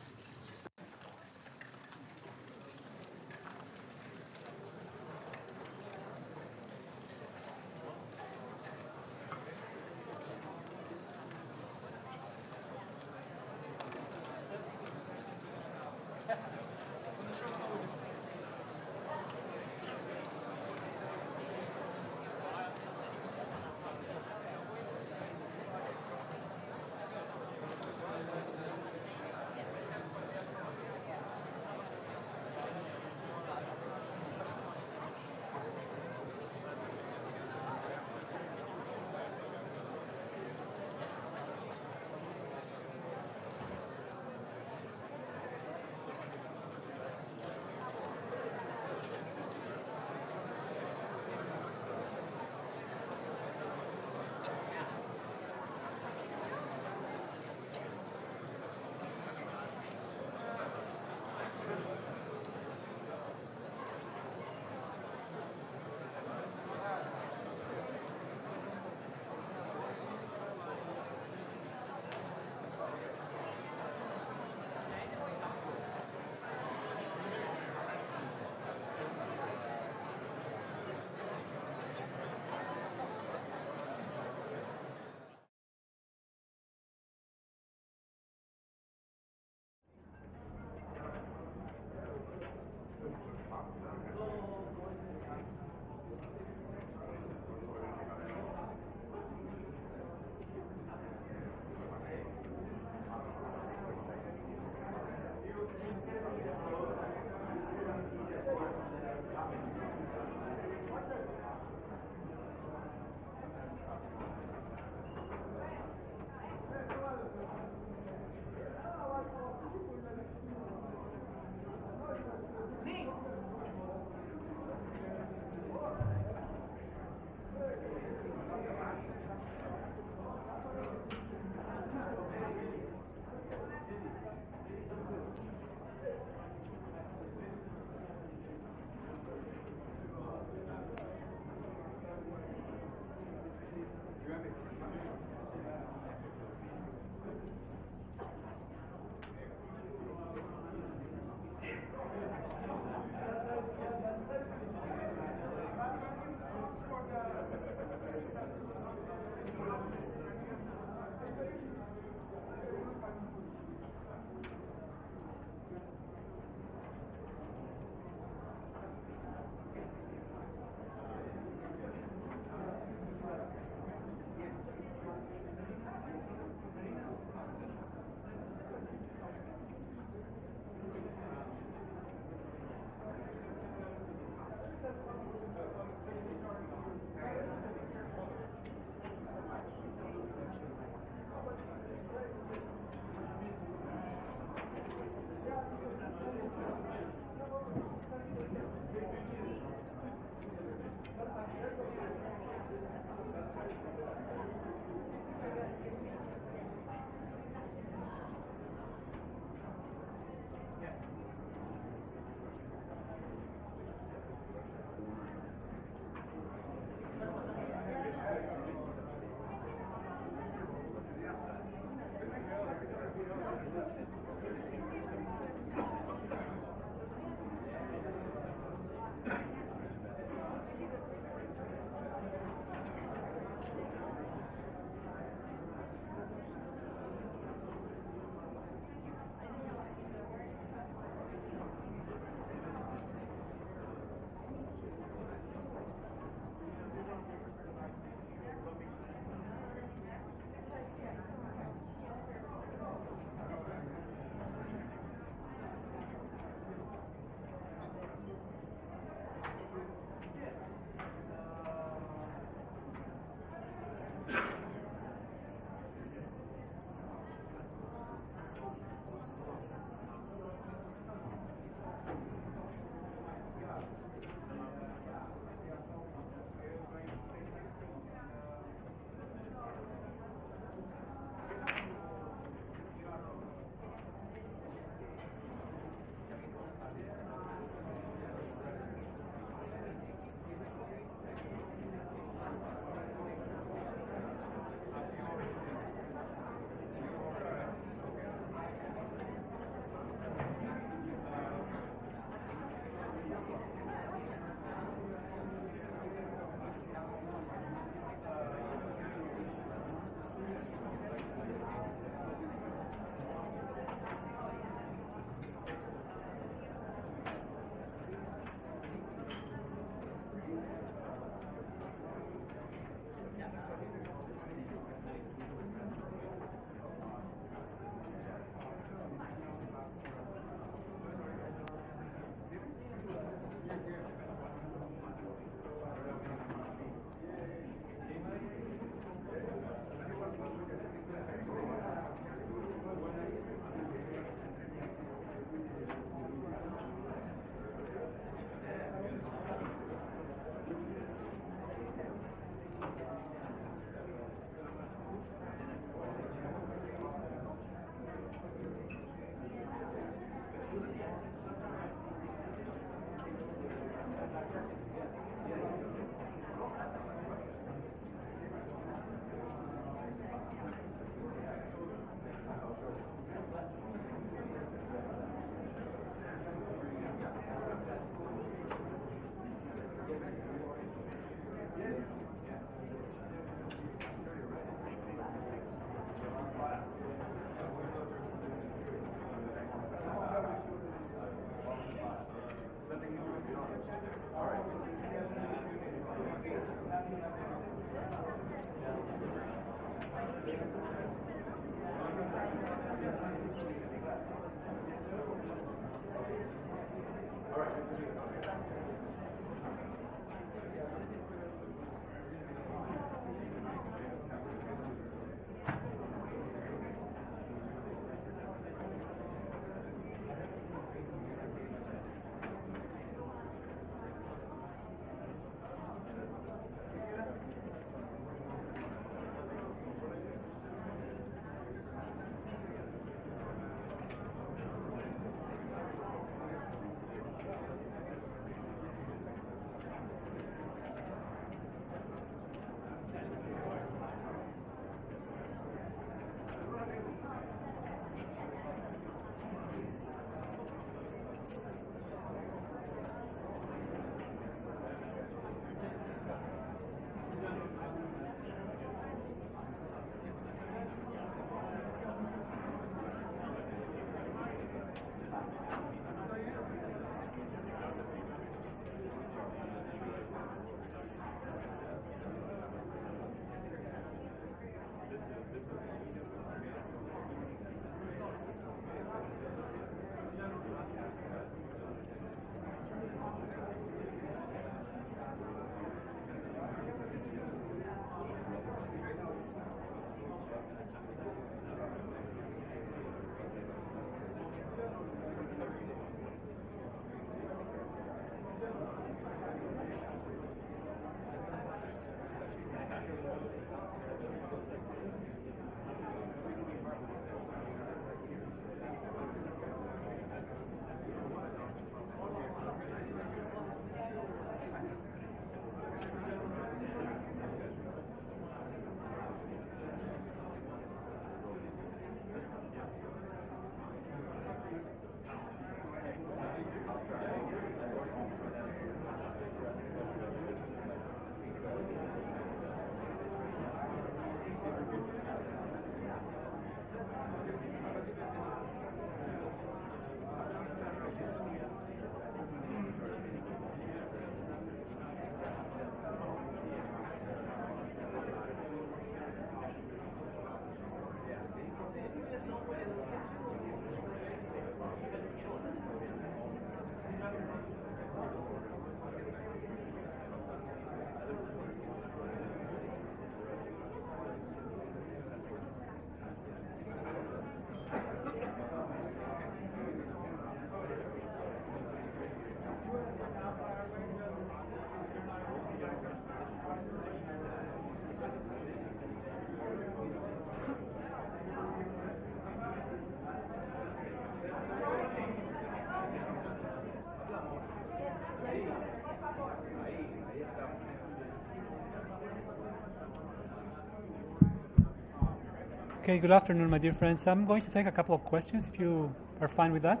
Speaker 19: Okay, good afternoon, my dear friends. I'm going to take a couple of questions, if you are fine with that.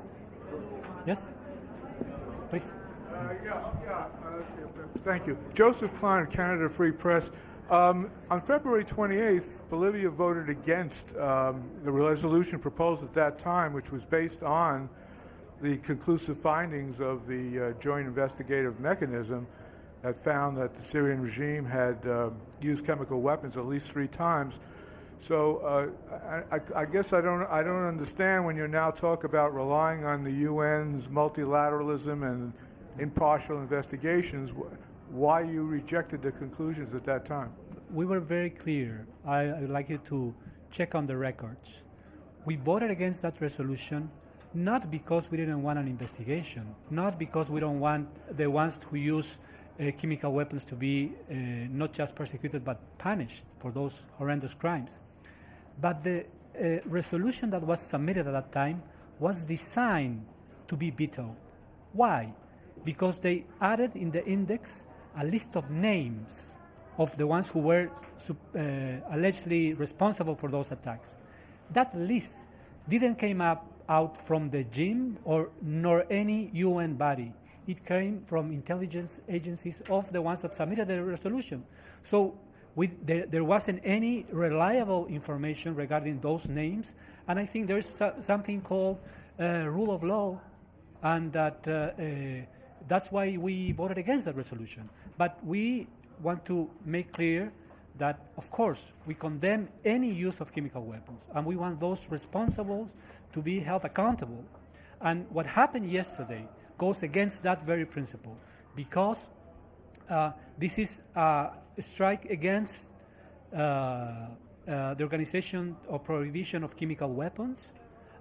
Speaker 19: Yes? Please.
Speaker 20: Thank you. Joseph Klein, Canada Free Press. On February 28th, Bolivia voted against the resolution proposed at that time, which was based on the conclusive findings of the Joint Investigative Mechanism that found that the Syrian regime had used chemical weapons at least 3 times. So I guess I don't understand when you now talk about relying on the UN's multilateralism and impartial investigations, why you rejected the conclusions at that time.
Speaker 19: We were very clear. I would like you to check on the records. We voted against that resolution not because we didn't want an investigation, not because we don't want the ones who use chemical weapons to be not just persecuted but punished for those horrendous crimes. But the resolution that was submitted at that time was designed to be vetoed. Why? Because they added in the index a list of names of the ones who were allegedly responsible for those attacks. That list didn't come out from the regime nor any UN body. It came from intelligence agencies of the ones that submitted the resolution. So there wasn't any reliable information regarding those names, and I think there's something called rule of law, and that's why we voted against that resolution. But we want to make clear that, of course, we condemn any use of chemical weapons, and we want those responsible to be held accountable. And what happened yesterday goes against that very principle, because this is a strike against the Organization of Prohibition of Chemical Weapons,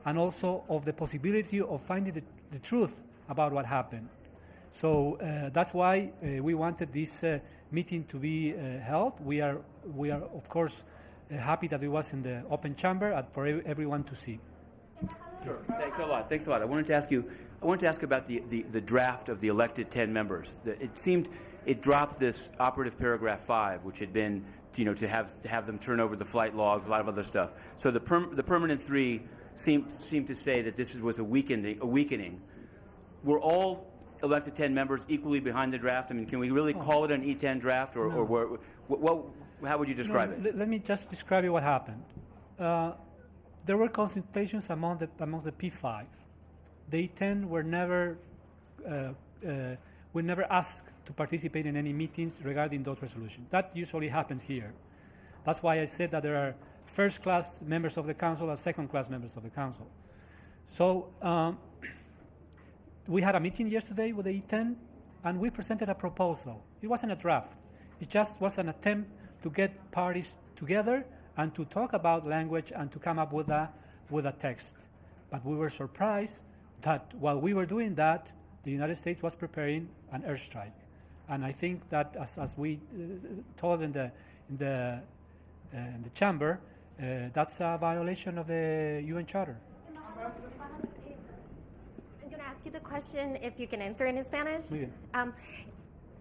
Speaker 19: and also of the possibility of finding the truth about what happened. So that's why we wanted this meeting to be held. We are of course happy that it was in the open chamber and for everyone to see.
Speaker 21: Sure. Thanks a lot. I wanted to ask about the draft of the elected 10 members. It seemed it dropped this operative paragraph 5, which had been to have them turn over the flight logs, a lot of other stuff. So the permanent 3 seemed to say that this was a weakening. Were all elected 10 members equally behind the draft? I mean, can we really call it an E10 draft, or how would you describe it?
Speaker 19: Let me just describe you what happened. There were consultations among the P5. The E10 were never asked to participate in any meetings regarding those resolutions. That usually happens here. That's why I said that there are first-class members of the council and second-class members of the council. So we had a meeting yesterday with the E10, and we presented a proposal. It wasn't a draft. It just was an attempt to get parties together and to talk about language and to come up with a text. But we were surprised that while we were doing that, the United States was preparing an airstrike. And I think that, as we told in the chamber, that's a violation of the UN Charter.
Speaker 22: I'm going to ask you the question, if you can answer in Spanish.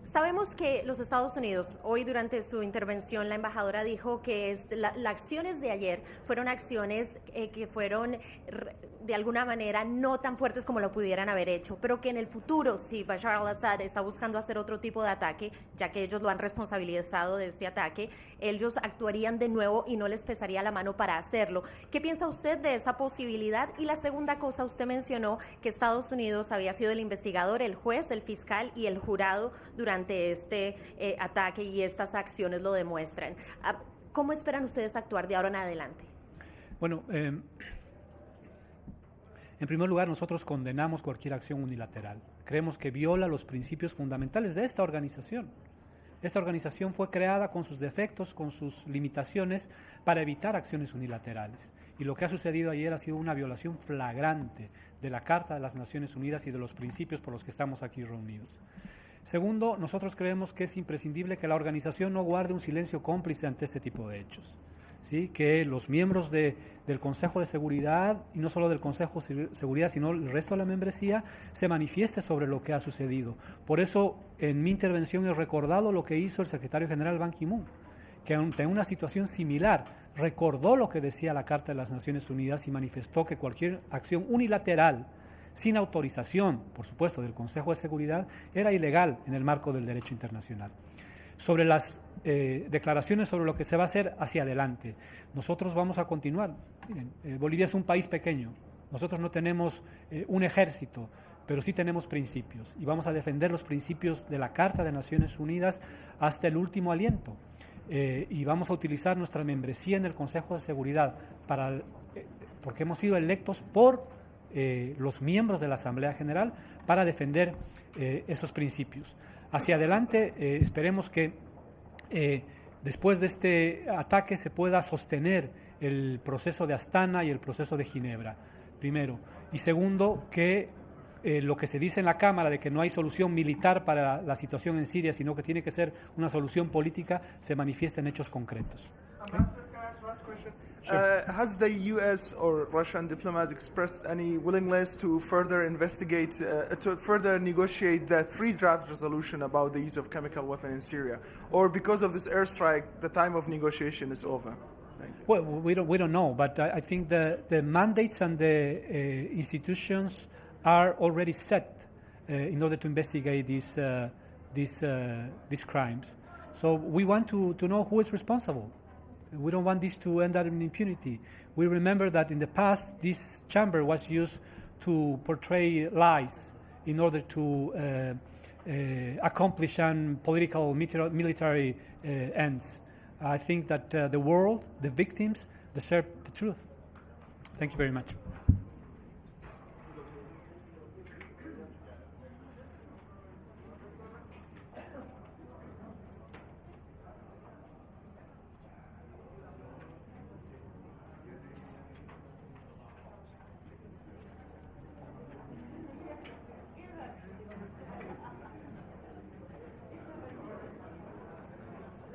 Speaker 22: Sabemos que los Estados Unidos, hoy durante su intervención, la embajadora dijo que las acciones de ayer fueron acciones que fueron de alguna manera no tan fuertes como lo pudieran haber hecho, pero que en el futuro, si Bashar al-Assad está buscando hacer otro tipo de ataque, ya que ellos lo han responsabilizado de este ataque, ellos actuarían de nuevo y no les pesaría la mano para hacerlo. ¿Qué piensa usted de esa posibilidad? Y la segunda cosa, usted mencionó que Estados Unidos había sido el investigador, el juez, el fiscal y el jurado durante este ataque, y estas acciones lo demuestran. ¿Cómo esperan ustedes actuar de ahora en adelante?
Speaker 19: Bueno, en primer lugar, nosotros condenamos cualquier acción unilateral. Creemos que viola los principios fundamentales de esta organización. Esta organización fue creada con sus defectos, con sus limitaciones, para evitar acciones unilaterales. Y lo que ha sucedido ayer ha sido una violación flagrante de la Carta de las Naciones Unidas y de los principios por los que estamos aquí reunidos. Segundo, nosotros creemos que es imprescindible que la organización no guarde un silencio cómplice ante este tipo de hechos. ¿Sí? Que los miembros del Consejo de Seguridad, y no solo del Consejo de Seguridad, sino el resto de la membresía, se manifieste sobre lo que ha sucedido. Por eso, en mi intervención he recordado lo que hizo el secretario general Ban Ki-moon, que ante una situación similar recordó lo que decía la Carta de las Naciones Unidas y manifestó que cualquier acción unilateral sin autorización, por supuesto, del Consejo de Seguridad, era ilegal en el marco del derecho internacional. Sobre las declaraciones sobre lo que se va a hacer hacia adelante, nosotros vamos a continuar. Miren, Bolivia es un país pequeño, nosotros no tenemos un ejército, pero sí tenemos principios y vamos a defender los principios de la Carta de Naciones Unidas hasta el último aliento. Y vamos a utilizar nuestra membresía en el Consejo de Seguridad porque hemos sido electos por los miembros de la Asamblea General para defender esos principios. Hacia adelante esperemos que después de este ataque se pueda sostener el proceso de Astana y el proceso de Ginebra, primero. Y segundo, que lo que se dice en la Cámara de que no hay solución militar para la situación en Siria, sino que tiene que ser una solución política, se manifiesta en hechos concretos. Okay?
Speaker 1: Has the U.S. or Russian diplomats expressed any willingness to further investigate, to further negotiate the three-draft resolution about the use of chemical weapons in Syria? Or because of this airstrike, the time of negotiation is over?
Speaker 19: Well, we don't know, but I think the mandates and the institutions are already set in order to investigate these crimes. So we want to know who is responsible. We don't want this to end up in impunity. We remember that in the past, this chamber was used to portray lies in order to accomplish some political military ends. I think that the world, the victims, deserve the truth. Thank you very much.